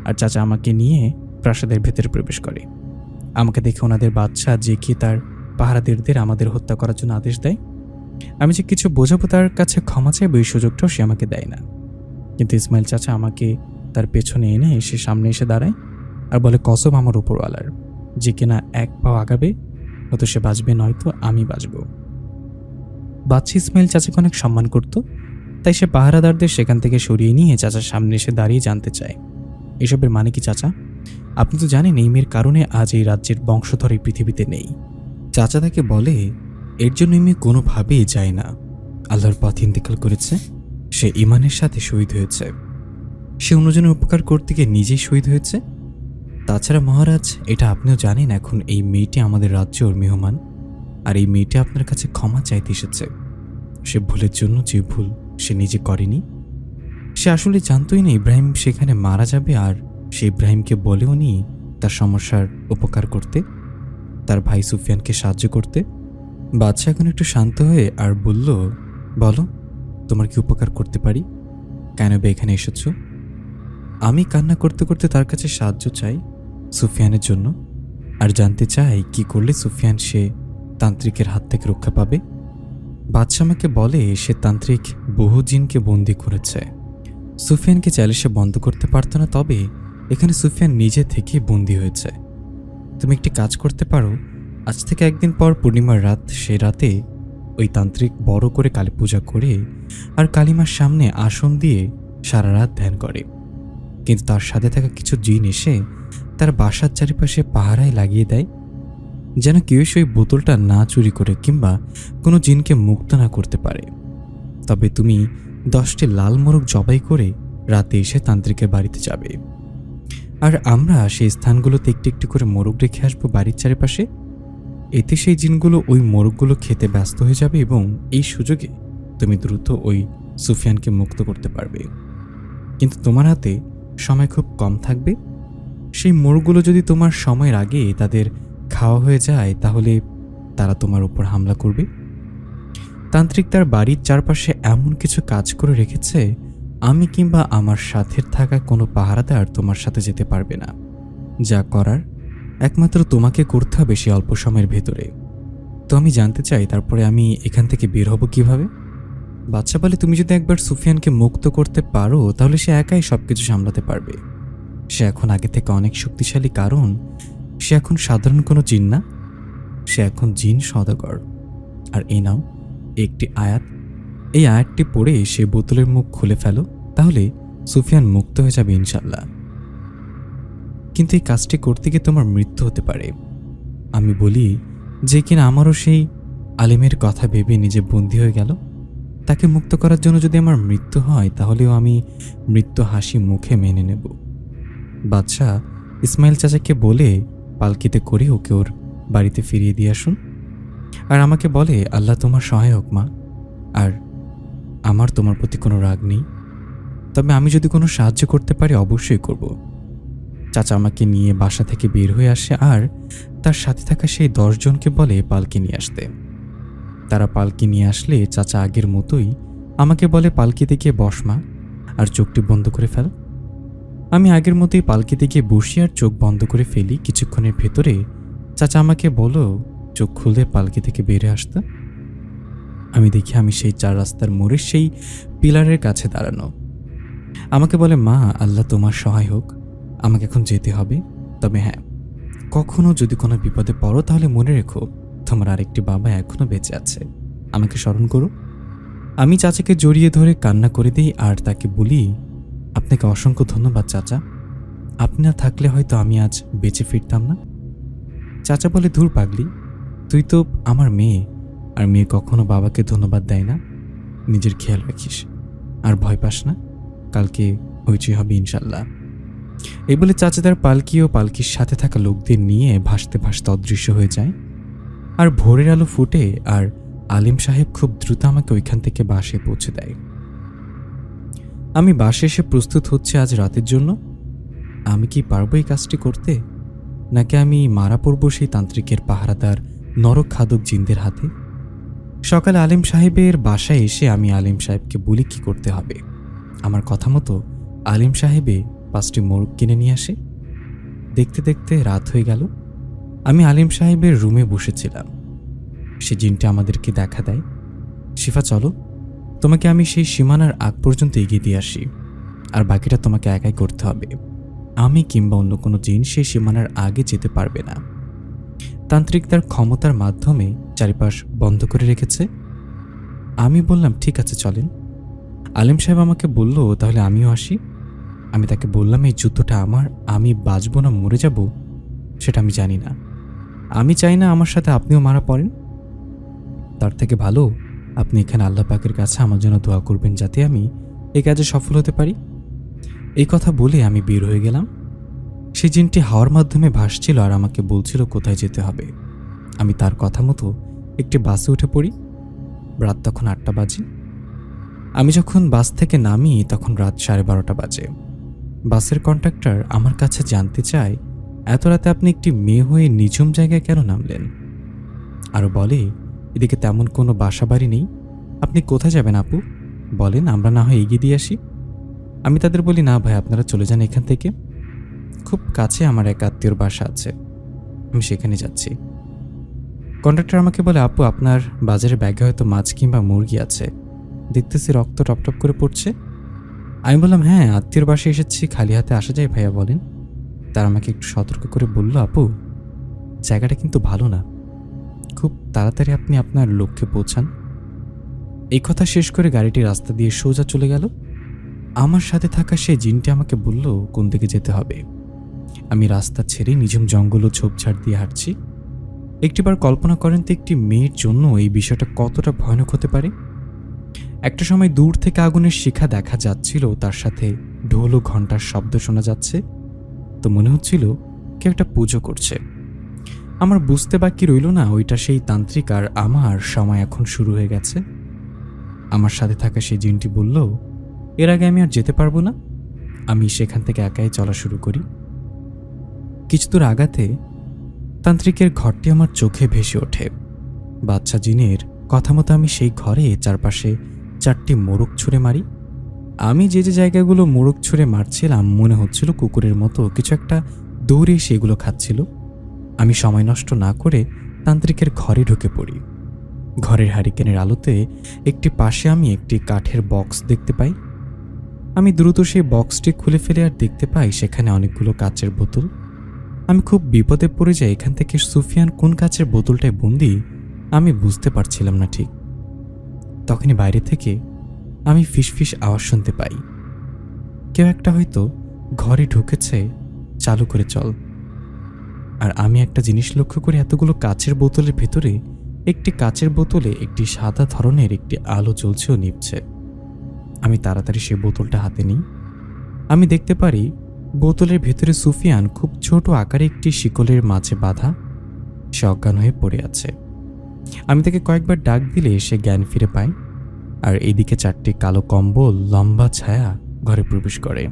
আর চাচা আমাকে নিয়ে প্রাসাদের ভেতরে প্রবেশ করে। আমাকে দেখে ওনাদের বাদশা যে কি তার পাহারাদেরদের আমাদের হত্যা করার জন্য আদেশ দেয়। আমি যে কিছু বোঝাবো তার কাছে ক্ষমা চাইব, এই সুযোগটাও সে আমাকে দেয় না। কিন্তু ইসমাইল চাচা আমাকে তার পেছনে এনে সে সামনে এসে দাঁড়ায় আর বলে, কসম আমার উপরওয়ালার, যে কিনা এক পাও আগাবে হয়তো সে বাঁচবে, নয়তো আমি বাঁচব। বাদশা ইসমাইল চাচাকে অনেক সম্মান করত, তাই সে পাহারাদারদের সেখান থেকে সরিয়ে নিয়ে চাচার সামনে এসে দাঁড়িয়ে জানতে চায়, এসবের মানে কি চাচা? আপনি তো জানেন এই মেয়ের কারণে আজ এই রাজ্যের বংশধর এই পৃথিবীতে নেই। চাচা তাকে বলে, এর জন্য এই মেয়ে কোনোভাবেই যায় না। আল্লাহর পথ ইন্তেকাল করেছে, সে ইমানের সাথে শহীদ হয়েছে, সে অন্যজনের উপকার করতে গিয়ে নিজেই শহীদ হয়েছে। তাছাড়া মহারাজ, এটা আপনিও জানেন এখন এই মেয়েটি আমাদের রাজ্যের মেহমান, আর এই মেয়েটি আপনার কাছে ক্ষমা চাইতে এসেছে। সে ভুলের জন্য যে ভুল সে নিজে করেনি, সে আসলে জানতোই না ইব্রাহিম সেখানে মারা যাবে, আর সে ইব্রাহিমকে বলেও নি তার সমস্যার উপকার করতে, তার ভাই সুফিয়ানকে সাহায্য করতে। বাদশা এখন একটু শান্ত হয়ে আর বলল, বলো তোমার কি উপকার করতে পারি, কেন বে এখানে এসেছ? আমি কান্না করতে করতে তার কাছে সাহায্য চাই সুফিয়ানের জন্য, আর জানতে চাই কি করলে সুফিয়ান সে তান্ত্রিকের হাত থেকে রক্ষা পাবে। বাদশা আমাকে বলে সে তান্ত্রিক বহু জিনকে বন্দি করেছে, সুফিয়ানকে চাইলে সে বন্ধ করতে পারত না, তবে এখানে সুফিয়ান নিজে থেকেই বন্দী হয়েছে। তুমি একটি কাজ করতে পারো, আজ থেকে একদিন পর পূর্ণিমার রাত, সে রাতে ওই তান্ত্রিক বড় করে কালী পূজা করে আর কালিমার সামনে আসন দিয়ে সারা রাত ধ্যান করে, কিন্তু তার সাথে থাকা কিছু জিন এসে তার বাসার চারিপাশে পাহারায় লাগিয়ে দেয়, যেন কেউ সেই বোতলটা না চুরি করে কিংবা কোনো জিনকে মুক্ত না করতে পারে। তবে তুমি 10টি লাল মোরগ জবাই করে রাতে এসে তান্ত্রিকের বাড়িতে যাবে, আর আমরা সেই স্থানগুলোতে একটি একটি করে মোরগ রেখে আসবো বাড়ির চারিপাশে। এতে সেই জিনগুলো ওই মোরগগুলো খেতে ব্যস্ত হয়ে যাবে এবং এই সুযোগে তুমি দ্রুত ওই সুফিয়ানকে মুক্ত করতে পারবে। কিন্তু তোমার হাতে সময় খুব কম থাকবে। সেই মোরগগুলো যদি তোমার সময়ের আগে তাদের খাওয়া হয়ে যায় তাহলে তারা তোমার উপর হামলা করবে। তান্ত্রিক তার বাড়ির চারপাশে এমন কিছু কাজ করে রেখেছে, আমি কিংবা আমার সাথে থাকা কোনো পাহারাদার তোমার সাথে যেতে পারবে না। যা করার একমাত্র তোমাকে করতে হবে সে অল্প সময়ের ভেতরে। তো আমি জানতে চাই তারপরে আমি এখান থেকে বের হব কিভাবে? বাদশা বলে, তুমি যদি একবার সুফিয়ানকে মুক্ত করতে পারো তাহলে সে একাই সবকিছু সামলাতে পারবে। সে এখন আগে থেকে অনেক শক্তিশালী, কারণ সে এখন সাধারণ কোনো জিন না, সে এখন জিন সওদাগর। আর এই নাও একটি আয়াত, এই আয়াতটি পড়ে সে বোতলের মুখ খুলে ফেলো, তাহলে সুফিয়ান মুক্ত হয়ে যাবে ইনশাল্লাহ। কিন্তু এই কাজটি করতে গিয়ে তোমার মৃত্যু হতে পারে। আমি বলি যে কিনা আমারও সেই আলিমের কথা ভেবে নিজে বন্দী হয়ে গেল, তাকে মুক্ত করার জন্য যদি আমার মৃত্যু হয় তাহলেও আমি মৃত্যু হাসি মুখে মেনে নেব। বাদশা ইসমাইল চাচাকে বলে পালকিতে করে ওকে ওর বাড়িতে ফিরিয়ে দিয়ে আসুন, আর আমাকে বলে, আল্লাহ তোমার সহায়ক মা, আর আমার তোমার প্রতি কোনো রাগ নেই, তবে আমি যদি কোনো সাহায্য করতে পারি অবশ্যই করব। চাচা আমাকে নিয়ে বাসা থেকে বের হয়ে আসে আর তার সাথে থাকা সেই 10 জনকে বলে পালকি নিয়ে আসতে। তারা পালকি নিয়ে আসলে চাচা আগের মতোই আমাকে বলে, পালকিতে গিয়ে বস মা, আর চোখটি বন্ধ করে ফেল। আমি আগের মতোই পালকিতে গিয়ে বসি আর চোখ বন্ধ করে ফেলি। কিছুক্ষণের ভেতরে চাচা আমাকে বলো চোখ খুলে পালকি থেকে বেরে আসতে। আমি দেখি আমি সেই 4 রাস্তার মোড়ে সেই পিলারের কাছে দাঁড়ানো। আমাকে বলে, মা আল্লাহ তোমার সহায় হোক, আমাকে এখন যেতে হবে, তবে হ্যাঁ কখনো যদি কোনো বিপদে পড়ো তাহলে মনে রেখো তোমার আরেকটি বাবা এখনো বেঁচে আছে, আমাকে স্মরণ করো। আমি চাচাকে জড়িয়ে ধরে কান্না করে দিই আর তাকে বলি, আপনাকে অসংখ্য ধন্যবাদ চাচা, আপনি না থাকলে হয়তো আমি আজ বেঁচে ফিরতাম না। চাচা বলে, ধুর পাগলি, তুই তো আমার মেয়ে, আর মেয়ে কখনো বাবাকে ধন্যবাদ দেয় না। নিজের খেয়াল রাখিস আর ভয় পাস না, কালকে হইচই হবে ইনশাল্লাহ। এই বলে চাচা তার পালকি ও পালকির সাথে থাকা লোকদের নিয়ে ভাসতে ভাসতে অদৃশ্য হয়ে যায়। আর ভোরের আলো ফুটে আর আলিম সাহেব খুব দ্রুত আমাকে ওইখান থেকে বাসে পৌঁছে দেয়। আমি বাসে এসে প্রস্তুত হচ্ছে আজ রাতের জন্য। আমি কি পারবো এই কাজটি করতে, নাকি আমি মারা পড়ব সেই তান্ত্রিকের পাহারাদার নরক খাদক জিনদের হাতে? সকালে আলিম সাহেবের বাসায় এসে আমি আলিম সাহেবকে বলি কি করতে হবে। আমার কথা মতো আলিম সাহেবে 5টি মোরগ কিনে নিয়ে আসে। দেখতে দেখতে রাত হয়ে গেল। আমি আলিম সাহেবের রুমে বসেছিলাম। সে জিনটা আমাদেরকে দেখা দেয়, শিফা চলো, তোমাকে আমি সেই সীমানার আগ পর্যন্ত এগিয়ে দিয়ে আসি, আর বাকিটা তোমাকে একাই করতে হবে। আমি কিংবা অন্য কোনো জিন সেই সীমানার আগে যেতে পারবে না। তান্ত্রিক তার ক্ষমতার মাধ্যমে চারিপাশ বন্ধ করে রেখেছে। আমি বললাম ঠিক আছে চলেন। আলিম সাহেব আমাকে বলল তাহলে আমিও আসি। আমি তাকে বললাম এই যুদ্ধটা আমার, আমি বাঁচব না মরে যাব সেটা আমি জানি না। আমি চাই না আমার সাথে আপনিও মারা পড়েন। তার থেকে ভালো আপনি এখানে আল্লাহ পাকের কাছে আমার জন্য দোয়া করবেন যাতে আমি এই কাজে সফল হতে পারি। এই কথা বলে আমি বের হয়ে গেলাম। সেই জিনটি হাওয়ার মাধ্যমে ভাসছিল আর আমাকে বলছিল কোথায় যেতে হবে। আমি তার কথা মতো একটি বাসে উঠে পড়ি। রাত তখন 8টা বাজে। আমি যখন বাস থেকে নামি তখন রাত 12:30 বাজে। বাসের কন্ডাক্টর আমার কাছে জানতে চায় এত রাতে আপনি একটি মেয়ে হয়ে নিঝুম জায়গায় কেন নামলেন। আরও বলে এদিকে তেমন কোনো বাসা বাড়ি নেই, আপনি কোথায় যাবেন আপু বলেন, আমরা না হয় এগিয়ে দিয়ে আসি। আমি তাদের বলি না ভাই, আপনারা চলে যান এখান থেকে, খুব কাছে আমার এক আত্মীয়র বাসা আছে, আমি সেখানে যাচ্ছি। কন্ডাক্টর আমাকে বলে আপু আপনার বাজারে ব্যাগে হয়তো মাছ কিংবা মুরগি আছে, দেখতেছি রক্ত টপটপ করে পড়ছে। আমি বললাম হ্যাঁ, আত্মীয়র বাসায় এসেছি, খালি হাতে আসা যায় ভাইয়া বলেন। তার আমাকে একটু সতর্ক করে বলল আপু জায়গাটা কিন্তু ভালো না, খুব তাড়াতাড়ি আপনি আপনার লক্ষ্যে পৌঁছান। এই কথা শেষ করে গাড়িটি রাস্তা দিয়ে সোজা চলে গেল। আমার সাথে থাকা সেই জিনটি আমাকে বলল কোন দিকে যেতে হবে। আমি রাস্তা ছেড়ে নিঝুম জঙ্গল ও ঝোপঝাড় দিয়ে হাঁটছি। একটিবার কল্পনা করেন তো একটি মেয়ের জন্য এই বিষয়টা কতটা ভয়ানক হতে পারে। একটা সময় দূর থেকে আগুনের শিখা দেখা যাচ্ছিল, তার সাথে ঢোল ও ঘণ্টার শব্দ শোনা যাচ্ছে। তো মনে হচ্ছিল কেউ একটা পুজো করছে। আমার বুঝতে বাকি রইল না ওইটা সেই তান্ত্রিক আর আমার সময় এখন শুরু হয়ে গেছে। আমার সাথে থাকা সেই জিনটি বলল এর আগে আমি আর যেতে পারবো না। আমি সেখান থেকে একাই চলা শুরু করি। কিছু দূর আগাতে তান্ত্রিকের ঘরটি আমার চোখে ভেসে ওঠে। বাচ্চা জিনের কথা মতো আমি সেই ঘরে চারপাশে 4টি মোরগ ছুঁড়ে মারি। আমি যে যে জায়গাগুলো মোরগ ছুঁড়ে মারছিলাম মনে হচ্ছিল কুকুরের মতো কিছু একটা দৌড়ে সেগুলো খাচ্ছিল। আমি সময় নষ্ট না করে তান্ত্রিকের ঘরে ঢুকে পড়ি। ঘরের হারিকেনের আলোতে একটি পাশে আমি একটি কাঠের বক্স দেখতে পাই। আমি দ্রুত সেই বক্সটি খুলে ফেলে আর দেখতে পাই সেখানে অনেকগুলো কাচের বোতল। আমি খুব বিপদে পড়ে যাই, এখান থেকে সুফিয়ান কোন কাচের বোতলটায় বন্দি আমি বুঝতে পারছিলাম না ঠিক। তখনই বাইরে থেকে আমি ফিসফিস আওয়াজ শুনতে পাই, কেউ একটা হয়তো ঘরে ঢুকেছে, চালু করে চল। আর আমি একটা জিনিস লক্ষ্য করি, এতগুলো কাচের বোতলের ভেতরে একটি কাচের বোতলে একটি সাদা ধরনের একটি আলো জ্বলছে ও নিভছে। আমি তাড়াতাড়ি সে বোতলটা হাতে নিই। আমি দেখতে পারি বোতলের ভেতরে সুফিয়ান খুব ছোট আকারে একটি শিকলের মাঝে বাঁধা, সে অজ্ঞান হয়ে পড়ে আছে। আমি তাকে কয়েকবার ডাক দিলে সে জ্ঞান ফিরে পায়। আর এদিকে 4টি কালো কম্বল লম্বা ছায়া ঘরে প্রবেশ করে।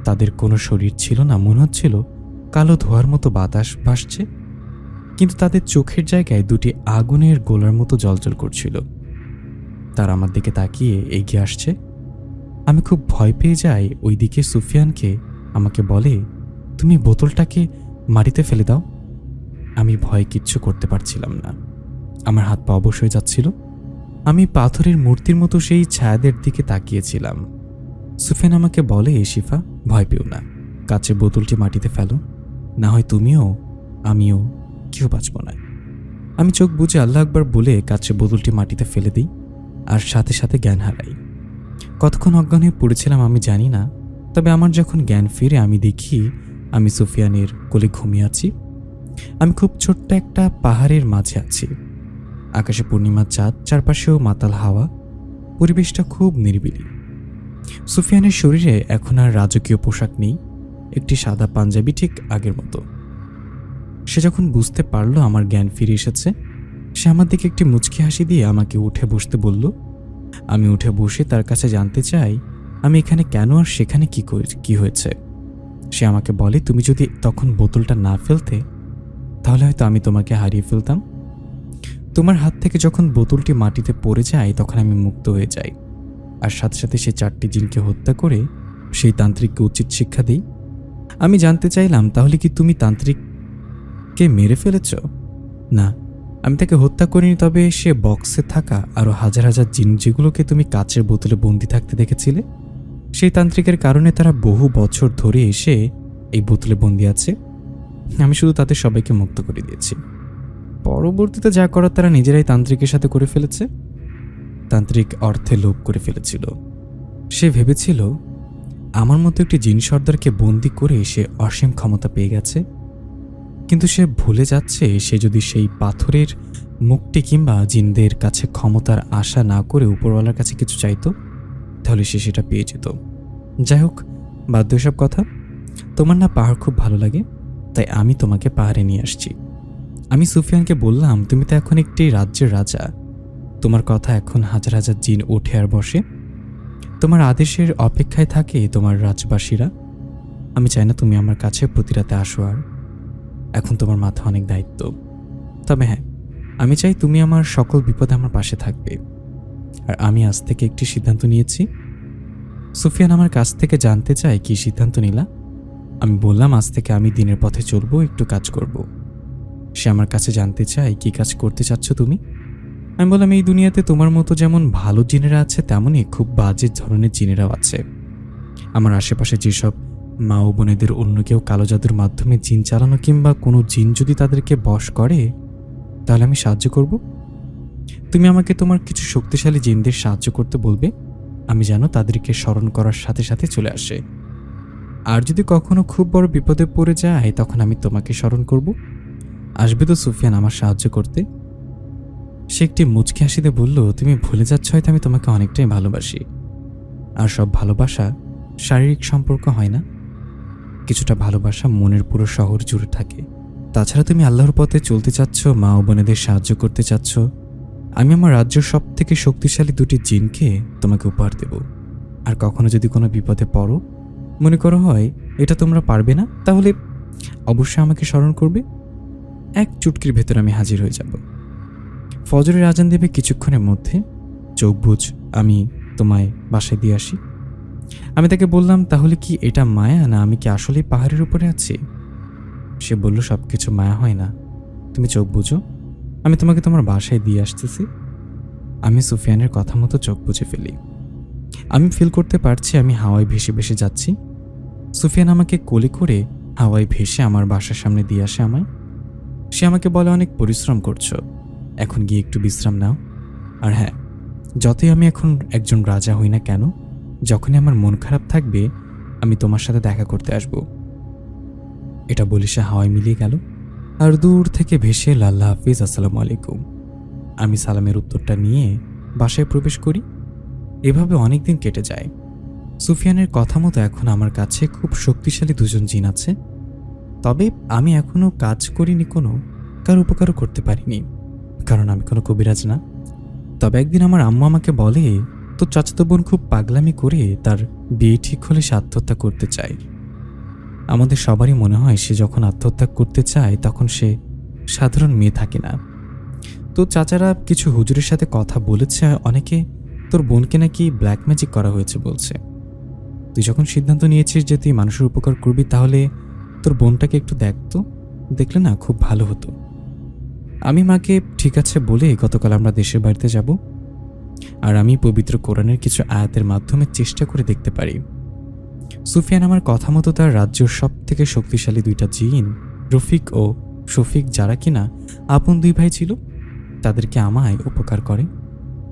তাদের কোনো শরীর ছিল না, মনে হচ্ছিল কালো ধোঁয়ার মতো বাতাস ভাসছে, কিন্তু তাদের চোখের জায়গায় 2টি আগুনের গোলার মতো জ্বলজ্বল করছিল। তারা আমার দিকে তাকিয়ে এগিয়ে আসছে। আমি খুব ভয় পেয়ে যাই। ওইদিকে সুফিয়ানকে আমাকে বলে তুমি বোতলটাকে মাটিতে ফেলে দাও। আমি ভয় কিচ্ছু করতে পারছিলাম না, আমার হাত পা অবশ হয়ে যাচ্ছিল। আমি পাথরের মূর্তির মতো সেই ছায়াদের দিকে তাকিয়েছিলাম। সুফিয়ান আমাকে বলে শিফা ভয় পেও না, কাচের বোতলটি মাটিতে ফেলো, না হয় তুমিও আমিও কেউ বাঁচব না। আমি চোখ বুজে আল্লাহ আকবার বলে কাচের বোতলটি মাটিতে ফেলে দিই আর সাথে সাথে জ্ঞান হারাই। কতক্ষণ অজ্ঞান হয়ে পড়েছিলাম আমি জানি না, তবে আমার যখন জ্ঞান ফিরে আমি দেখি আমি সুফিয়ানের কোলে ঘুমিয়ে আছি। আমি খুব ছোট্ট একটা পাহাড়ের মাঝে আছি। আকাশে পূর্ণিমার চাঁদ, চারপাশেও মাতাল হাওয়া, পরিবেশটা খুব নিরিবিলি। সুফিয়ানের শরীরে এখন আর রাজকীয় পোশাক নেই, একটি সাদা পাঞ্জাবি ঠিক আগের মতো। সে যখন বুঝতে পারলো আমার জ্ঞান ফিরে এসেছে, সে আমার দিকে একটি মুচকি হাসি দিয়ে আমাকে উঠে বসতে বলল। আমি উঠে বসে তার কাছে জানতে চাই আমি এখানে কেন আর সেখানে কি হয়েছে। সে আমাকে বলে তুমি যদি তখন বোতলটা না ফেলতে তাহলে হয়তো আমি তোমাকে হারিয়ে ফেলতাম। তোমার হাত থেকে যখন বোতলটি মাটিতে পড়ে যায় তখন আমি মুক্ত হয়ে যাই, আর সাথে সাথে সে 4টি জিনকে হত্যা করে সেই তান্ত্রিককে উচিত শিক্ষা দিই। আমি জানতে চাইলাম তাহলে কি তুমি তান্ত্রিক কে মেরে ফেলেছ? না, আমি তাকে হত্যা করিনি, তবে সে বক্সে থাকা আরও হাজার হাজার জিন যেগুলোকে তুমি কাচের বোতলে বন্দি থাকতে দেখেছিলে, সেই তান্ত্রিকের কারণে তারা বহু বছর ধরে এসে এই বোতলে বন্দি আছে। আমি শুধু তাদের সবাইকে মুক্ত করে দিয়েছি। পরবর্তীতে যা করার তারা নিজেরাই তান্ত্রিকের সাথে করে ফেলেছে। তান্ত্রিক অর্থে লোভ করে ফেলেছিল। সে ভেবেছিল আমার মতো একটি জিন সর্দারকে বন্দি করে সে অসীম ক্ষমতা পেয়ে গেছে, কিন্তু সে ভুলে যাচ্ছে সে যদি সেই পাথরের মুক্তি কিংবা জিনদের কাছে ক্ষমতার আশা না করে উপরওয়ালার কাছে কিছু চাইতো, তাহলে সে সেটা পেয়ে যেত। যাই হোক, বাধ্য এসব কথা। তোমার না পাহাড় খুব ভালো লাগে, তাই আমি তোমাকে পাহাড়ে নিয়ে আসছি। আমি সুফিয়ানকে বললাম, তুমি তো এখন একটি রাজ্যের রাজা, তোমার কথা এখন হাজার হাজার জিন ওঠে আর বসে, তোমার আদেশের অপেক্ষায় থাকে তোমার রাজবাসীরা। আমি চাই না তুমি আমার কাছে প্রতি রাতে আসো, আর এখন তোমার মাথা অনেক দায়িত্ব। তবে হ্যাঁ, আমি চাই তুমি আমার সকল বিপদে আমার পাশে থাকবে। আর আমি আজ থেকে একটি সিদ্ধান্ত নিয়েছি। সুফিয়ান আমার কাছ থেকে জানতে চায় কি সিদ্ধান্ত নিলা। আমি বললাম, আজ থেকে আমি দিনের পথে চলবো, একটু কাজ করব। সে আমার কাছে জানতে চায় কি কাজ করতে চাচ্ছ তুমি। আমি বললাম, এই দুনিয়াতে তোমার মতো যেমন ভালো জিনেরা আছে, তেমনই খুব বাজে ধরনের জিনেরাও আছে। আমার আশেপাশে যেসব মা ও বোনেদের অন্য কেউ কালো জাদুর মাধ্যমে জিন চালানো কিংবা কোনো জিন যদি তাদেরকে বশ করে, তাহলে আমি সাহায্য করব। তুমি আমাকে তোমার কিছু শক্তিশালী জিনদের সাহায্য করতে বলবে, আমি যেন তাদেরকে স্মরণ করার সাথে সাথে চলে আসে। আর যদি কখনো খুব বড় বিপদে পড়ে যায়, তখন আমি তোমাকে স্মরণ করব। আসবে তো সুফিয়ান আমার সাহায্য করতে? সে একটি মুচকি হাসিতে বলল, তুমি ভুলে যাচ্ছ হয়তো আমি তোমাকে অনেকটাই ভালোবাসি। আর সব ভালোবাসা শারীরিক সম্পর্ক হয় না, কিছুটা ভালোবাসা মনের পুরো শহর জুড়ে থাকে। তাছাড়া তুমি আল্লাহর পথে চলতে চাচ্ছ, মা ও বোনেদের সাহায্য করতে চাচ্ছ, আমি আমার রাজ্যের সব থেকে শক্তিশালী দুটি জিনকে তোমাকে উপহার দেব। আর কখনো যদি কোনো বিপদে পড়ো, মনে করো হয় এটা তোমরা পারবে না, তাহলে অবশ্যই আমাকে স্মরণ করবে। এক চুটকির ভেতর আমি হাজির হয়ে যাব। ফজরের আজান দেবে কিছুক্ষণের মধ্যে, চোখ বুঝ, আমি তোমায় বাসায় দিয়ে আসি। আমি তাকে বললাম, তাহলে কি এটা মায়া, না আমি কি আসলেই পাহাড়ের উপরে আছি? সে বলল, সব কিছু মায়া হয় না, তুমি চোখ বুঝো, আমি তোমাকে তোমার বাসায় দিয়ে আসতেছি। আমি সুফিয়ানের কথা মতো চোখ বুঝে ফেলি। আমি ফিল করতে পারছি আমি হাওয়ায় ভেসে ভেসে যাচ্ছি। সুফিয়ান আমাকে কোলে করে হাওয়ায় ভেসে আমার বাসার সামনে দিয়ে আসে আমায়। সে আমাকে বলে, অনেক পরিশ্রম করছো, এখন গিয়ে একটু বিশ্রাম নাও। আর হ্যাঁ, যতই আমি এখন একজন রাজা হই না কেন, যখনই আমার মন খারাপ থাকবে আমি তোমার সাথে দেখা করতে আসব। এটা বলে সে হাওয়ায় মিলিয়ে গেল আর দূর থেকে ভেসে এল, আল্লাহ হাফিজ, আসসালামু আলাইকুম। আমি সালামের উত্তরটা নিয়ে বাসায় প্রবেশ করি। এভাবে অনেক দিন কেটে যায়। সুফিয়ানের কথা মতো এখন আমার কাছে খুব শক্তিশালী দুজন জিন আছে, তবে আমি এখনও কাজ করিনি, কোনো কার উপকারও করতে পারিনি, কারণ আমি কোনো কবিরাজ না। তবে একদিন আমার আম্মা আমাকে বলে, তো চাচাতো বোন খুব পাগলামি করে তার বিয়ে ঠিক হলে সে আত্মহত্যা করতে চায়। আমাদের সবারই মনে হয় সে যখন আত্মহত্যা করতে চায় তখন সে সাধারণ মেয়ে থাকে না। তো চাচারা কিছু হুজুরের সাথে কথা বলেছে, অনেকে তোর বোনকে নাকি ব্ল্যাক ম্যাজিক করা হয়েছে বলছে। তুই যখন সিদ্ধান্ত নিয়েছিস যে তুই মানুষের উপকার করবি, তাহলে তোর বোনটাকে একটু দেখতো, দেখলে না খুব ভালো হতো। আমি মাকে ঠিক আছে বলে গতকাল আমরা দেশের বাড়িতে যাব, আর আমি পবিত্র কোরআনের কিছু আয়াতের মাধ্যমে চেষ্টা করে দেখতে পারি। সুফিয়ান আমার কথা মতো তার রাজ্যের সব থেকে শক্তিশালী দুইটা জিন, রফিক ও শফিক, যারা কিনা আপন দুই ভাই ছিল, তাদেরকে আমায় উপকার করে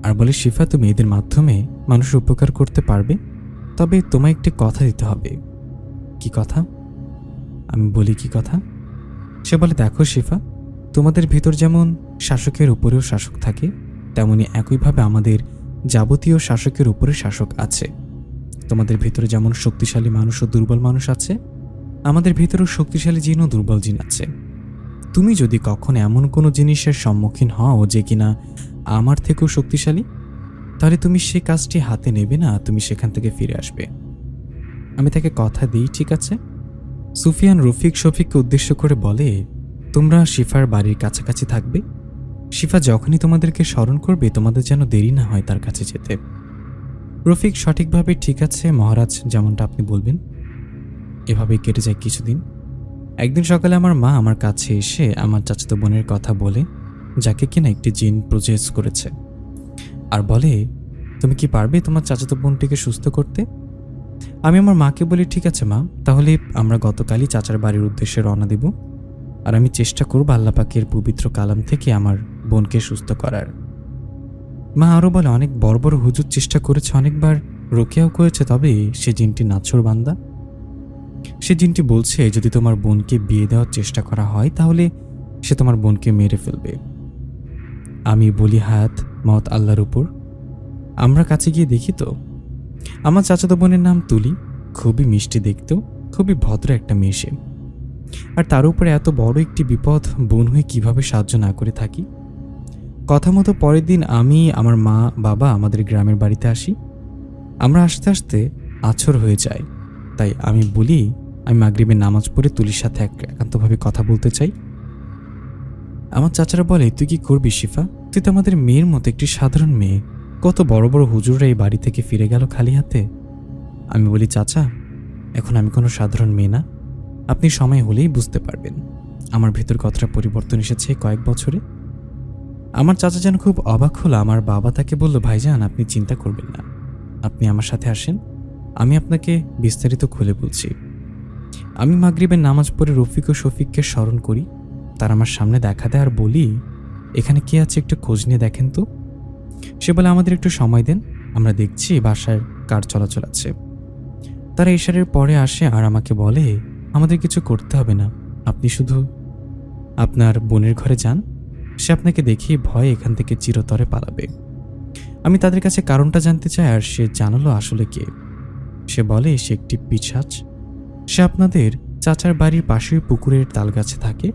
আর বলে, শিফা তুমি এদের মাধ্যমে মানুষের উপকার করতে পারবে, তবে তোমায় একটি কথা দিতে হবে। কি কথা? আমি বলি, কি কথা? সে বলে, দেখো শিফা, তোমাদের ভিতর যেমন শাসকের উপরেও শাসক থাকে, তেমনি একইভাবে আমাদের যাবতীয় শাসকের উপরে শাসক আছে। তোমাদের ভিতরে যেমন শক্তিশালী মানুষ ও দুর্বল মানুষ আছে, আমাদের ভিতরেও শক্তিশালী জিন ও দুর্বল জিন আছে। তুমি যদি কখনো এমন কোনো জিনিসের সম্মুখীন হও যে কিনা আমার থেকেও শক্তিশালী, তাহলে তুমি সে কাজটি হাতে নেবে না, তুমি সেখান থেকে ফিরে আসবে। আমি তাকে কথা দিই, ঠিক আছে। সুফিয়ান রফিক শফিককে উদ্দেশ্য করে বলে, তোমরা শিফার বাড়ির কাছাকাছি থাকবে, শিফা যখনই তোমাদেরকে স্মরণ করবে তোমাদের যেন দেরি না হয় তার কাছে যেতে। রফিক সঠিকভাবে, ঠিক আছে মহারাজ, যেমনটা আপনি বলবেন। এভাবেই কেটে যায় কিছুদিন। একদিন সকালে আমার মা আমার কাছে এসে আমার চাচাতো বোনের কথা বলে, যাকে কিনা একটি জিন প্রজেস করেছে, আর বলে, তুমি কি পারবে তোমার চাচাতো বোনটিকে সুস্থ করতে? আমি আমার মাকে বলি, ঠিক আছে মা, তাহলে আমরা গতকালই চাচার বাড়ির উদ্দেশ্যে রওনা দেব, আর আমি চেষ্টা করব আল্লাহ পাকের পবিত্র কালাম থেকে আমার বোনকে সুস্থ করার। মা আরও বলে, অনেক বড় বড় হুজুর চেষ্টা করেছে, অনেকবার রোকেয়াও করেছে, তবে সে জিনটি নাছোড় বান্দা। সে জিনটি বলছে যদি তোমার বোনকে বিয়ে দেওয়ার চেষ্টা করা হয় তাহলে সে তোমার বোনকে মেরে ফেলবে। আমি বলি, হায়াত মত আল্লাহর উপর, আমরা কাছে গিয়ে দেখি তো। আমার চাচাতো বোনের নাম তুলি, খুবই মিষ্টি দেখতেও, খুবই ভদ্র একটা মেয়ে সে। আর তার উপরে এত বড় একটি বিপদ, বোন হয়ে কিভাবে সাহায্য না করে থাকি। কথা মতো পরের দিন আমি, আমার মা, বাবা আমাদের গ্রামের বাড়িতে আসি। আমরা আসতে আসতে আছর হয়ে যায়, তাই আমি বলি আমি মাগরিবের নামাজ পড়ে তুলির সাথে একান্তভাবে কথা বলতে চাই। আমার চাচারা বলে, তুই কি করবি শিফা? তুই তো আমাদের মেয়ের মতো একটি সাধারণ মেয়ে, কত বড় বড় হুজুররা এই বাড়ি থেকে ফিরে গেল খালি হাতে। আমি বলি, চাচা, এখন আমি কোনো সাধারণ মেয়ে না, আপনি সময় হলেই বুঝতে পারবেন আমার ভেতর কতটা পরিবর্তন এসেছে কয়েক বছরে। আমার চাচা যেন খুব অবাক হলো। আমার বাবা তাকে বলল, ভাইজান আপনি চিন্তা করবেন না, আপনি আমার সাথে আসেন, আমি আপনাকে বিস্তারিত খুলে বলছি। আমি মাগরিবের নামাজ পড়ে রফিক ও শফিককে স্মরণ করি, তার আমার সামনে দেখা দেয়, আর বলি, এখানে কে আছে একটু খোঁজ নিয়ে দেখেন তো। সে বলে, আমাদের একটু সময় দেন, আমরা দেখছি বাসায় কার চলাচল আছে। তারা ইশারের পরে আসে আর আমাকে বলে, আমাদের কিছু করতে হবে না, আপনি শুধু আপনার বোনের ঘরে যান, সে আপনাকে দেখিয়ে ভয়ে এখান থেকে চিরতরে পালাবে। আমি তাদের কাছে কারণটা জানতে চাই, আর সে জানালো আসলে কে। সে বলে সে একটি পিশাচ, সে আপনাদের চাচার বাড়ির পাশের পুকুরের তালগাছে থাকে,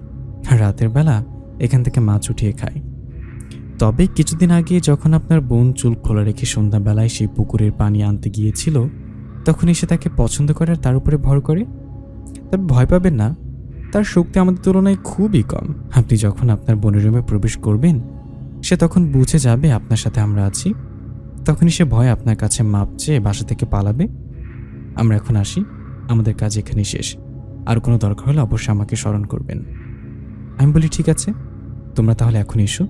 আর রাতের বেলা এখান থেকে মাছ উঠিয়ে খায়। তবে কিছুদিন আগে যখন আপনার বোন চুল খোলা রেখে সন্ধ্যাবেলায় সেই পুকুরের পানি আনতে গিয়েছিল, তখনই সে তাকে পছন্দ করে আর তার উপরে ভর করে। তবে ভয় পাবেন না, তার শক্তি আমাদের তুলনায় খুবই কম। আপনি যখন আপনার বোনের রুমে প্রবেশ করবেন, সে তখন বুঝে যাবে আপনার সাথে আমরা আছি, তখনই সে ভয়ে আপনার কাছে মাপ চেয়ে বাসা থেকে পালাবে। আমরা এখন আসি, আমাদের কাজ এখানেই শেষ, আর কোনো দরকার হলে অবশ্যই আমাকে স্মরণ করবেন। আমি বলি, ঠিক আছে, তোমরা তাহলে এখন এসো।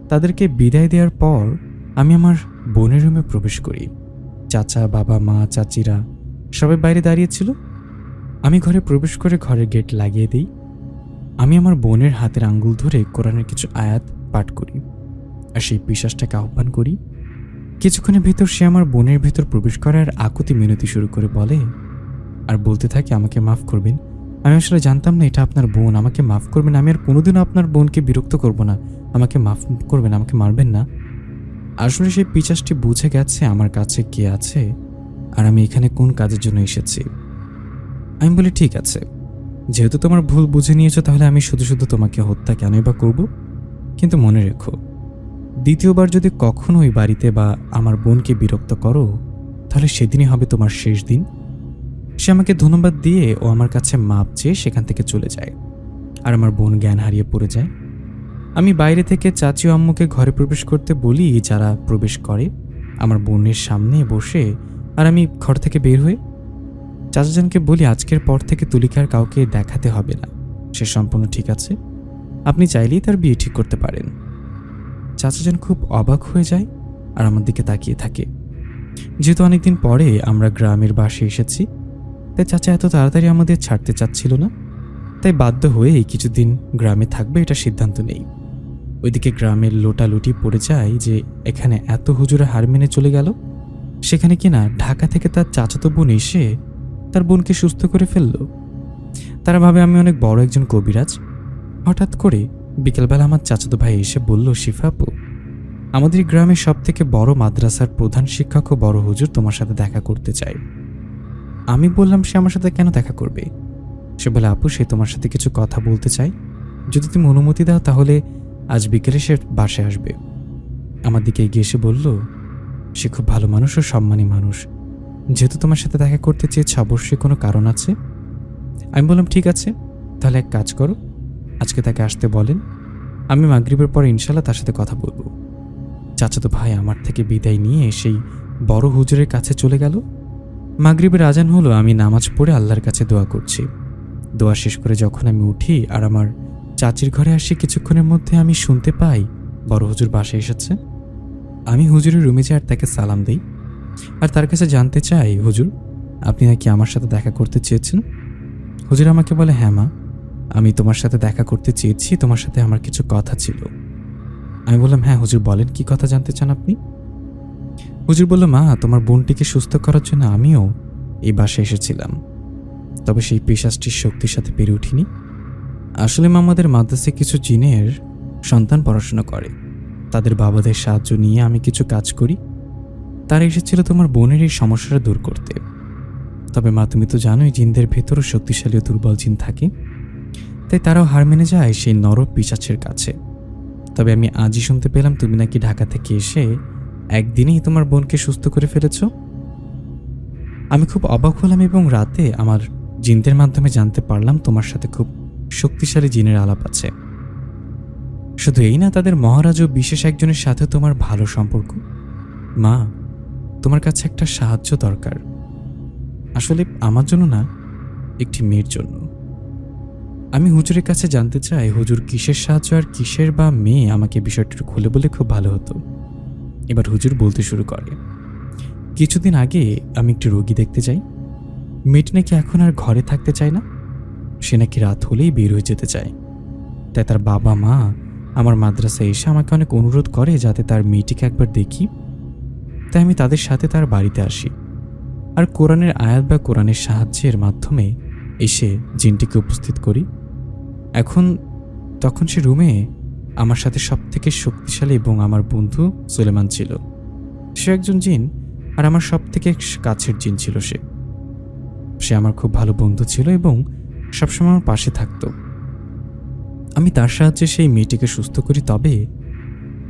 তাদেরকে বিদায় দেওয়ার পর আমি আমার বোনের রুমে প্রবেশ করি। চাচা, বাবা, মা, চাচিরা সবাই বাইরে দাঁড়িয়েছিল। আমি ঘরে প্রবেশ করে ঘরের গেট লাগিয়ে দিই। আমি আমার বোনের হাতের আঙ্গুল ধরে কোরআনের কিছু আয়াত পাঠ করি আর সেই পিশাচটাকে আহ্বান করি। কিছুক্ষণের ভিতর সে আমার বোনের ভেতর প্রবেশ করার আকুতি মিনতি শুরু করে বলে আর বলতে থাকে, আমাকে মাফ করবেন, আমি আসলে জানতাম না এটা আপনার বোন, আমাকে মাফ করবেন, আমি আর কোনোদিনও আপনার বোনকে বিরক্ত করব না, আমাকে মাফ করবেন, আমাকে মারবেন না। আসলে সেই পিশাচটি বুঝে গেছে আমার কাছে কে আছে আর আমি এখানে কোন কাজের জন্য এসেছি। আমি বলি, ঠিক আছে, যেহেতু তোমার ভুল বুঝে নিয়েছো, তাহলে আমি শুধু শুধু তোমাকে হত্যা কেনই বা করব। কিন্তু মনে রেখো, দ্বিতীয়বার যদি কখনো ওই বাড়িতে বা আমার বোনকে বিরক্ত করো, তাহলে সেদিনই হবে তোমার শেষ দিন। সে আমাকে ধন্যবাদ দিয়ে ও আমার কাছে মাপ চেয়ে সেখান থেকে চলে যায়, আর আমার বোন জ্ঞান হারিয়ে পড়ে যায়। আমি বাইরে থেকে চাচি ও আম্মুকে ঘরে প্রবেশ করতে বলি। যারা প্রবেশ করে আমার বোনের সামনে বসে, আর আমি ঘর থেকে বের হয়ে চাচাজানকে বলি, আজকের পর থেকে তুলিকার কাউকে দেখাতে হবে না, সে সম্পূর্ণ ঠিক আছে, আপনি চাইলেই তার বিয়ে ঠিক করতে পারেন। চাচাজান খুব অবাক হয়ে যায় আর আমার দিকে তাকিয়ে থাকে। যেহেতু অনেকদিন পরে আমরা গ্রামের বাসে এসেছি, তাই চাচা এত তাড়াতাড়ি আমাদের ছাড়তে চাচ্ছিল না, তাই বাধ্য হয়ে কিছুদিন গ্রামে থাকবে এটা সিদ্ধান্ত নেই। ওইদিকে গ্রামের লোটালুটি পড়ে যায় যে এখানে এত হুজুরা হার মেনে চলে গেল, সেখানে কিনা ঢাকা থেকে তার চাচাতো বোন এসে তার বোনকে সুস্থ করে ফেলল। তারা ভাবে আমি অনেক বড় একজন কবিরাজ। হঠাৎ করে বিকেলবেলা আমার চাচাতো ভাই এসে বলল, শিফা আপু, আমাদের গ্রামের সব থেকে বড় মাদ্রাসার প্রধান শিক্ষক ও বড় হুজুর তোমার সাথে দেখা করতে চায়। আমি বললাম, সে আমার সাথে কেন দেখা করবে? সে বলে, আপু, সে তোমার সাথে কিছু কথা বলতে চায়, যদি তুমি অনুমতি দাও তাহলে আজ বিকেলে সে বাসায় আসবে। আমার দিকে এগিয়ে এসে বলল, সে খুব ভালো মানুষ ও সম্মানী মানুষ, যেহেতু তোমার সাথে দেখা করতে চেয়েছে অবশ্যই কোনো কারণ আছে। আমি বললাম, ঠিক আছে, তাহলে এক কাজ করো, আজকে তাকে আসতে বলেন, আমি মাগরিবের পরে ইনশাল্লাহ তার সাথে কথা বলবো। চাচাতো ভাই আমার থেকে বিদায় নিয়ে সেই বড় হুজুরের কাছে চলে গেল। মাগরিবের আজান হলো, আমি নামাজ পড়ে আল্লাহর কাছে দোয়া করছি। দোয়া শেষ করে যখন আমি উঠি আর আমার চাচির ঘরে আসি, কিছুক্ষণের মধ্যে আমি শুনতে পাই বড় হুজুর বাসায় এসেছে। আমি হুজুরের রুমে যাই আর তাকে সালাম দিই, আর তার কাছে জানতে চাই, হুজুর আপনি নাকি আমার সাথে দেখা করতে চেয়েছেন? হুজুর আমাকে বলে, হ্যাঁ মা, আমি তোমার সাথে দেখা করতে চেয়েছি, তোমার সাথে আমার কিছু কথা ছিল। আমি বললাম, হ্যাঁ হুজুর বলেন, কি কথা জানতে চান আপনি? হুজুর বলল, মা তোমার বোনটিকে সুস্থ করার জন্য আমিও এই বাসায় এসেছিলাম, তবে সেই পিশাচটির শক্তির সাথে পেরে উঠিনি। আসলে মা, আমাদের মাদ্রাসায় কিছু জিনের সন্তান পড়াশোনা করে, তাদের বাবাদের সাহায্য নিয়ে আমি কিছু কাজ করি। তারা এসেছিল তোমার বোনের এই সমস্যাটা দূর করতে। তবে মা, তুমি তো জানোই জিনদের ভেতরও শক্তিশালী ও দুর্বল জিন থাকে, তাই তারাও হার মেনে যায় সেই নর পিশাচের কাছে। তবে আমি আজই শুনতে পেলাম তুমি নাকি ঢাকা থেকে এসে একদিনেই তোমার বোনকে সুস্থ করে ফেলেছ। আমি খুব অবাক হলাম এবং রাতে আমার জিনদের মাধ্যমে জানতে পারলাম তোমার সাথে খুব শক্তিশালী জিনের আলাপ আছে। শুধু এই না, তাদের মহারাজ ও বিশেষ একজনের সাথে তোমার ভালো সম্পর্ক। মা, তোমার কাছে একটা সাহায্য দরকার, আসলে আমার জন্য না, একটি মেয়ের জন্য। আমি হুজুরের কাছে জানতে চাই, হুজুর কিসের সাহায্য আর কিসের বা মেয়ে, আমাকে বিষয়টা একটু খুলে বলে খুব ভালো হতো। এবার হুজুর বলতে শুরু করে, কিছুদিন আগে আমি একটি রোগী দেখতে যাই। মেয়েটি নাকি এখন আর ঘরে থাকতে চায় না, সে নাকি রাত হলেই বের হয়ে যেতে চায়। তাই তার বাবা মা আমার মাদ্রাসায় এসে আমাকে অনেক অনুরোধ করে যাতে তার মেয়েটিকে একবার দেখি। তাই আমি তাদের সাথে তার বাড়িতে আসি আর কোরআনের আয়াত বা কোরআনের সাহায্যের মাধ্যমে এসে জিনটিকে উপস্থিত করি। তখন সে রুমে আমার সাথে সবথেকে শক্তিশালী এবং আমার বন্ধু সুলেমান ছিল। সে একজন জিন আর আমার সবথেকে কাছের জিন ছিল। সে আমার খুব ভালো বন্ধু ছিল এবং সবসময় আমার পাশে থাকতো। আমি তার সাহায্যে সেই মেয়েটিকে সুস্থ করি। তবে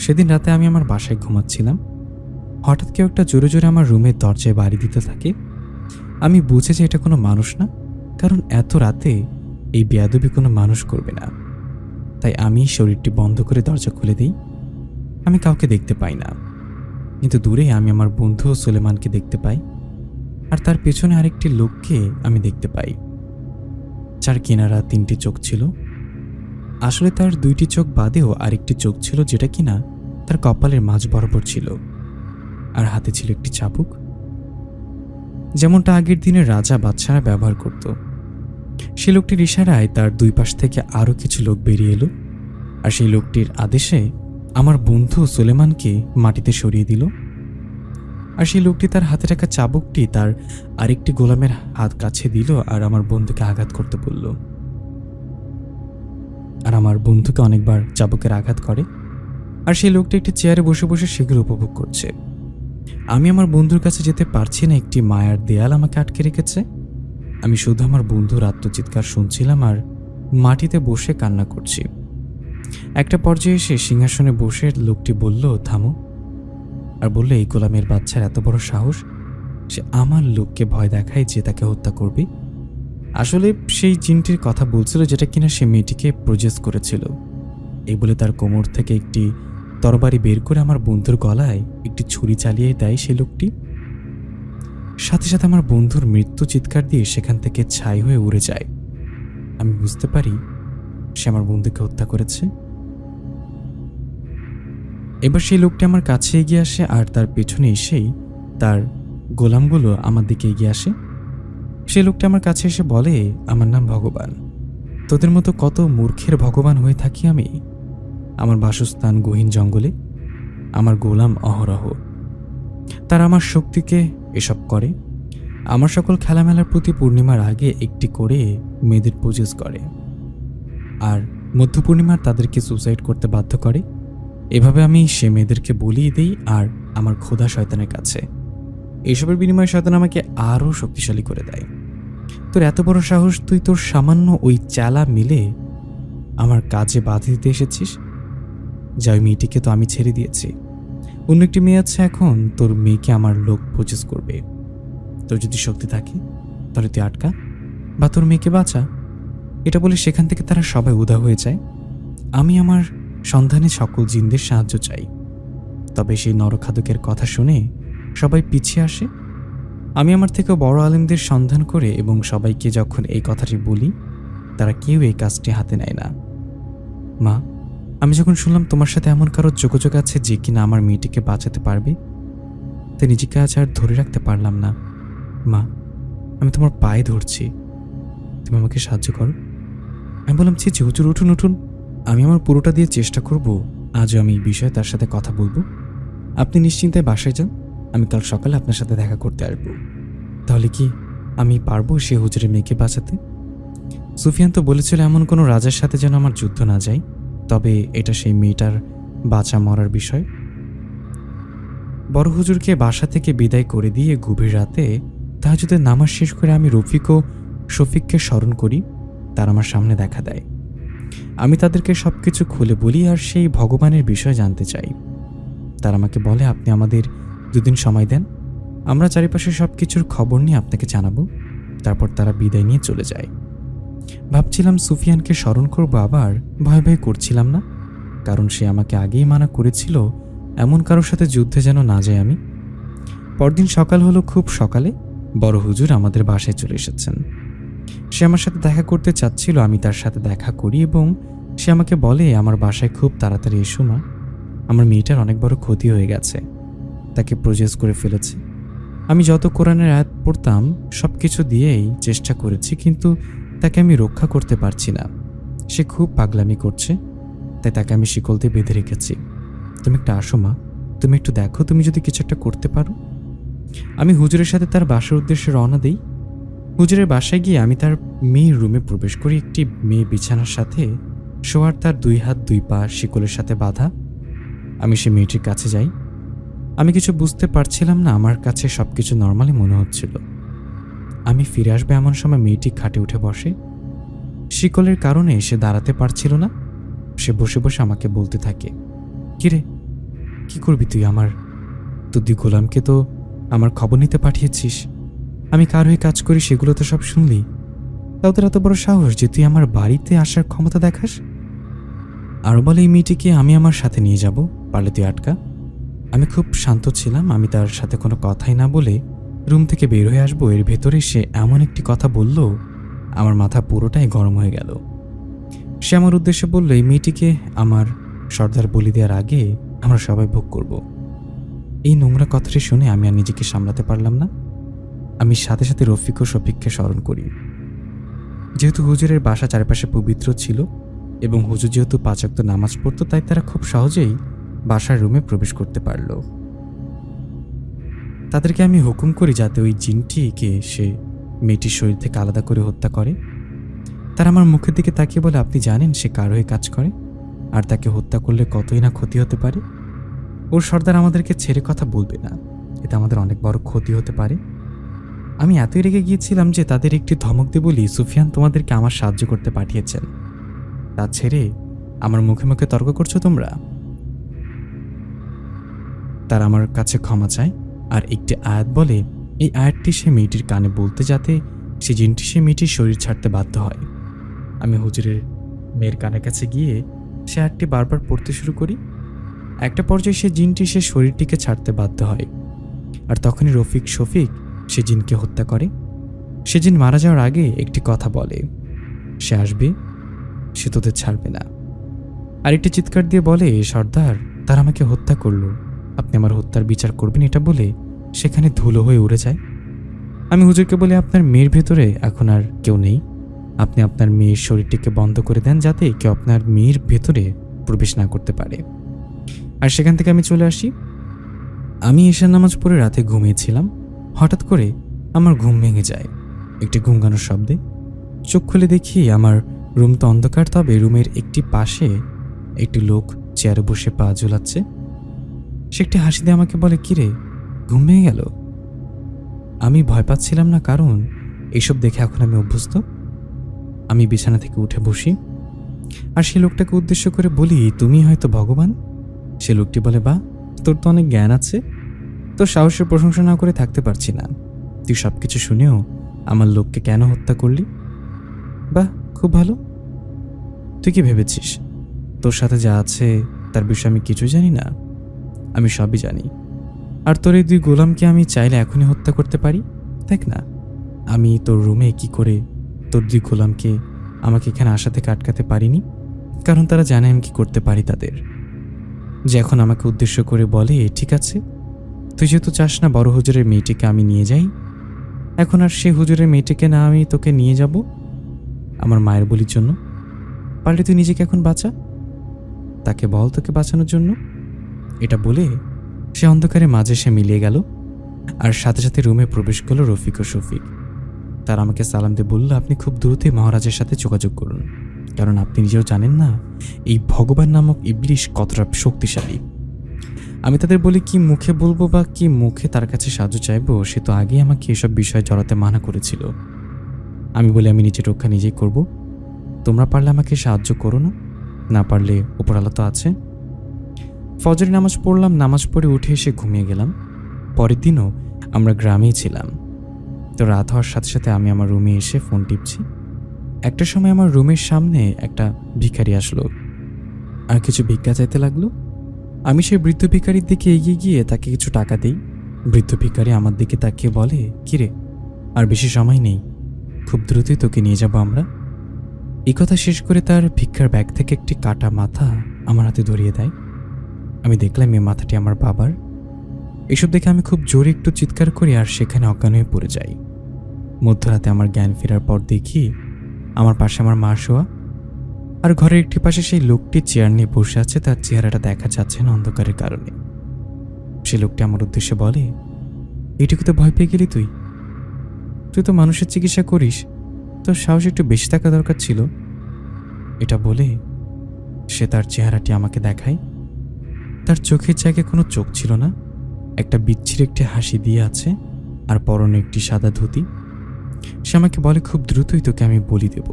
সেদিন রাতে আমি আমার বাসায় ঘুমাচ্ছিলাম, হঠাৎ কেউ একটা জোরে জোরে আমার রুমের দরজায় বাড়ি দিতে থাকে। আমি বুঝে যে এটা কোনো মানুষ না, কারণ এত রাতে এই বেয়াদবি কোনো মানুষ করবে না। তাই আমি শরীরটি বন্ধ করে দরজা খুলে দিই। আমি কাউকে দেখতে পাই না, কিন্তু দূরে আমি আমার বন্ধু সুলেমানকে দেখতে পাই, আর তার পেছনে আরেকটি লোককে আমি দেখতে পাই, যার কিনারা 3টি চোখ ছিল। আসলে তার 2টি চোখ বাদেও আরেকটি চোখ ছিল, যেটা কিনা তার কপালের মাঝ বরাবর ছিল, আর হাতে ছিল একটি চাবুক, যেমনটা আগের দিনের রাজা বাদশারা ব্যবহার করত। সে লোকটির ইশারায় তার 2 পাশ থেকে আরও কিছু লোক বেরিয়ে এলো, আর সেই লোকটির আদেশে আমার বন্ধু সুলেমানকে মাটিতে সরিয়ে দিল। আর সেই লোকটি তার হাতে রাখা চাবুকটি তার আরেকটি গোলামের হাত কাছে দিল আর আমার বন্ধুকে আঘাত করতে বলল। আর আমার বন্ধুকে অনেকবার চাবুকের আঘাত করে, আর সেই লোকটি একটি চেয়ারে বসে বসে সেগুলো উপভোগ করছে। আমি আমার বন্ধুর কাছে যেতে পারছি না, একটি মায়ার দেয়াল আমাকে আটকে রেখেছে। আমি শুধু আমার বন্ধুর আত্মচিৎকার শুনছিলাম আর মাটিতে বসে কান্না করছি। একটা পর্যায়ে এসে সিংহাসনে বসে লোকটি বলল, থামো, আর বললে, এই গোলামের বাচ্চার এত বড় সাহস, সে আমার লোককে ভয় দেখায় যে তাকে হত্যা করবে। আসলে সেই জিনটির কথা বলছিল, যেটা কিনা সে মেয়েটিকে প্রজেস করেছিল। এই বলে তার কোমর থেকে একটি তরবারি বের করে আমার বন্ধুর গলায় একটি ছুরি চালিয়ে দেয় সেই লোকটি। সাথে সাথে আমার বন্ধুর মৃত্যু চিৎকার দিয়ে সেখান থেকে ছাই হয়ে উড়ে যায়। আমি বুঝতে পারি সে আমার বন্ধুকে হত্যা করেছে। এবার সেই লোকটি আমার কাছে এগিয়ে আসে আর তার পেছনে এসেই তার গোলামগুলো আমার দিকে এগিয়ে আসে। সেই লোকটি আমার কাছে এসে বলে, আমার নাম ভগবান, তোদের মতো কত মূর্খের ভগবান হয়ে থাকি আমি। আমার বাসস্থান গহীন জঙ্গলে, আমার গোলাম অহরহ, তারা আমার শক্তিকে এসব করে। আমার সকল খেলামেলার প্রতি পূর্ণিমার আগে একটি করে মেয়েদের প্রজেস করে, আর মধ্য পূর্ণিমার তাদেরকে সুসাইড করতে বাধ্য করে। এভাবে আমি সে মেয়েদেরকে বলিয়ে দিই আর আমার খোদা শয়তানের কাছে। এইসবের বিনিময়ে শয়তান আমাকে আরও শক্তিশালী করে দেয়। তোর এত বড় সাহস, তুই তোর সামান্য ওই চালা মিলে আমার কাজে বাধা দিতে এসেছিস? যা, ওই মেয়েটিকে তো আমি ছেড়ে দিয়েছি, অন্য একটি মেয়ে আছে, এখন তোর মেয়েকে আমার লোক প্রজেস করবে। তোর যদি শক্তি থাকে তাহলে তুই আটকা বা তোর মেয়েকে বাঁচা। এটা বলে সেখান থেকে তারা সবাই উধাও হয়ে যায়। আমি আমার সন্ধানে সকল জিনদের সাহায্য চাই। তবে সেই নরখাদকের কথা শুনে সবাই পিছিয়ে আসে। আমি আমার থেকে বড় আলেমদের সন্ধান করে এবং সবাইকে যখন এই কথাটি বলি, তারা কেউ এই কাজটি হাতে নেয় না। মা, আমি যখন শুনলাম তোমার সাথে এমন কারো যোগাযোগ আছে যে কিনা আমার মেয়েটিকে বাঁচাতে পারবে, তাই নিজেকে আজ আর ধরে রাখতে পারলাম না। মা, আমি তোমার পায়ে ধরছি, তুমি আমাকে সাহায্য করো। আমি বললাম, ছি ছি হুজুর, উঠুন উঠুন, আমি আমার পুরোটা দিয়ে চেষ্টা করব আজও আমি এই বিষয়ে তার সাথে কথা বলবো। আপনি নিশ্চিন্তায় বাসায় যান, আমি কাল সকালে আপনার সাথে দেখা করতে আসবো। তাহলে কি আমি পারবো সে হুজুরের মেয়েকে বাঁচাতে? সুফিয়ান তো বলেছিল এমন কোনো রাজার সাথে যেন আমার যুদ্ধ না যায়, তবে এটা সেই মেয়েটার বাঁচা মরার বিষয়। বড় হুজুরকে বাসা থেকে বিদায় করে দিয়ে গভীর রাতে তাহাজ্জুদের নামাজ শেষ করে আমি রফিক ও শফিককে স্মরণ করি। তারা আমার সামনে দেখা দেয়। আমি তাদেরকে সবকিছু খুলে বলি আর সেই ভগবানের বিষয় জানতে চাই। তারা আমাকে বলে, আপনি আমাদের 2 দিন সময় দেন, আমরা চারিপাশে সবকিছুর খবর নিয়ে আপনাকে জানাবো। তারপর তারা বিদায় নিয়ে চলে যায়। ভাবছিলাম সুফিয়ানকে স্মরণ করবো, আবার ভয় ভয় করছিলাম না, কারণ সে আমাকে আগেই মানা করেছিল এমন কারোর সাথে যুদ্ধে যেন না যাই আমি। পরদিন সকাল হলো, খুব সকালে বড় হুজুর আমাদের বাসায় চলে এসেছেন। সে আমার সাথে দেখা করতে চাচ্ছিল, আমি তার সাথে দেখা করি এবং সে আমাকে বলে, আমার বাসায় খুব তাড়াতাড়ি এসো মা, আমার মেয়েটার অনেক বড় ক্ষতি হয়ে গেছে, তাকে প্রজেস করে ফেলেছে। আমি যত কোরআনের আয়াত পড়তাম সব কিছু দিয়েই চেষ্টা করেছি, কিন্তু তাকে আমি রক্ষা করতে পারছি না। সে খুব পাগলামি করছে, তাই তাকে আমি শিকল দিয়ে বেঁধে রেখেছি। তুমি একটু আসো মা, তুমি একটু দেখো, তুমি যদি কিছু একটা করতে পারো। আমি হুজুরের সাথে তার বাসার উদ্দেশ্যে রওনা দিই। হুজুরের বাসায় গিয়ে আমি তার মেয়ের রুমে প্রবেশ করি। একটি মেয়ে বিছানার সাথে শোয়ার, তার 2 হাত 2 পা শিকলের সাথে বাঁধা। আমি সে মেয়েটির কাছে যাই। আমি কিছু বুঝতে পারছিলাম না, আমার কাছে সবকিছু নর্মালি মনে হচ্ছিল। আমি ফিরে আসবে এমন সময় মেয়েটি খাটে উঠে বসে। শিকলের কারণে সে দাঁড়াতে পারছিল না। সে বসে বসে আমাকে বলতে থাকে, কিরে, কি করবি তুই? তোর 2 গোলামকে তো আমার খবর নিতে পাঠিয়েছিস, আমি কার হয়ে কাজ করি সেগুলো তো সব শুনলি। তাদের এত বড় সাহস যে তুই আমার বাড়িতে আসার ক্ষমতা দেখাস। আর বলে, এই মেয়েটিকে আমি আমার সাথে নিয়ে যাব, পারলে তুই আটকা। আমি খুব শান্ত ছিলাম, আমি তার সাথে কোনো কথাই না বলে রুম থেকে বের হয়ে আসবো, এর ভেতরে সে এমন একটি কথা বলল, আমার মাথা পুরোটাই গরম হয়ে গেল। সে আমার উদ্দেশ্যে বলল, এই মেয়েটিকে আমার সর্দার বলি দেওয়ার আগে আমরা সবাই ভোগ করব। এই নোংরা কথাটি শুনে আমি আর নিজেকে সামলাতে পারলাম না। আমি সাথে সাথে রফিক ও শফিককে স্মরণ করি। যেহেতু হুজুরের বাসা চারপাশে পবিত্র ছিল এবং হুজুর যেহেতু 5 ওয়াক্ত নামাজ পড়তো, তাই তারা খুব সহজেই বাসার রুমে প্রবেশ করতে পারল। তাদেরকে আমি হুকুম করি যাতে ওই জিনটিকে সে মেয়েটির শরীর থেকে আলাদা করে হত্যা করে। তারা আমার মুখের দিকে তাকিয়ে বলে, আপনি জানেন সে কার হয়ে কাজ করে আর তাকে হত্যা করলে কতই না ক্ষতি হতে পারে। ওর সর্দার আমাদেরকে ছেড়ে কথা বলবে না, এতে আমাদের অনেক বড় ক্ষতি হতে পারে। আমি এতই রেগে গিয়েছিলাম যে তাদের একটি ধমক দিয়ে বলি, সুফিয়ান তোমাদেরকে আমার সাহায্য করতে পাঠিয়েছেন, তা ছেড়ে আমার মুখে মুখে তর্ক করছো তোমরা। তারা আমার কাছে ক্ষমা চায় আর একটি আয়াত বলে, এই আয়াতটি সে মেয়েটির কানে বলতে, যাতে সে জিনটি সে মেয়েটির শরীর ছাড়তে বাধ্য হয়। আমি হুজুরের মেয়ের কানের কাছে গিয়ে সে আয়াতটি বারবার পড়তে শুরু করি। একটা পর্যায়ে সে জিনটি সে শরীরটিকে ছাড়তে বাধ্য হয়, আর তখনই রফিক শফিক সে জিনকে হত্যা করে। সে জিন মারা যাওয়ার আগে একটি কথা বলে, সে আসবে, সে তোদের ছাড়বে না। আর একটি চিৎকার দিয়ে বলে, সর্দার, তারা আমাকে হত্যা করলো, আপনি আমার হত্যার বিচার করবেন। এটা বলে সেখানে ধুলো হয়ে উড়ে যায়। আমি হুজুরকে বলি, আপনার মেয়ের ভেতরে এখন আর কেউ নেই, আপনি আপনার মেয়ের শরীরটিকে বন্ধ করে দেন যাতে কেউ আপনার মেয়ের ভেতরে প্রবেশ না করতে পারে। আর সেখান থেকে আমি চলে আসি। আমি এশার নামাজ পড়ে রাতে ঘুমিয়েছিলাম। হঠাৎ করে আমার ঘুম ভেঙে যায় একটি গুনগানোর শব্দে। চোখ খুলে দেখি আমার রুম তো অন্ধকার, তবে রুমের একটি পাশে একটি লোক চেয়ারে বসে পা ঝুলাচ্ছে। সে একটি হাসি দিয়ে আমাকে বলে, কিরে, ঘুম ভেঙে গেল? আমি ভয় পাচ্ছিলাম না, কারণ এইসব দেখে এখন আমি অভ্যস্ত। আমি বিছানা থেকে উঠে বসি আর সে লোকটাকে উদ্দেশ্য করে বলি, তুমি হয়তো ভগবান। সে লোকটি বলে, বা, তোর তো অনেক জ্ঞান আছে, তোর সাহসের প্রশংসা না করে থাকতে পারছি না। তুই সবকিছু শুনেও আমার লোককে কেন হত্যা করলি? বাহ, খুব ভালো। তুই কি ভেবেছিস তোর সাথে যা আছে তার বিষয়ে আমি কিছু জানি না? আমি সবই জানি। আর তোর এই 2 গোলামকে আমি চাইলে এখনই হত্যা করতে পারি। দেখ না, আমি তোর রুমে কি করে তোর 2 গোলামকে আমাকে এখানে আসা থেকে আটকাতে পারিনি, কারণ তারা জানে আমি কি করতে পারি তাদের। যে এখন আমাকে উদ্দেশ্য করে বলে, ঠিক আছে, তুই যেহেতু চাস না বড় হুজুরের মেয়েটিকে আমি নিয়ে যাই, এখন আর সে হুজুরের মেয়েটিকে না আমি তোকে নিয়ে যাব আমার মায়ের বলির জন্য, পারলে তুই নিজেকে এখন বাঁচা, তাকে বল তোকে বাঁচানোর জন্য। এটা বলে সে অন্ধকারে মাঝে সে মিলিয়ে গেল, আর সাথে সাথে রুমে প্রবেশ করলো রফিক ও শফিক। তার আমাকে সালাম দিয়ে বলল, আপনি খুব দ্রুতই মহারাজের সাথে যোগাযোগ করুন, কারণ আপনি নিজেও জানেন না এই ভগবান নামক ইবলিশ কতটা শক্তিশালী। আমি তাদের বলি, কি মুখে বলবো বা কি মুখে তার কাছে সাহায্য চাইবো, সে তো আগেই আমাকে এসব বিষয়ে জড়াতে মানা করেছিল। আমি বলি, আমি নিজের রক্ষা নিজেই করব, তোমরা পারলে আমাকে সাহায্য করো না, না পারলে উপরালা তো আছে। ফজরের নামাজ পড়লাম, নামাজ পড়ে উঠে এসে ঘুমিয়ে গেলাম। পরের দিনও আমরা গ্রামেই ছিলাম। তো রাত হওয়ার সাথে সাথে আমি আমার রুমে এসে ফোন টিপছি। একটা সময় আমার রুমের সামনে একটা ভিখারি আসলো আর কিছু ভিক্ষা চাইতে লাগলো। আমি সেই বৃদ্ধ ভিখারির দিকে এগিয়ে গিয়ে তাকে কিছু টাকা দিই। বৃদ্ধ ভিখারি আমার দিকে তাকিয়ে বলে, কিরে, আর বেশি সময় নেই, খুব দ্রুতই তোকে নিয়ে যাব আমরা। এই কথা শেষ করে তার ভিক্ষার ব্যাগ থেকে একটি কাটা মাথা আমার হাতে ধরিয়ে দেয়। আমি দেখলাম এই মাথাটি আমার বাবার। এসব দেখে আমি খুব জোরে একটু চিৎকার করি আর সেখানে অজ্ঞান হয়ে পড়ে যাই। মধ্যরাতে আমার জ্ঞান ফেরার পর দেখি আমার পাশে আমার মা শোয়া, আর ঘরের একটি পাশে সেই লোকটি চেয়ার নিয়ে বসে আছে। তার চেহারাটা দেখা যাচ্ছে না অন্ধকারের কারণে। সে লোকটি আমার উদ্দেশ্যে বলে, এইটুকু তো ভয় পেয়ে গেলি তুই? তুই তো মানুষের চিকিৎসা করিস, তোর সাহস একটু বেশি থাকা দরকার ছিল। এটা বলে সে তার চেহারাটি আমাকে দেখায়। তার চোখের জায়গায় কোনো চোখ ছিল না, একটা বিচ্ছির একটি হাসি দিয়ে আছে, আর পরনে একটি সাদা ধুতি। সে আমাকে বলে, খুব দ্রুতই তোকে আমি বলি দেব।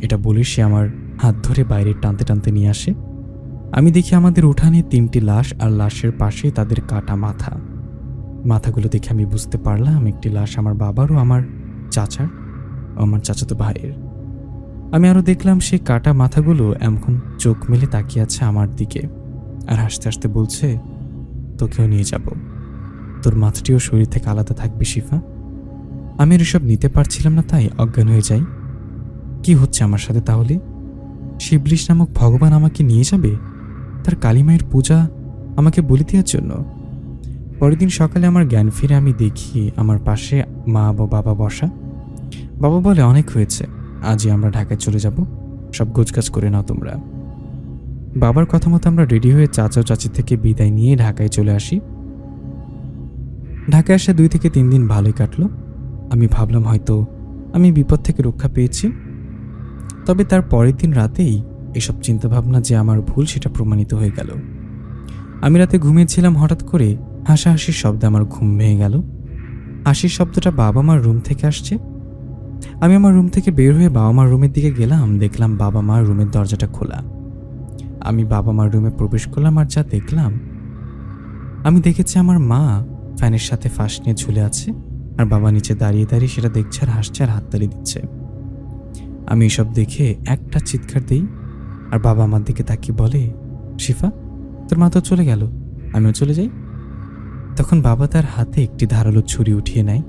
এটা বলে সে আমার হাত ধরে বাইরে টানতে টানতে নিয়ে আসে। আমি দেখি আমাদের উঠানে 3টি লাশ, আর লাশের পাশে তাদের কাটা মাথা। মাথাগুলো দেখে আমি বুঝতে পারলাম একটি লাশ আমার বাবার ও আমার চাচার ও আমার চাচাতো ভাইয়ের। আমি আরও দেখলাম সেই কাটা মাথাগুলো এমন চোখ মেলে তাকিয়ে আছে আমার দিকে, আর হাসতে হাসতে বলছে, তোকেও নিয়ে যাব, তোর মাথাটিও শরীর থেকে আলাদা থাকবে শিফা। আমি আর এসব নিতে পারছিলাম না, তাই অজ্ঞান হয়ে যাই। কি হচ্ছে আমার সাথে তাহলে? শিবলিশ নামক ভগবান আমাকে নিয়ে যাবে তার কালীমায়ের পূজা আমাকে বলি দেওয়ার জন্য? পরের দিন সকালে আমার জ্ঞান ফিরে আমি দেখি আমার পাশে মা ও বাবা বসা। বাবা বলে, অনেক হয়েছে, আজই আমরা ঢাকায় চলে যাব, সব গোছগাছ করে নাও তোমরা। বাবার কথা মতো আমরা রেডি হয়ে চাচা ও চাচি থেকে বিদায় নিয়ে ঢাকায় চলে আসি। ঢাকায় আসা 2 থেকে 3 দিন ভালোই কাটলো। আমি ভাবলাম হয়তো আমি বিপদ থেকে রক্ষা পেয়েছি। তবে তার পরের দিন রাতেই এসব চিন্তাভাবনা যে আমার ভুল সেটা প্রমাণিত হয়ে গেল। আমি রাতে ঘুমিয়েছিলাম, হঠাৎ করে হাসাহাসির শব্দে আমার ঘুম ভেঙে গেল। হাসির শব্দটা বাবা মার রুম থেকে আসছে। আমি আমার রুম থেকে বের হয়ে বাবা মার রুমের দিকে গেলাম। দেখলাম বাবা মার রুমের দরজাটা খোলা। আমি বাবা মার রুমে প্রবেশ করলাম, আর যা দেখলাম, আমি দেখেছি আমার মা ফ্যানের সাথে ফাঁস নিয়ে ঝুলে আছে, আর বাবা নিচে দাঁড়িয়ে দাঁড়িয়ে সেটা দেখছে আর হাসছে আর হাততালি দিচ্ছে। আমি এসব দেখে একটা চিৎকার দিই, আর বাবা আমার দিকে তাকিয়ে বলে, শিফা, তোর মা তো চলে গেল, আমিও চলে যাই। তখন বাবা তার হাতে একটি ধারালো ছুরি উঠিয়ে নেয়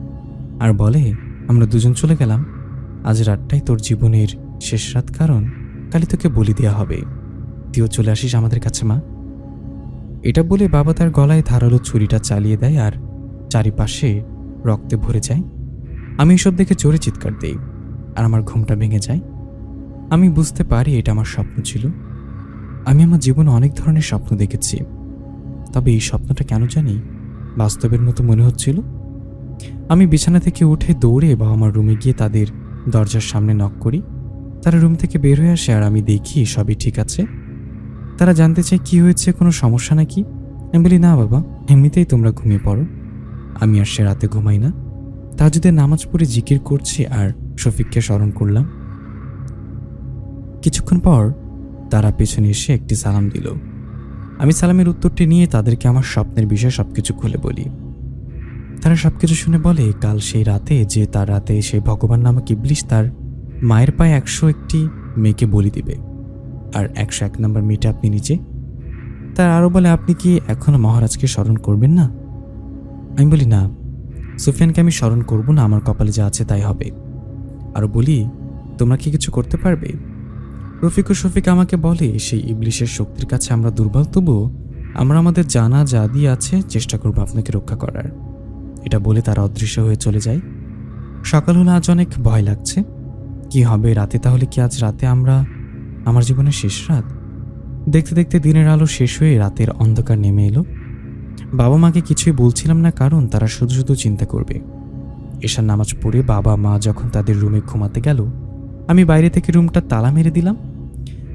আর বলে, আমরা দুজন চলে গেলাম, আজ রাতটাই তোর জীবনের শেষ রাত, কারণ কালি তোকে বলি দেওয়া হবে, তুইও চলে আসিস আমাদের কাছে মা। এটা বলে বাবা তার গলায় ধারালো ছুরিটা চালিয়ে দেয়, আর চারিপাশে রক্তে ভরে যায়। আমি এসব দেখে জোরে চিৎকার দিই, আর আমার ঘুমটা ভেঙে যায়। আমি বুঝতে পারি এটা আমার স্বপ্ন ছিল। আমি আমার জীবনে অনেক ধরনের স্বপ্ন দেখেছি, তবে এই স্বপ্নটা কেন জানি বাস্তবের মতো মনে হচ্ছিল। আমি বিছানা থেকে উঠে দৌড়ে বাবা আমার রুমে গিয়ে তাদের দরজার সামনে নক করি। তারা রুম থেকে বের হয়ে আসে, আর আমি দেখি সবই ঠিক আছে। তারা জানতে চায় কি হয়েছে, কোনো সমস্যা নাকি। আমি বলি, না বাবা, এমনিতেই তোমরা ঘুমিয়ে পড়ো, আমি আর সে রাতে ঘুমাই না। তাহাজ্জুদের নামাজ পড়ে জিকির করছি আর শফিককে স্মরণ করলাম। কিছুক্ষণ পর তারা পেছনে এসে একটি সালাম দিল। আমি সালামের উত্তরটি নিয়ে তাদেরকে আমার স্বপ্নের বিষয়ে সবকিছু খুলে বলি। তারা সবকিছু শুনে বলে, কাল সেই রাতে যে তার রাতে সেই ভগবান নামক ইবলিশ তার মায়ের পায়ে 101টি মেয়েকে বলি দিবে, আর 101 নম্বর মেয়েটা আপনি নিজে। তার আরও বলে, আপনি কি এখনো মহারাজকে স্মরণ করবেন না? আমি বলি, না, সুফিয়ানকে আমি স্মরণ করব না, আমার কপালে যা আছে তাই হবে। আরও বলি, তোমরা কি কিছু করতে পারবে? রফিক ও শফিক আমাকে বলে, সেই ইবলিশের শক্তির কাছে আমরা দুর্বল, তবুও আমরা আমাদের জানা যা দিয়ে আছে চেষ্টা করবো আপনাকে রক্ষা করার। এটা বলে তারা অদৃশ্য হয়ে চলে যায়। সকাল হলো, আজ অনেক ভয় লাগছে। কি হবে রাতে? তাহলে কি আজ রাতে আমার জীবনের শেষ রাত? দেখতে দেখতে দিনের আলো শেষ হয়ে রাতের অন্ধকার নেমে এলো। বাবা মাকে কিছুই বলছিলাম না, কারণ তারা শুধু শুধু চিন্তা করবে। এশার নামাজ পড়ে বাবা মা যখন তাদের রুমে ঘুমাতে গেল, আমি বাইরে থেকে রুমটা তালা মেরে দিলাম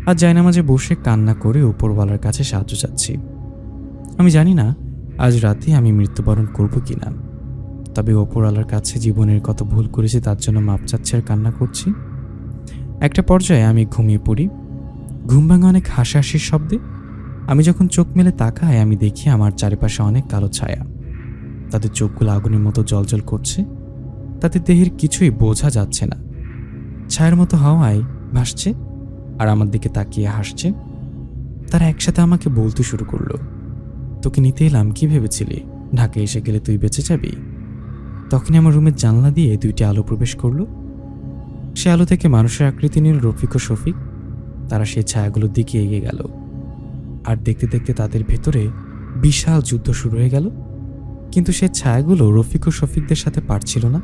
আর জায়নামাজে বসে কান্না করে উপরওয়ালার কাছে সাহায্য চাচ্ছি। আমি জানি না আজ রাতে আমি মৃত্যুবরণ করব কিনা, তবে উপরওয়ালার কাছে জীবনের কত ভুল করেছি তার জন্য মাপ চাচ্ছি আর কান্না করছি। একটা পর্যায়ে আমি ঘুমিয়ে পড়ি। ঘুম ভাঙা অনেক হাসাহাসির শব্দে। আমি যখন চোখ মেলে তাকাই, আমি দেখি আমার চারিপাশে অনেক কালো ছায়া। তাদের চোখগুলো আগুনের মতো জ্বলজ্বল করছে। তাদের দেহের কিছুই বোঝা যাচ্ছে না। ছায়ার মতো হাওয়ায় ভাসছে আর আমার দিকে তাকিয়ে হাসছে। তারা একসাথে আমাকে বলতে শুরু করলো, তোকে নিতে এলাম, কি ভেবেছিলি ঢাকায় এসে গেলে তুই বেঁচে যাবি? তখনই আমার রুমের জানলা দিয়ে 2টি আলো প্রবেশ করলো। সে আলো থেকে মানুষের আকৃতি নিল রফিক ও শফিক। তারা সেই ছায়াগুলোর দিকে এগিয়ে গেল আর দেখতে দেখতে তাদের ভেতরে বিশাল যুদ্ধ শুরু হয়ে গেল। কিন্তু সে ছায়াগুলো রফিক ও শফিকদের সাথে পারছিল না,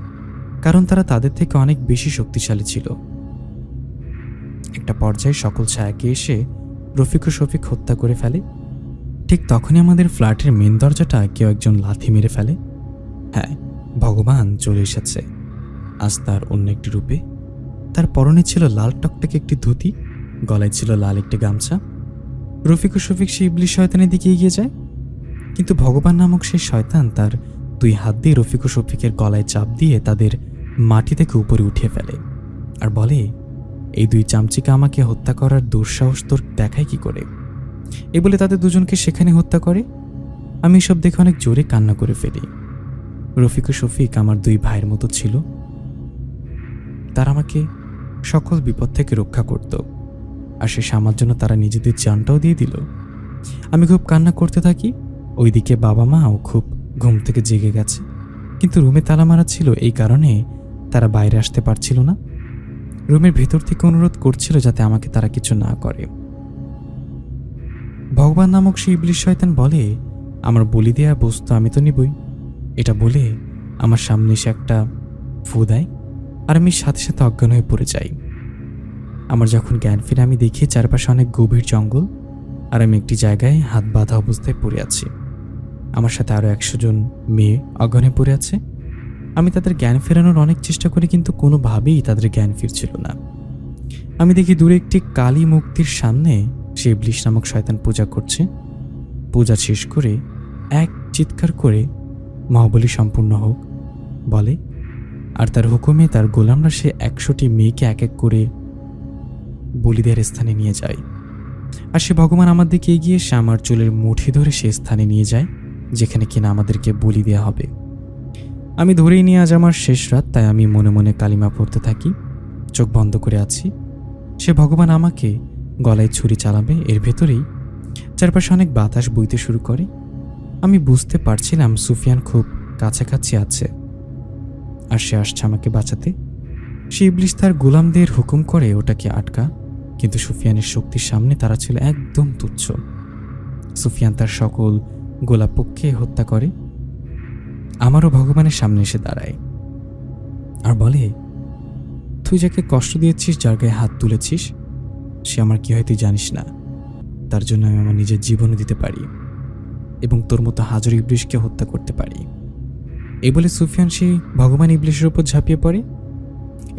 কারণ তারা তাদের থেকে অনেক বেশি শক্তিশালী ছিল। একটা পর্যায়ে সকল ছায়াকে এসে রফিক ও শফিক হত্যা করে ফেলে। ঠিক তখনই আমাদের ফ্ল্যাটের মেন দরজাটা কেউ একজন লাথি মেরে ফেলে। হ্যাঁ, ভগবান চলে এসেছে আজ তার অন্য একটি রূপে। তার পরনে ছিল লাল টকটকে একটি ধুতি, গলায় ছিল লাল একটি গামছা। রফিক ও শফিক সেই ইবলিশ শয়তানের দিকে এগিয়ে যায়, কিন্তু ভগবান নামক সেই শয়তান তার 2 হাত দিয়ে রফিক ও শফিকের গলায় চাপ দিয়ে তাদের মাটি থেকে উপরে উঠিয়ে ফেলে আর বলে, এই 2 চামচিকা আমাকে হত্যা করার দুঃসাহস তোর দেখায় কি করে? এই বলে তাদের দুজনকে সেখানে হত্যা করে। আমি এসব দেখে অনেক জোরে কান্না করে ফেলি। রফিক ও শফিক আমার 2 ভাইয়ের মতো ছিল। তারা আমাকে সকল বিপদ থেকে রক্ষা করত, আর সে আমার জন্য তারা নিজেদের জানটাও দিয়ে দিল। আমি খুব কান্না করতে থাকি। ওইদিকে বাবা মাও খুব ঘুম থেকে জেগে গেছে, কিন্তু রুমে তালা মারা ছিল, এই কারণে তারা বাইরে আসতে পারছিল না। রুমের ভেতর থেকে অনুরোধ করছিল যাতে আমাকে তারা কিছু না করে। ভগবান নামক সেই ইবলিশ শয়তান বলে, আমার বলি দেয়া বস্তু আমি তো নিবই। এটা বলে আমার সামনে এসে একটা ফু দেয় আর আমি সাথে সাথে অজ্ঞান হয়ে পড়ে যাই। আমার যখন জ্ঞান ফিরে, আমি দেখি চারপাশে অনেক গভীর জঙ্গল আর আমি একটি জায়গায় হাত বাঁধা অবস্থায় পড়ে আছি। আমার সাথে আরও 100 জন মেয়ে অজ্ঞান হয়ে পড়ে আছে। আমি তাদের জ্ঞান ফেরানোর অনেক চেষ্টা করি, কিন্তু কোনোভাবেই তাদের জ্ঞান ফিরছিল না। আমি দেখি দূরে একটি কালী মূর্তির সামনে সে ইবলিশ নামক শয়তান পূজা করছে। পূজা শেষ করে এক চিৎকার করে মহাবলী সম্পূর্ণ হোক বলে, আর তার হুকুমে তার গোলামরা সে 100টি মেয়েকে এক এক করে বলি দেওয়ার স্থানে নিয়ে যায়। আর সে ভগবান আমার দিকে এগিয়ে এসে আমার চুলের মুঠি ধরে সে স্থানে নিয়ে যায় যেখানে কিনা আমাদেরকে বলি দেওয়া হবে। আমি ধরেই নিয়ে আজ আমার শেষ রাত, তাই আমি মনে মনে কালিমা পড়তে থাকি, চোখ বন্ধ করে আছি। সে ভগবান আমাকে গলায় ছুরি চালাবে, এর ভেতরেই চারপাশে অনেক বাতাস বইতে শুরু করে। আমি বুঝতে পারছিলাম সুফিয়ান খুব কাছাকাছি আছে আর সে আসছে আমাকে বাঁচাতে। সে ইবলিশ তার গোলামদের হুকুম করে ওটাকে আটকা, কিন্তু সুফিয়ানের শক্তির সামনে তারা ছিল একদম তুচ্ছ। সুফিয়ান তার সকল গোলাপকে হত্যা করে। আমারও ভগবানের সামনে এসে দাঁড়ায় আর বলে, তুই যাকে কষ্ট দিয়েছিস, যার গায়ে হাত তুলেছিস, সে আমার কি হয় তুই জানিস না। তার জন্য আমি আমার নিজের জীবনও দিতে পারি এবং তোর মতো হাজার ইবলিশকে হত্যা করতে পারি। এই বলে সুফিয়ান সেই ভগবান ইবলিশের উপর ঝাঁপিয়ে পড়ে।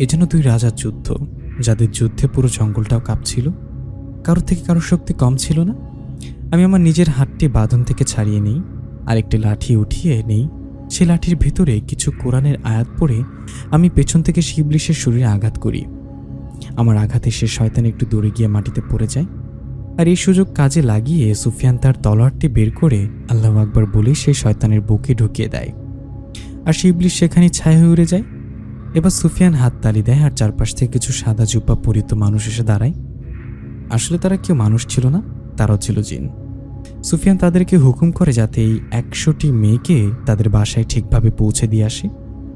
এজন্য 2 রাজার যুদ্ধ, যাদের যুদ্ধে পুরো জঙ্গলটাও কাঁপছিল। কারোর থেকে কারোর শক্তি কম ছিল না। আমি আমার নিজের হাতটি বাঁধন থেকে ছাড়িয়ে নিই আর একটি লাঠি উঠিয়ে নেই। সে লাঠির ভেতরে কিছু কোরআনের আয়াত পড়ে আমি পেছন থেকে সেই ইবলিশের শরীরে আঘাত করি। আমার আঘাতে সে শয়তান একটু দৌড়ে গিয়ে মাটিতে পড়ে যায়, আর এই সুযোগ কাজে লাগিয়ে সুফিয়ান তার তলোয়ারটি বের করে আল্লাহু আকবার বলে সেই শয়তানের বুকে ঢুকিয়ে দেয়, আর সেই ইবলিশ সেখানে ছায়া হয়ে উড়ে যায়। এবার সুফিয়ান হাত তালি দেয় আর চারপাশ থেকে কিছু সাদা জুব্বা পরিত মানুষ এসে দাঁড়ায়। আসলে তারা কেউ মানুষ ছিল না, তারাও ছিল জিন। সুফিয়ান তাদেরকে হুকুম করে যাতে এই 100টি মেয়েকে তাদের বাসায় ঠিকভাবে পৌঁছে দিয়ে আসে,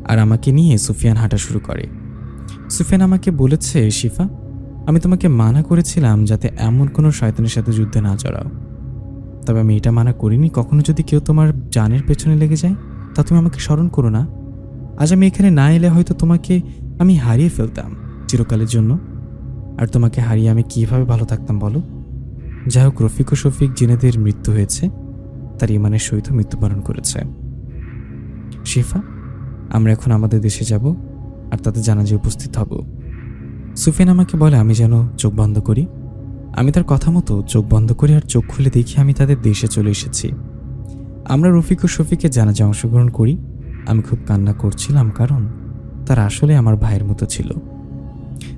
আর আমাকে নিয়ে সুফিয়ান হাঁটা শুরু করে। সুফিয়ান আমাকে বলেছে, শিফা, আমি তোমাকে মানা করেছিলাম যাতে এমন কোনো শয়তানের সাথে যুদ্ধে না জড়াও। তবে আমি এটা মানা করিনি কখনো যদি কেউ তোমার জানের পেছনে লেগে যায় তা তুমি আমাকে স্মরণ করো না। আজ আমি এখানে না এলে হয়তো তোমাকে আমি হারিয়ে ফেলতাম চিরকালের জন্য। আর তোমাকে হারিয়ে আমি কিভাবে ভালো থাকতাম বলো? যাই হোক, রফিক ও শফিক জিনেদের মৃত্যু হয়েছে, তার ইমানের সহিত মৃত্যুবরণ করেছে। শিফা, আমরা এখন আমাদের দেশে যাব আর তাদের জানাজে উপস্থিত হব। সুফিয়ান আমাকে বলে আমি যেন চোখ বন্ধ করি। আমি তার কথা মতো চোখ বন্ধ করি আর চোখ খুলে দেখি আমি তাদের দেশে চলে এসেছি। আমরা রফিক ও শফিকের জানাজা অংশগ্রহণ করি। আমি খুব কান্না করছিলাম, কারণ তারা আসলে আমার ভাইয়ের মতো ছিল।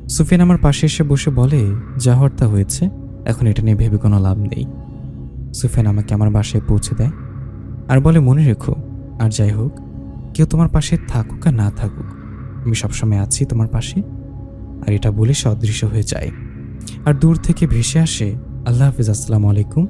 সুফিয়ান আমার পাশে এসে বসে বলে, যা হওয়ার তা হয়েছে, এখন এটা নিয়ে ভেবে কোনো লাভ নেই। সুফিয়ান আমাকে আমার বাসায় পৌঁছে দেয় আর বলে, মনে রেখো, আর যাই হোক, কেউ তোমার পাশে থাকুক আর না থাকুক, আমি সবসময় আছি তোমার পাশে। আর এটা বলে সে অদৃশ্য হয়ে যায় আর দূর থেকে ভেসে আসে, আল্লাহ হাফিজ, আসসালামু আলাইকুম।